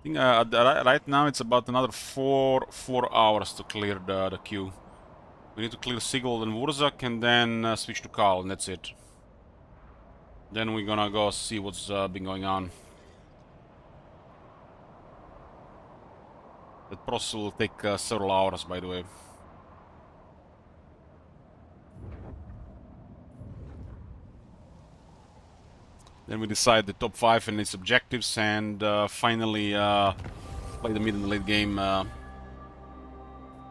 I think right now it's about another four hours to clear the queue. We need to clear Sigvald and Wurzak and then switch to Karl, and that's it. Then we're gonna go see what's been going on. That process will take several hours, by the way. Then we decide the top 5 and its objectives, and finally play the mid and late game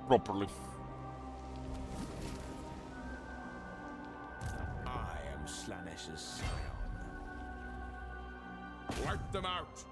properly. I am Slanesh's scion. Wipe them out!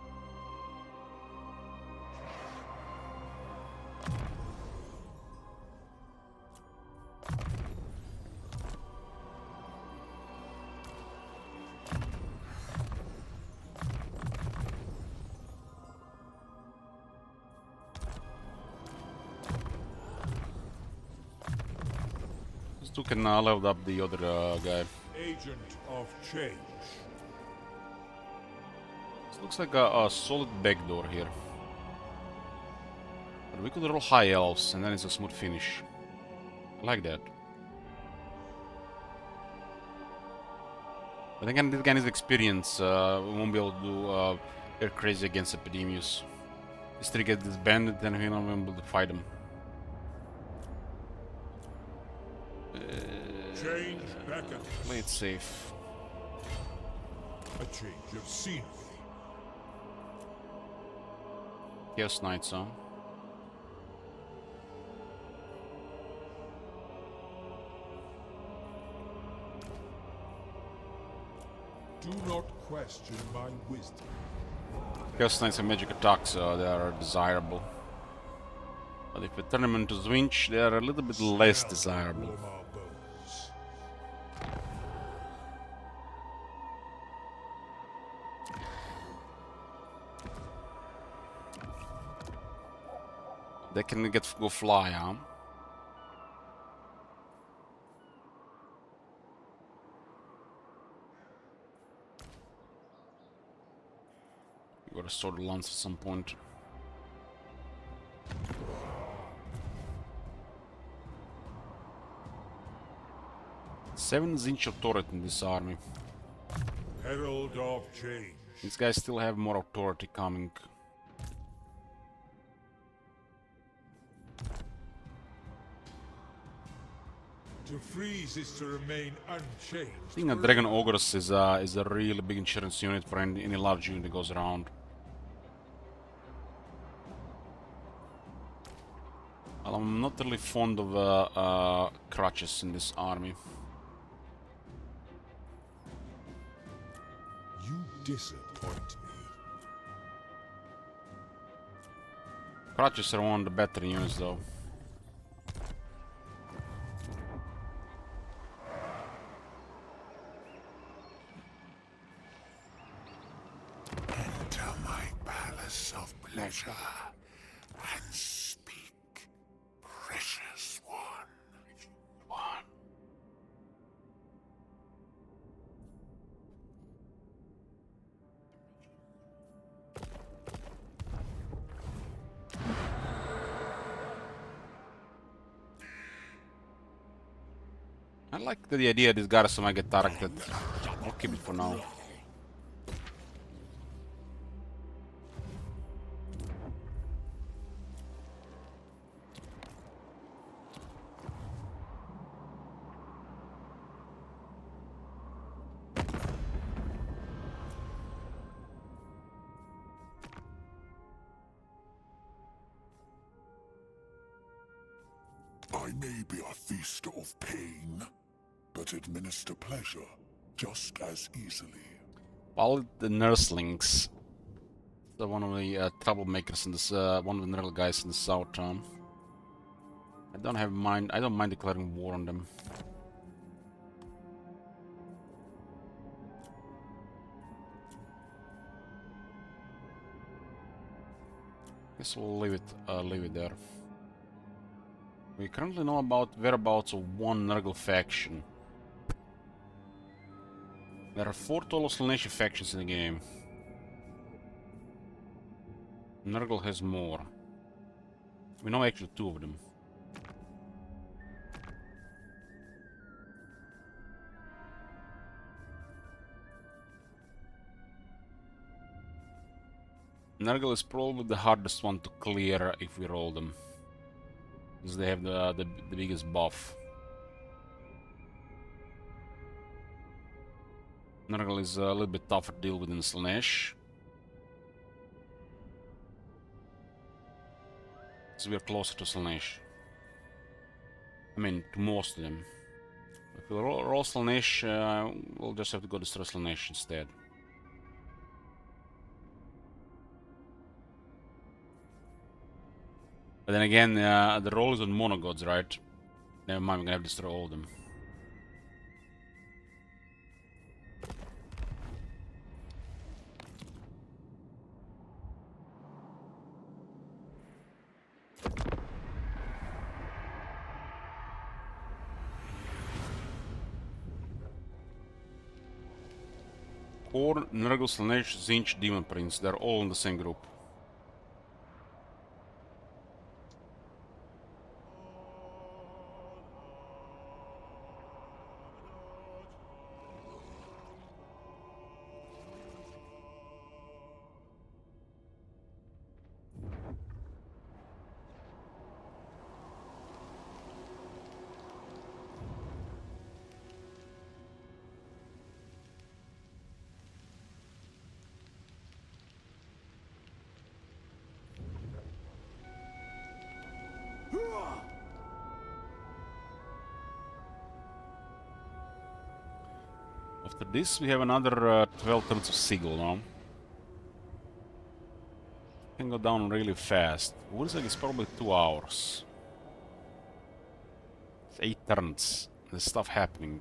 Stu can level up the other guy. Agent of change. This looks like a solid backdoor here. But we could roll high elves and then it's a smooth finish. I like that. But again, this guy needs experience. We won't be able to do air crazy against Epidemius. This tree gets disbanded, then we're not able to fight him. Change beckons. Play it safe. A change of scenery. Chaos Knights, huh? Do not question my wisdom. Chaos Knights have magic attacks, so they are desirable. But if we turn them into Zwinch, they are a little bit less desirable. Warm our bones. They can go fly, huh? You gotta sword lance at some point. Seven Zinch turret in this army. Herald of change. These guys still have more authority coming. To freeze is to remain unchanged. I think that Dragon Ogres is a really big insurance unit for any large unit that goes around. Well, I'm not really fond of crutches in this army. You disappoint me. Crutches are one of the better units though. Enter my palace of pleasure and speak, precious one. I like the idea this garrison might get targeted. I'll keep it for now. I may be a feast of pain, but administer pleasure just as easily. All the nurslings. They're one of the troublemakers in this. One of the neural guys in the south. I don't mind declaring war on them. Guess we'll leave it there. We currently know about whereabouts of one Nurgle faction. There are 4 total Slaaneshi factions in the game. Nurgle has more. We know actually 2 of them. Nurgle is probably the hardest one to clear if we roll them. Because they have the biggest buff. Nurgle is a little bit tougher to deal with than Slaanesh. So we are closer to Slaanesh. I mean, to most of them. If we roll Slaanesh, we'll just have to go destroy Slaanesh instead. But then again, the roll is on monogods, right? Never mind, we're gonna have to destroy all of them. Horn, Nurgle, Slanesh, Zinch, Demon Prince. They're all in the same group. After this, we have another 12 turns of Sigil now. Can go down really fast. Wurzag is probably 2 hours. It's 8 turns. There's stuff happening.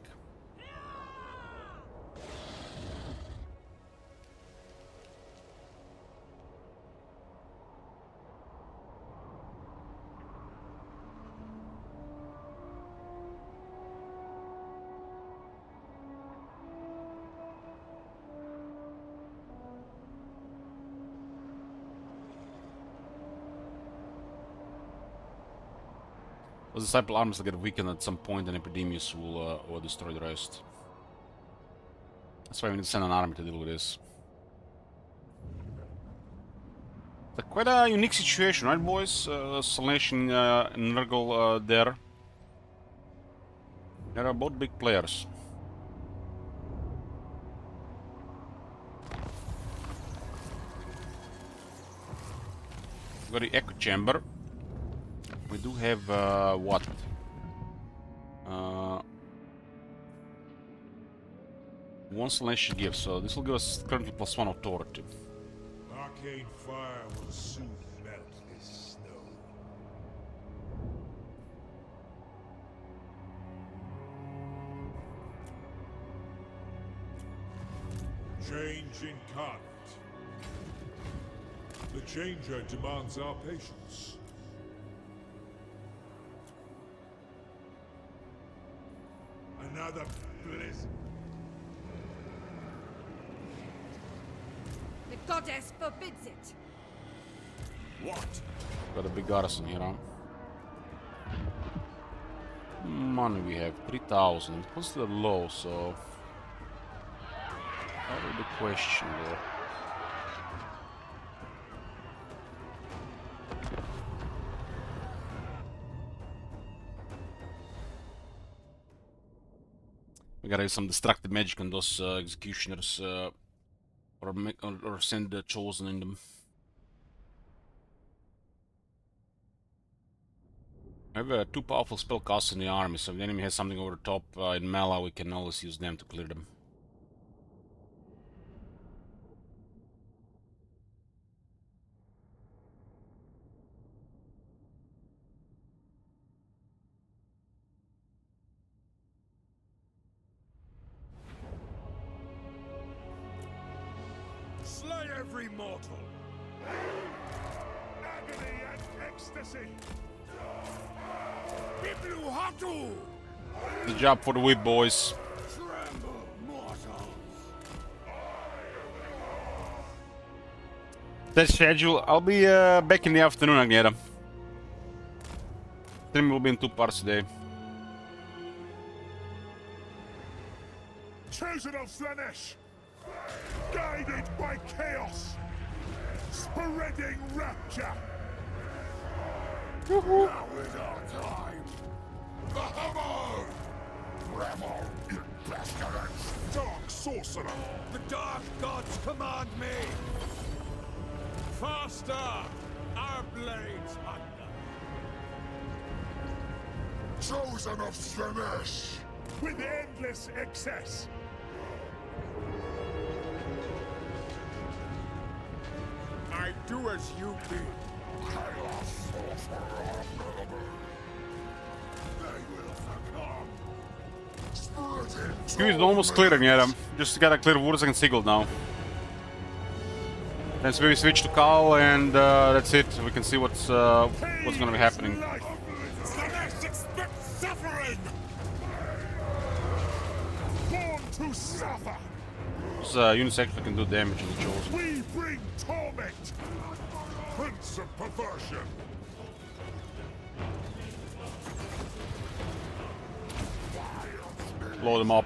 The Disciple arms will get weakened at some point, and Epidemius will destroy the rest. That's why we need to send an army to deal with this. It's quite a unique situation, right, boys? Slaanesh and Nurgle there. They are both big players. Got the Echo Chamber. We do have, what? One Slaanesh gift, so this will give us currently +1 authority. Arcane fire will soon melt this snow. Change incarnate. The Changer demands our patience. Another blizzard. The goddess forbids it. What? Got a big garrison here, huh? Money we have 3,000. It was a little low, so probably the question there. We gotta use some destructive magic on those executioners, or send the chosen in them. I have 2 powerful spellcasters in the army, so if the enemy has something over the top in melee, we can always use them to clear them. Slay every mortal. Agony and ecstasy. Ibluhatu! Good job for the whip, boys. Tremble, mortals. That schedule, I'll be back in the afternoon, Agneta. Stream will be in 2 parts today. Chosen of Slaanesh, guided by chaos, spreading rapture. Now is our time. The hammer! Revel in pestilence. Dark sorcerer. The dark gods command me. Faster! Our blades under. Chosen of Slaanesh, with endless excess. I do as you bid. Chaos sorcerer. They will succumb. Q is almost clear, Agneta. Just gotta clear Wurzag and Sigil now. Then we switch to Khal, and that's it. We can see what's gonna be happening. Slaanesh expects suffering. Born to suffer. Those units actually can do damage to the Chosen. We bring torment! Prince of perversion! Blow them up.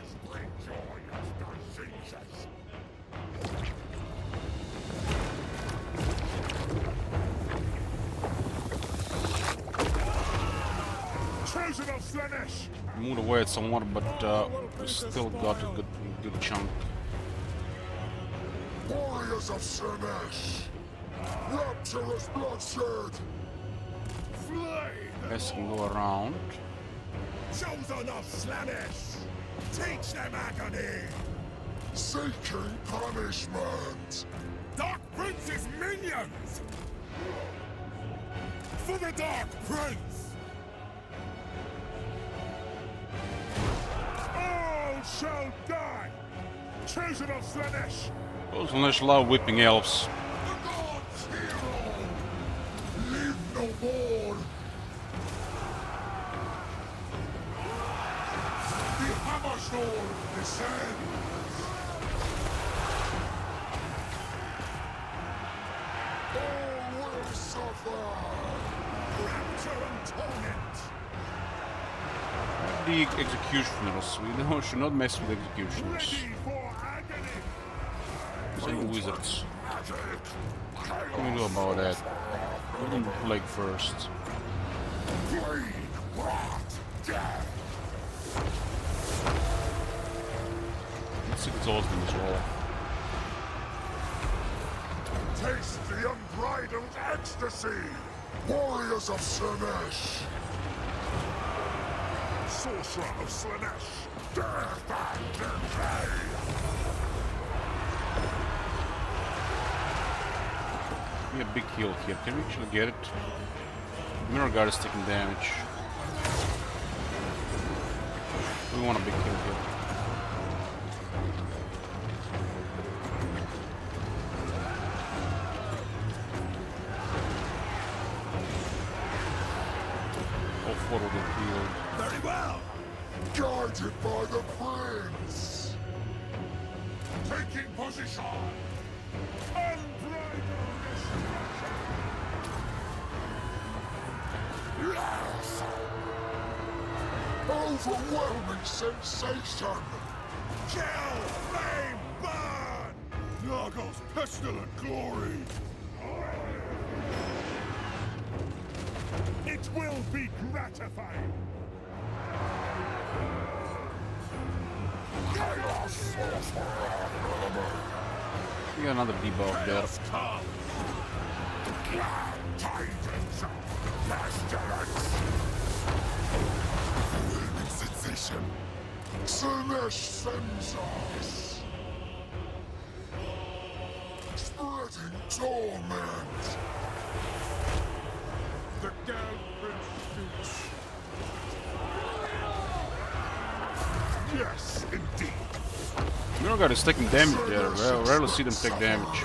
Chosen of Slaanesh! Moved away somewhat, but we still got a good chunk. Warriors of Slaanesh! Rapturous bloodshed! Flame! Guys can go around. Chosen of Slaanesh! Teach them agony! Seeking punishment! Dark Prince's minions! For the Dark Prince! All shall die! Chosen of Slaanesh! Those Slaanesh love whipping elves. The gods hero! Live no more! The Hammerstorm descends! All will suffer! Rapture and torment! The executioners. We should not mess with executioners. Ready for agony! Same wizards. What can we do about that? We're gonna plague first. Plague, rot, death! Let's exhaust them as well. Taste the unbridled ecstasy! Warriors of Slaanesh! Sorcerer of Slaanesh! Death and decay! We have a big heal here. Can we actually get it? Mirror Guard is taking damage. We want a big heal here. All four will get healed. Very well! Guided by the Prince! Taking position! Unbridled destruction! Yes! Overwhelming sensation! Kill! Flame! Burn! Nargos pestilent glory! It will be gratifying! Chaos! We got another debuff there. Come! Glad tidings of the pestilence! Overwhelming sensation! Slaanesh sends us! Spreading torment! The Geld Prince speaks! Yes, indeed! Mirror Guard is taking damage there. Rarely see them take damage.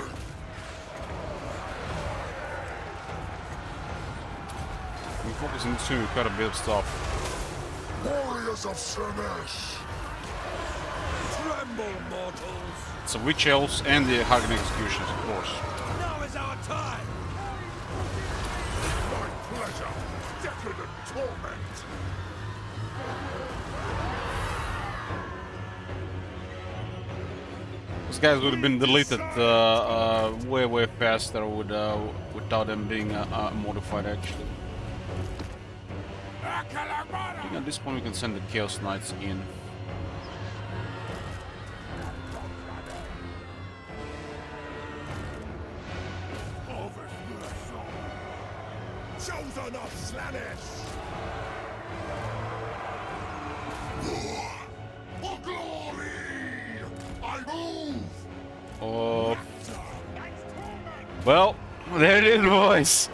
We focus on soon, quite a bit of stuff. Warriors of Slaanesh! Tremble, mortals! It's a Witch Elves and the Hagen Executioners, of course. Now is our time! My pleasure! Decadent torment! Those guys would have been deleted way faster without them being modified, actually. I think at this point we can send the Chaos Knights in. Chosen of Slaanesh! For glory! I move! Oh. Well, there it is, boys.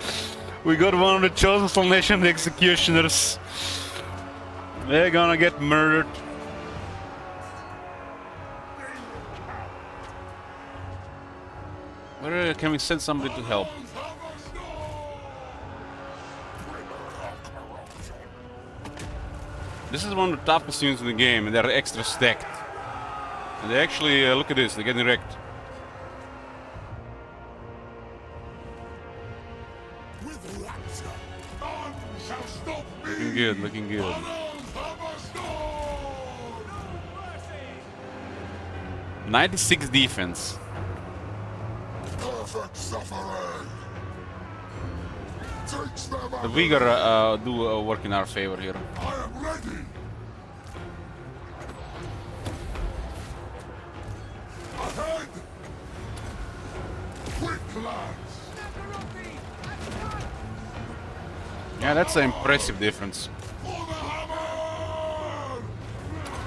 We got one of the Chosen Slaanesh and the Executioners. They're gonna get murdered. Where can we send somebody to help? This is one of the toughest units in the game, and they're extra stacked. And they actually, look at this, they're getting wrecked. With rapture, none shall stop me. Looking good, looking good. Hammer's Hammerstone! 96 defense. Perfect suffering. Takes them The out. Vigor do work in our favor here. I am ready. Ahead. Quick, lads. Yeah, that's an impressive difference. For the hammer!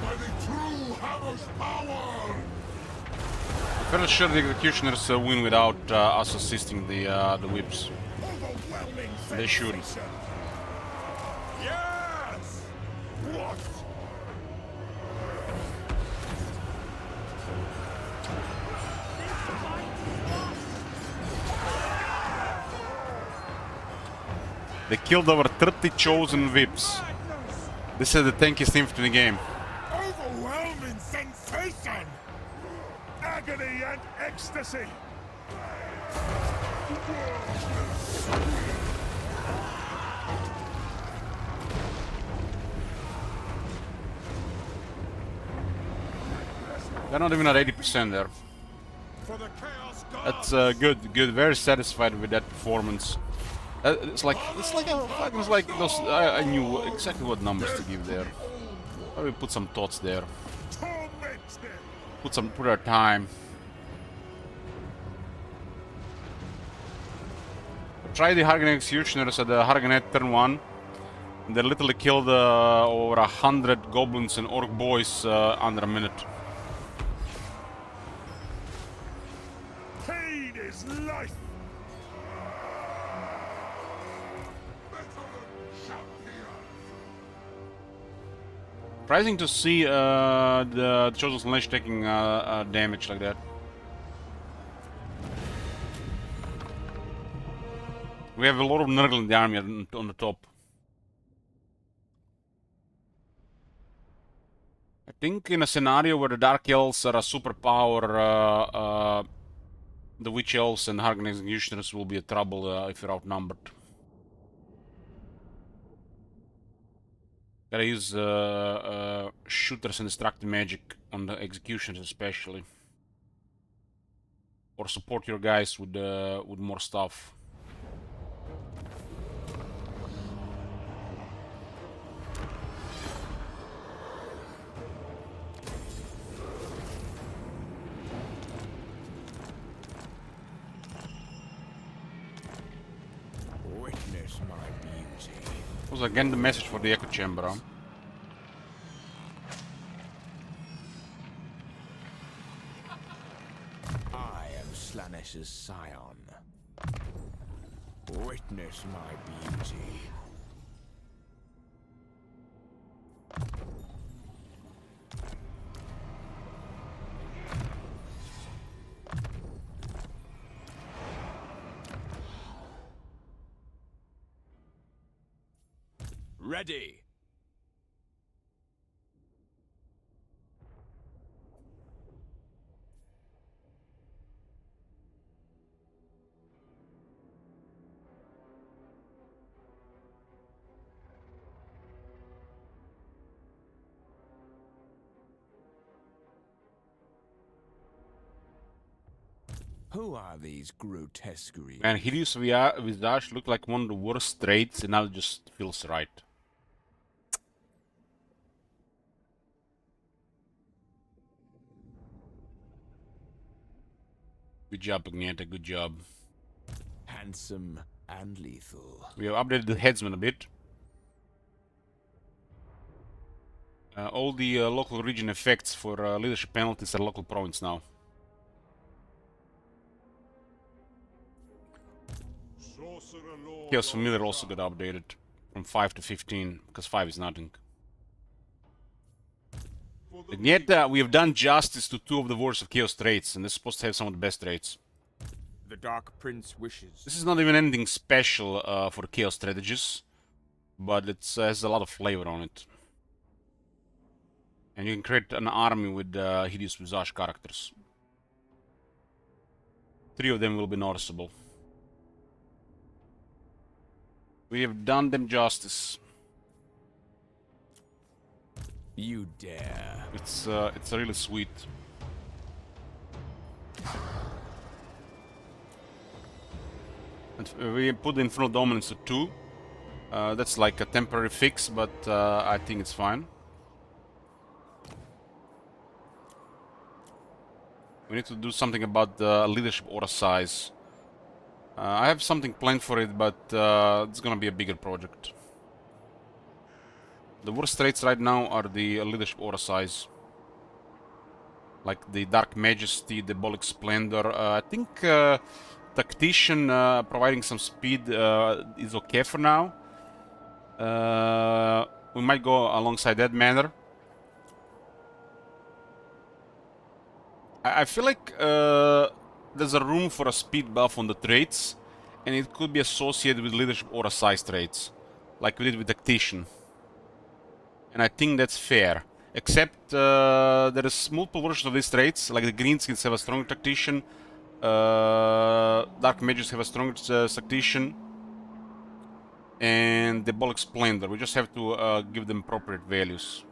By the true hammer's power! Fairly sure the executioners win without us assisting the whips. Overwhelming They should. sensation. Yes! What? They killed over 30 chosen whips. This is the tankiest infantry in the game. Overwhelming sensation! Agony and ecstasy! They're not even at 80% there. For the chaos gods! That's good, good. Very satisfied with that performance. It's like those. I knew exactly what numbers to give there. I will put some thoughts there. Torment them! Put our time. Try the Harganet Executioners at the Harganet turn 1. They literally killed over 100 goblins and orc boys under a minute. Pain is life! Surprising to see the Chosen Slash taking damage like that. We have a lot of Nurgle in the army on the top. I think in a scenario where the Dark Elves are a superpower, the Witch Elves and Hargan Executioners will be a trouble if you're outnumbered. Gotta use shooters and destructive magic on the executions especially, or support your guys with more stuff. Witness my beauty. Was again the message for the echo chamber. Huh? I am Slaanesh' scion. Witness my beauty. Ready. Who are these grotesqueries? Man, Hideous Visage looked like one of the worst traits, and now it just feels right. Good job, Agneta, good job. Handsome and lethal. We have updated the headsman a bit. All the local region effects for leadership penalties are local province now. Chaos Familiar also got updated from 5 to 15, because 5 is nothing. And yet we have done justice to 2 of the worst of Chaos traits, and this is supposed to have some of the best traits. The Dark Prince wishes. This is not even anything special for Chaos strategies, but it has a lot of flavor on it. And you can create an army with Hideous Visage characters. 3 of them will be noticeable. We have done them justice. You dare. It's really sweet. And we put the Infernal Dominance to 2. That's like a temporary fix, but I think it's fine. We need to do something about the leadership aura size. I have something planned for it, but it's gonna be a bigger project. The worst traits right now are the leadership aura size. Like the Dark Majesty, the Diabolic Splendor. I think Tactician providing some speed is okay for now. We might go alongside that manner. I feel like there's a room for a speed buff on the traits, and it could be associated with leadership aura size traits, like we did with Tactician. And I think that's fair. Except there is multiple versions of these traits, like the Greenskins have a stronger Tactician, Dark Mages have a stronger Tactician, and Diabolic Splendor. We just have to give them appropriate values.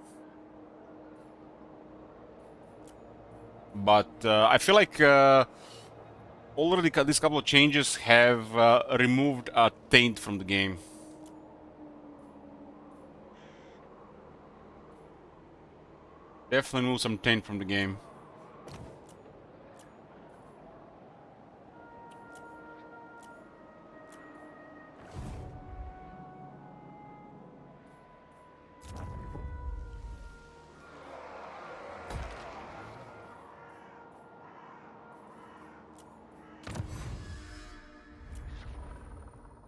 But I feel like already these couple of changes have removed a taint from the game. Definitely remove some taint from the game.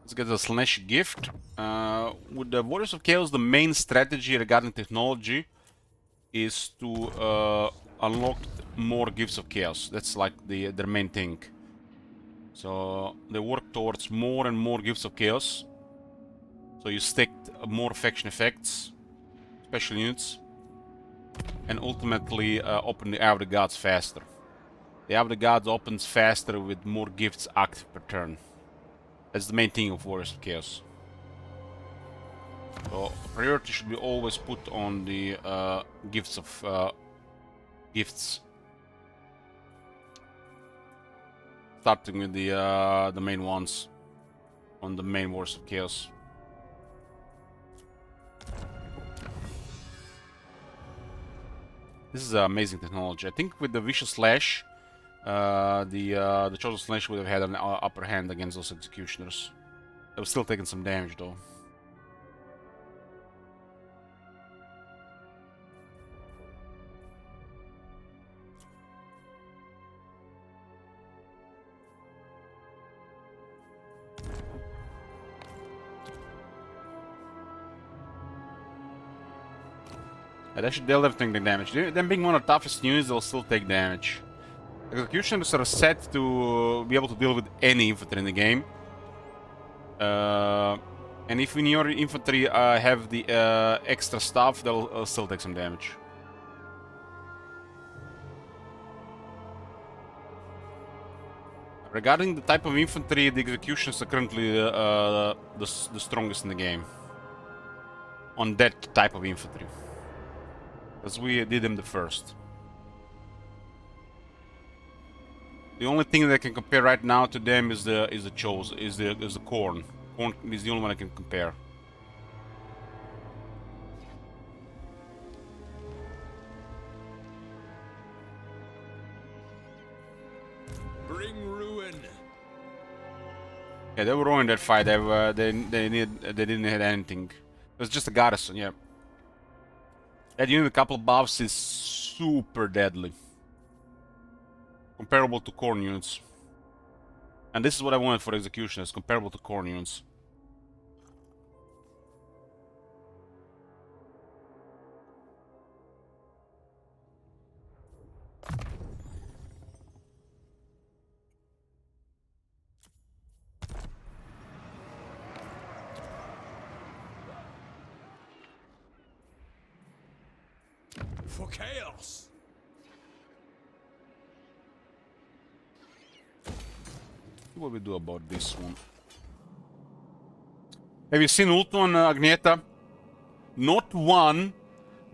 Let's get the Slanesh gift. With the Warriors of Chaos, the main strategy regarding technology is to unlock more Gifts of Chaos. That's like their main thing. So they work towards more and more Gifts of Chaos. So you stack more faction effects, special units, and ultimately open the Eye of the Gods faster. The Eye of the Gods opens faster with more gifts active per turn. That's the main thing of Warriors of Chaos. So priority should be always put on the gifts of gifts, starting with the main ones on the main Warriors of Chaos. This is amazing technology. I think with the Vicious Slash, the Chosen Slash would have had an upper hand against those Executioners. They were still taking some damage though. They'll have to take damage. Them being one of the toughest units, they'll still take damage. Executioners are set to be able to deal with any infantry in the game. And if in your infantry have the extra stuff, they'll still take some damage. Regarding the type of infantry, the Executioners are currently the strongest in the game. On that type of infantry. Because we did them the first. The only thing that I can compare right now to them is the Khorne. Khorne is the only one I can compare. Bring ruin. Yeah, they were ruined that fight. They didn't have anything. It was just a garrison. Yeah. That unit with a couple of buffs is super deadly. Comparable to Khorne units. And this is what I wanted for Executioners, comparable to Khorne units. For chaos! What we do about this one? Have you seen ult on Agneta? Not one,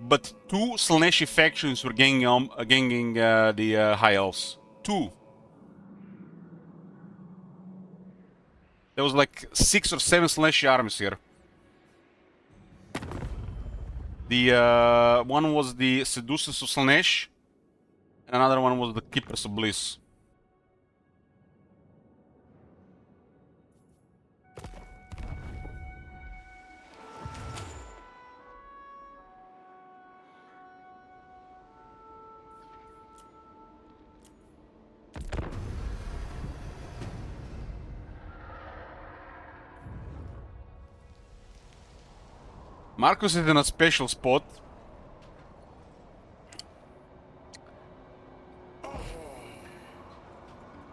but two Slaaneshi factions were ganging the High Elves. Two. There was like 6 or 7 Slaaneshi armies here. The one was the Seducers of Slaanesh, and another one was the Keepers of Bliss. Marcus is in a special spot.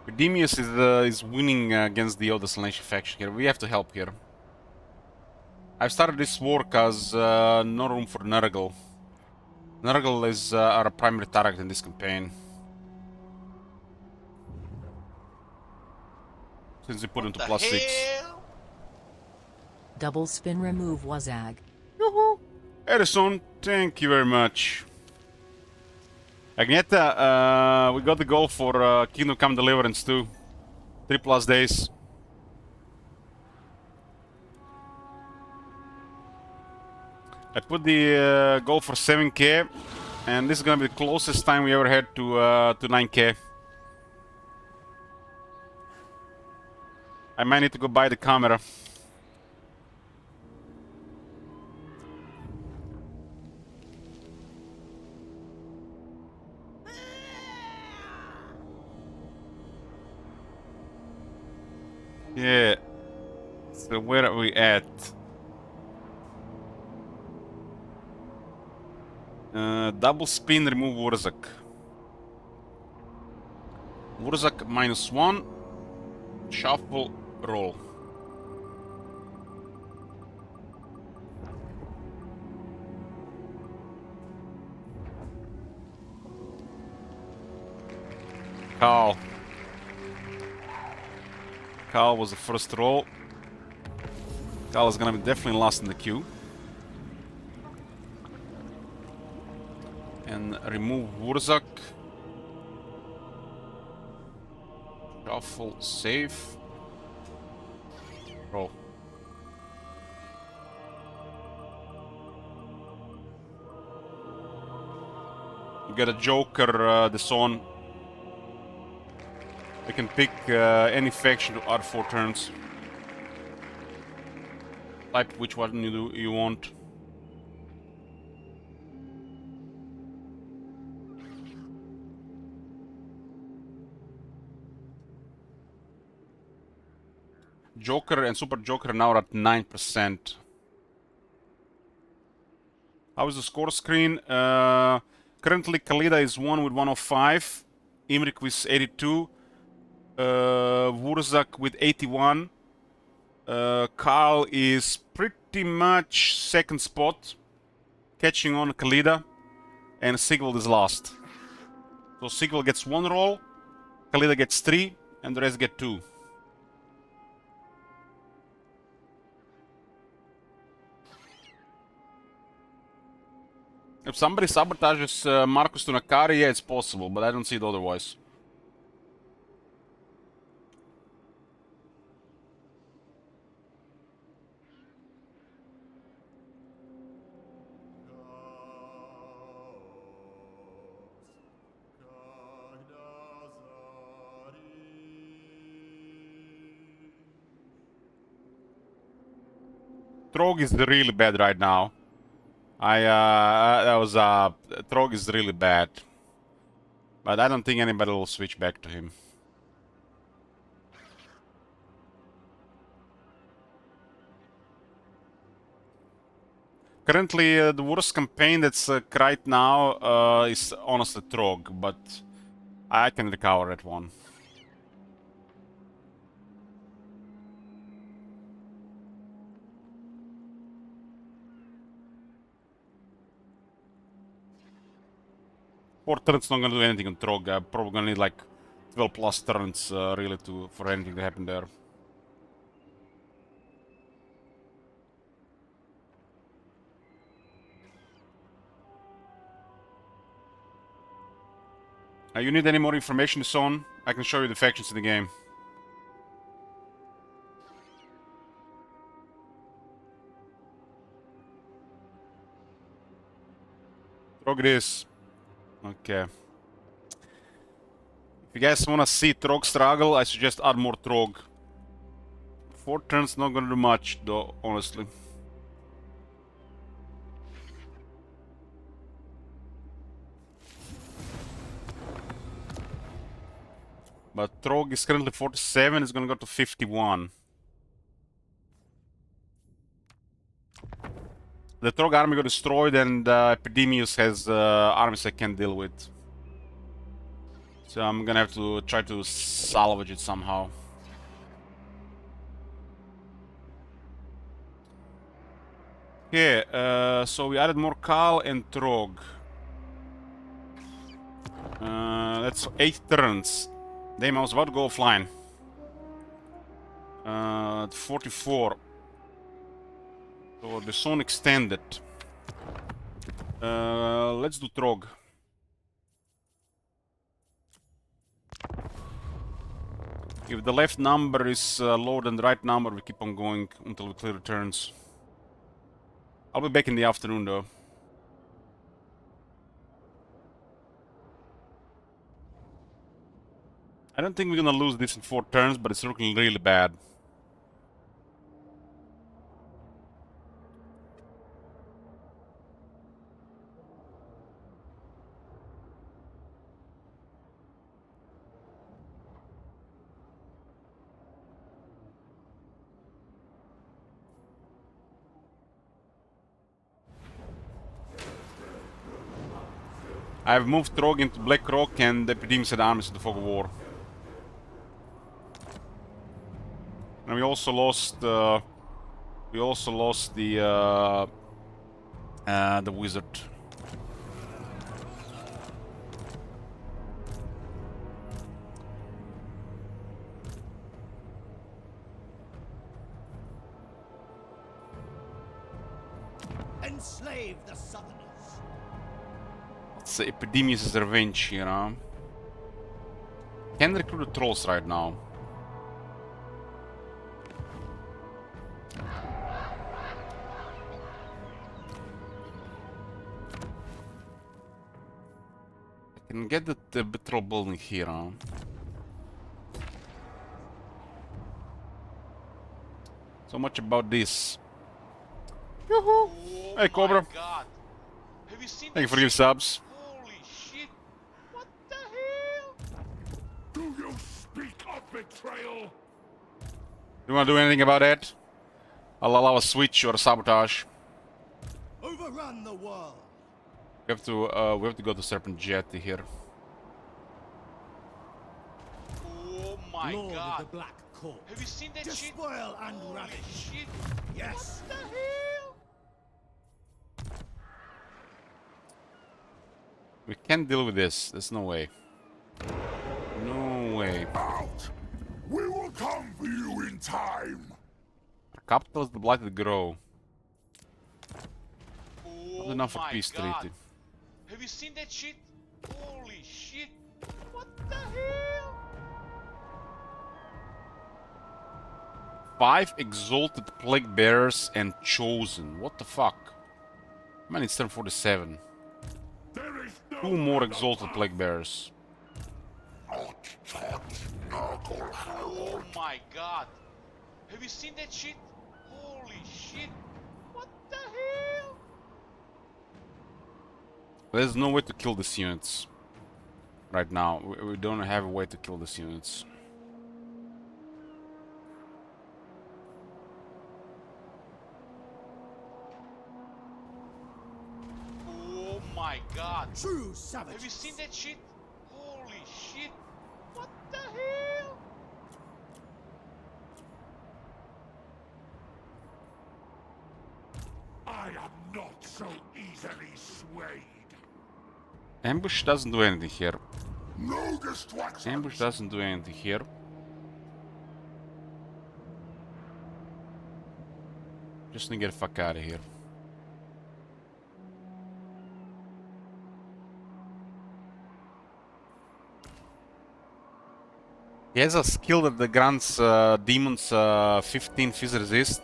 Pedemius is winning against the other Slaaneshi faction here. We have to help here. I've started this war cause no room for Nurgle. Nurgle is our primary target in this campaign. Since we put him to +6. Double spin remove Wazag. Yoo-hoo! Edison, thank you very much. Agneta, we got the goal for Kingdom Come Deliverance too. 3+ days. I put the goal for 7k, and this is gonna be the closest time we ever had to 9k. I might need to go buy the camera. Yeah. So where are we at? Double spin, remove Wurzak. Wurzak -1. Shuffle, roll. Carl. Carl was the first roll. Carl is gonna be definitely last in the queue. And remove Wurzak. Shuffle, save. Roll. You got a Joker, the Son. You can pick any faction to add 4 turns. Type which one you want. Joker and Super Joker now are at 9%. How is the score screen? Currently Khalida is 1 with 105. Imrik with 82. Wurzak with 81. Carl is pretty much second spot, catching on Khalida, and Sigvald is last. So Sigvald gets 1 roll, Khalida gets 3, and the rest get 2. If somebody sabotages Marcus to Nakari, yeah, it's possible, but I don't see it otherwise. Trog is really bad right now. Trog is really bad. But I don't think anybody will switch back to him. Currently, the worst campaign that's right now is honestly Trog, but I can recover that one. 4 turns not gonna do anything on Trog. Probably gonna need like 12 plus turns really for anything to happen there. You need any more information, Son? I can show you the factions in the game. Trog it is. Okay. If you guys wanna see Trog struggle, I suggest add more Trog. 4 turns not gonna do much though, honestly. But Trog is currently 47, it's gonna go to 51. The Trog army got destroyed and Epidemius has armies I can't deal with. So I'm gonna have to try to salvage it somehow. Okay, so we added more Khal and Trog. That's 8 turns. Damn, I was about to go offline. 44. So the zone extended. Let's do Trog. If the left number is lower than the right number, we keep on going until we clear the turns. I'll be back in the afternoon though. I don't think we're gonna lose this in 4 turns, but it's looking really bad. I've moved Trog into Black Rock and Epidemius had armies in the Fog of War. And we also lost the wizard. Enslave the Southerners. It's Epidemius' revenge, you know. Can't recruit the trolls right now. I can get the Betrol building here, huh? So much about this. Yoo-hoo! Oh Hey, Cobra. my God. Have you seen Thank you that for your shit? subs. Holy shit. What the hell? Do you speak of betrayal? You wanna do anything about that? I'll allow a switch or a sabotage. Overrun the world. We have to go to Serpent Jetty here. Oh my Lord God. of the Black Court. Have you seen that shit? Despoil and Holy ravish. shit. Yes. What the hell? We can't deal with this. There's no way. No way. Out! We will come for you in time! Our capital is the Blighted Grove. Oh Not enough for my peace God. treaty. Have you seen that shit? Holy shit. What the hell? 5 exalted plague bearers and chosen. What the fuck? Man, it's turn 47. There is no 2 more exalted plague bearers. Oh my God. Have you seen that shit? Holy shit. What the hell? There's no way to kill these units. Right now. We don't have a way to kill these units. Oh my God. True savage. Have you seen that shit? Holy shit. What the hell? I am not so easily swayed. Ambush doesn't do anything here. No distractions. Ambush doesn't do anything here. Just need to get the fuck out of here. He has a skill that grants demons 15 fizz resist.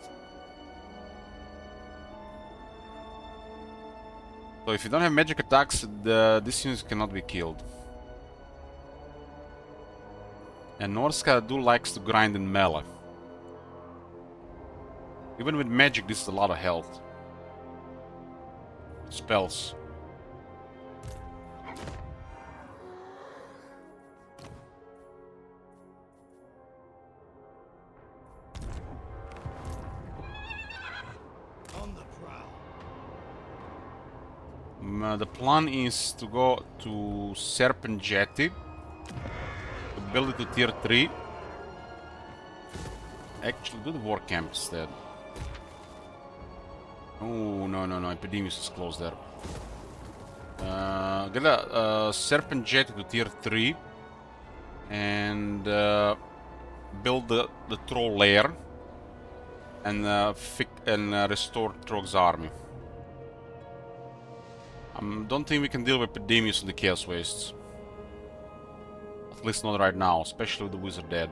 So if you don't have magic attacks, this unit cannot be killed. And Norska do likes to grind in melee. Even with magic, this is a lot of health. Spells. On the prowl. The plan is to go to Serpent Jetty, to build it to tier 3. Actually, do the war camp instead. Oh, no, Epidemius is close there. Get a Serpent Jetty to tier 3 and build the troll lair and restore Trog's army. Don't think we can deal with Epidemius and the Chaos Wastes. At least not right now, especially with the Wizard dead.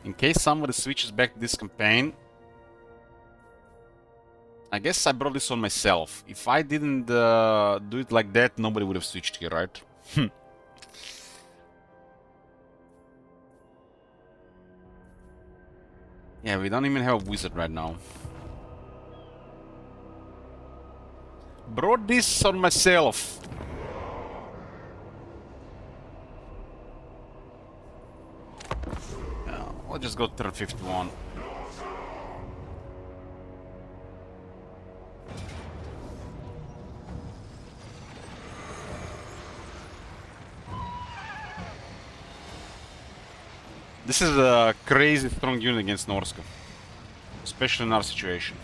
In case somebody switches back to this campaign, I guess I brought this on myself. If I didn't do it like that, nobody would have switched here, right? Yeah, we don't even have a wizard right now. Brought this on myself. I'll just go turn 51. This is a crazy strong unit against Norska, especially in our situation.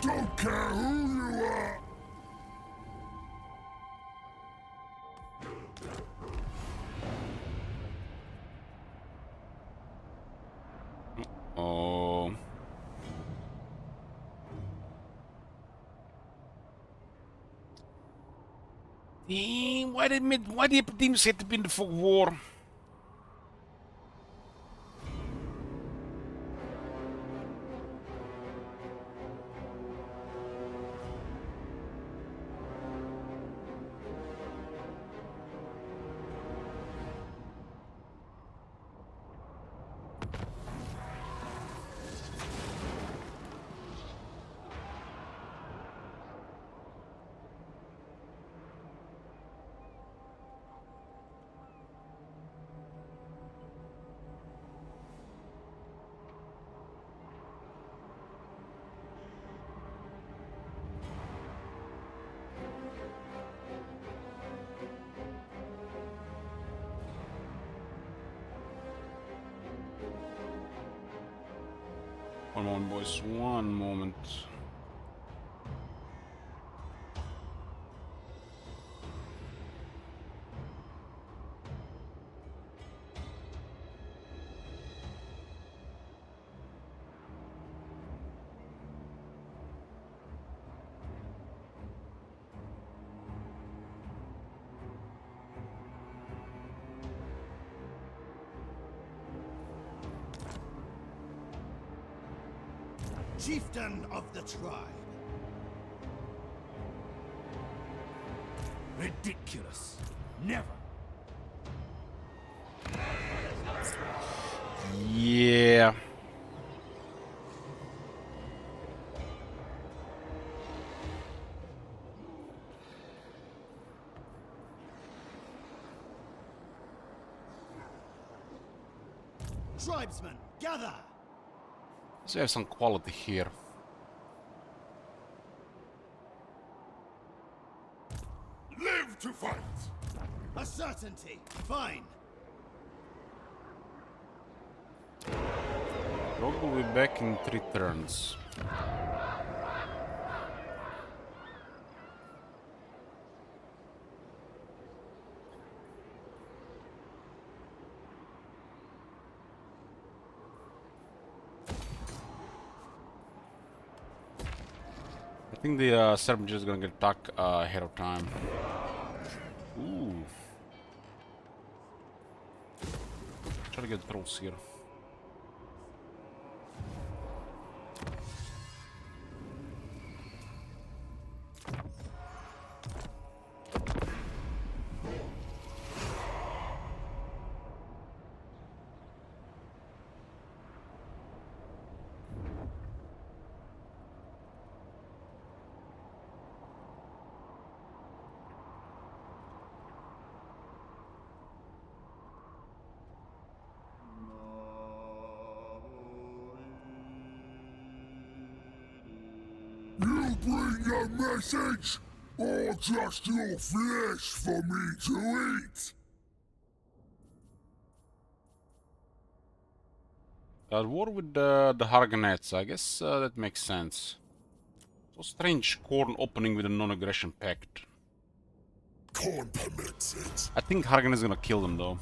Don't care who you are. Oh. Damn, why did Epidemius have to be in the full war? One moment, boys. One moment. Chieftain of the tribe. Ridiculous. Never. Yeah. Tribesmen, gather! So we have some quality here. to fight. A certainty. Fine. Rogue will be back in 3 turns. I think the Serpent is gonna get attacked ahead of time. Ooh. Try to get trolls here. You bring a message, or just your flesh for me to eat? War with the Hargonets, I guess that makes sense. So strange Khorne opening with a non-aggression pact. Khorne permits it. I think Hargonet is gonna kill them though.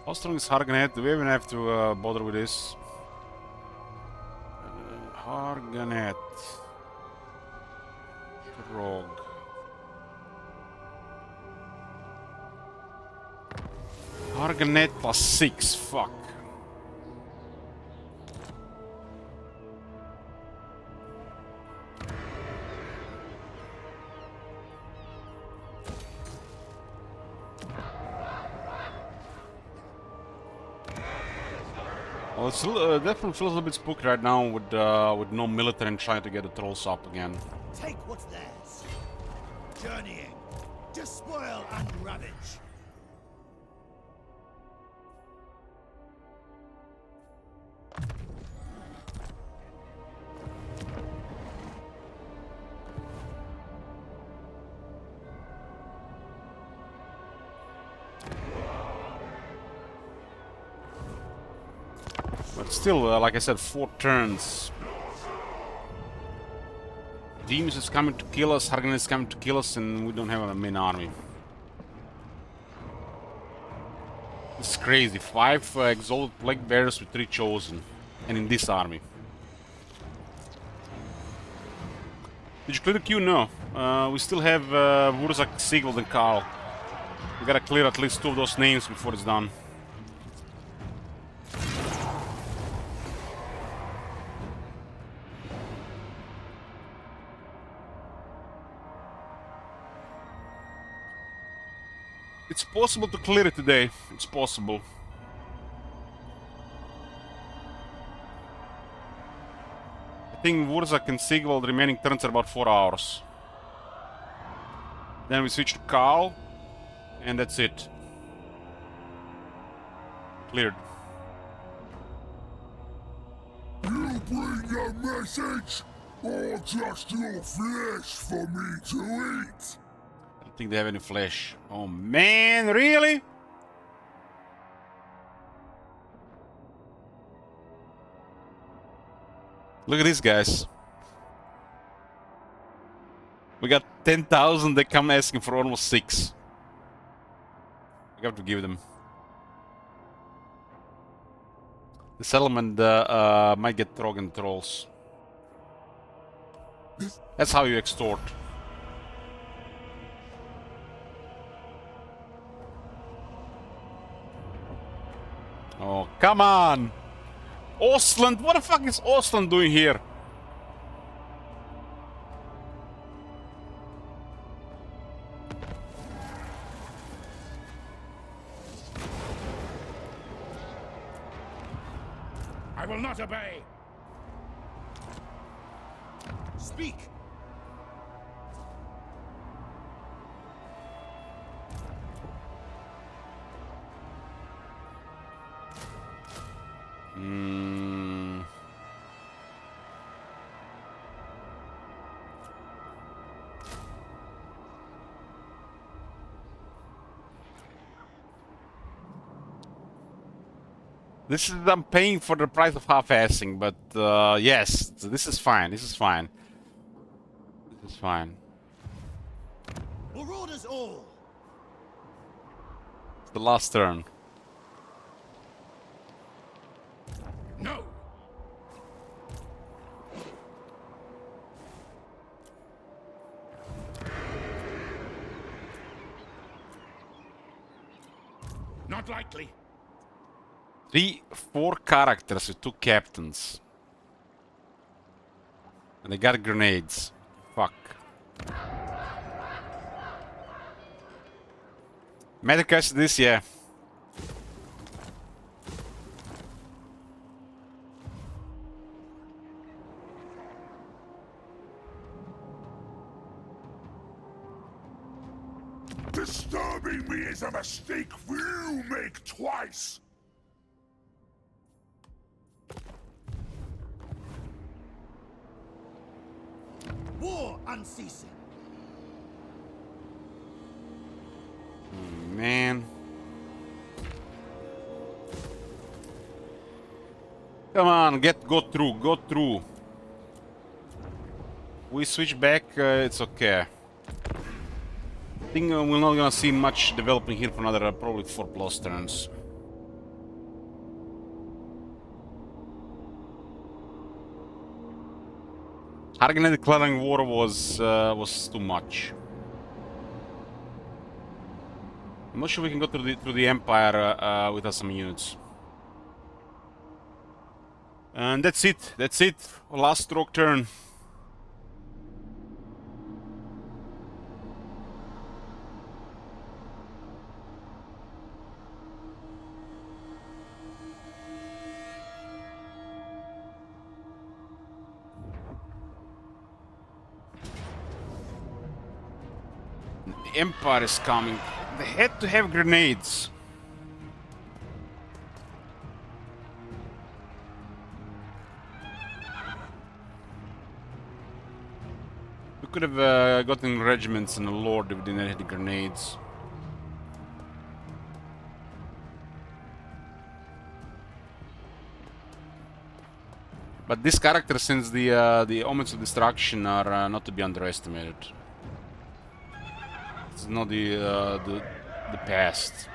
How strong is Hargonet? Do we even have to bother with this? Hargonet. Rogue. Hargonet plus 6, fuck. Well, it's definitely feels a little bit spooky right now with no military and trying to get the trolls up again. Take what's theirs. Journeying. Despoil and ravage. But still, like I said, 4 turns. Demus is coming to kill us, Hargonet is coming to kill us, and we don't have a main army. It's crazy. 5 Exalted Plague Bearers with 3 Chosen. And in this army. Did you clear the queue? No. We still have Wurzak, Sigvald, and Karl. We gotta clear at least 2 of those names before it's done. It's possible to clear it today. It's possible. I think Wurzak and Sigvald remaining turns are about 4 hours. Then we switch to Karl, and that's it. Cleared. You bring a message, or just your flesh for me to eat? I don't think they have any flesh. Oh man, really? Look at these guys. We got 10,000, they come asking for almost 6. We have to give them. The settlement might get Trogan trolls. That's how you extort. Oh, come on! Ostland! What the fuck is Ostland doing here? I will not obey. Speak. This is, I'm paying for the price of half-assing, but yes, this is fine. This is fine. This is fine. Marauders all. It's the last turn. No! Not likely. 4 characters with 2 captains. And they got grenades. Fuck. Metacast this, yeah. Disturbing me is a mistake few make twice. War unceasing. Man. Come on, go through. We switch back, it's okay. I think we're not gonna see much developing here for another probably 4+ turns. Harganet declaring war was too much. I'm not sure we can go through the Empire without some units. And that's it. That's it. Last stroke turn. The Empire is coming. They had to have grenades. We could have gotten regiments in the Lord if we didn't have the grenades. But this character, since the omens of destruction are not to be underestimated. It's not the past.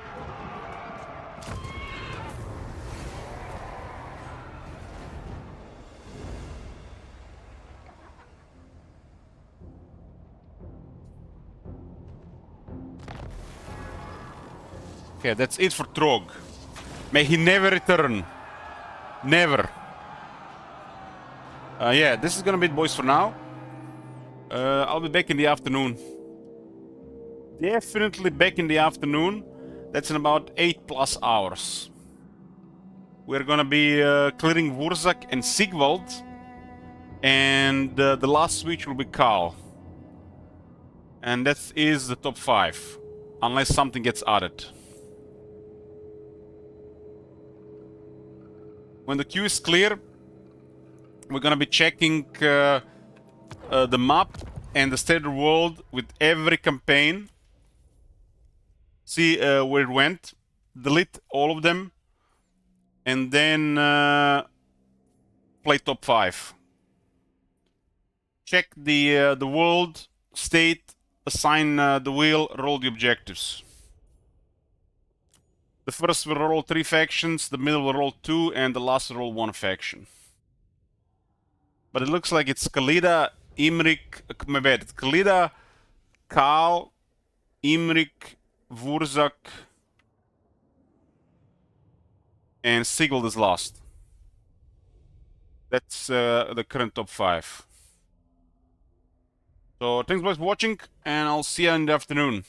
Okay, that's it for Trog. May he never return. Never. Yeah, this is gonna be it, boys, for now. I'll be back in the afternoon. Definitely back in the afternoon. That's in about 8+ hours. We're gonna be clearing Wurzak and Sigvald. And the last switch will be Karl. And that is the top 5. Unless something gets added. When the queue is clear, we're gonna be checking the map and the state of the world with every campaign. See where it went, delete all of them, and then play top 5. Check the world, state, assign the wheel, roll the objectives. The first will roll 3 factions, the middle will roll 2, and the last will roll 1 faction. But it looks like it's Khalida, Imrik, my bad, it's Khalida, Karl, Imrik, Wurzak, and Sigvald is last. That's the current top 5. So thanks guys for watching, and I'll see you in the afternoon.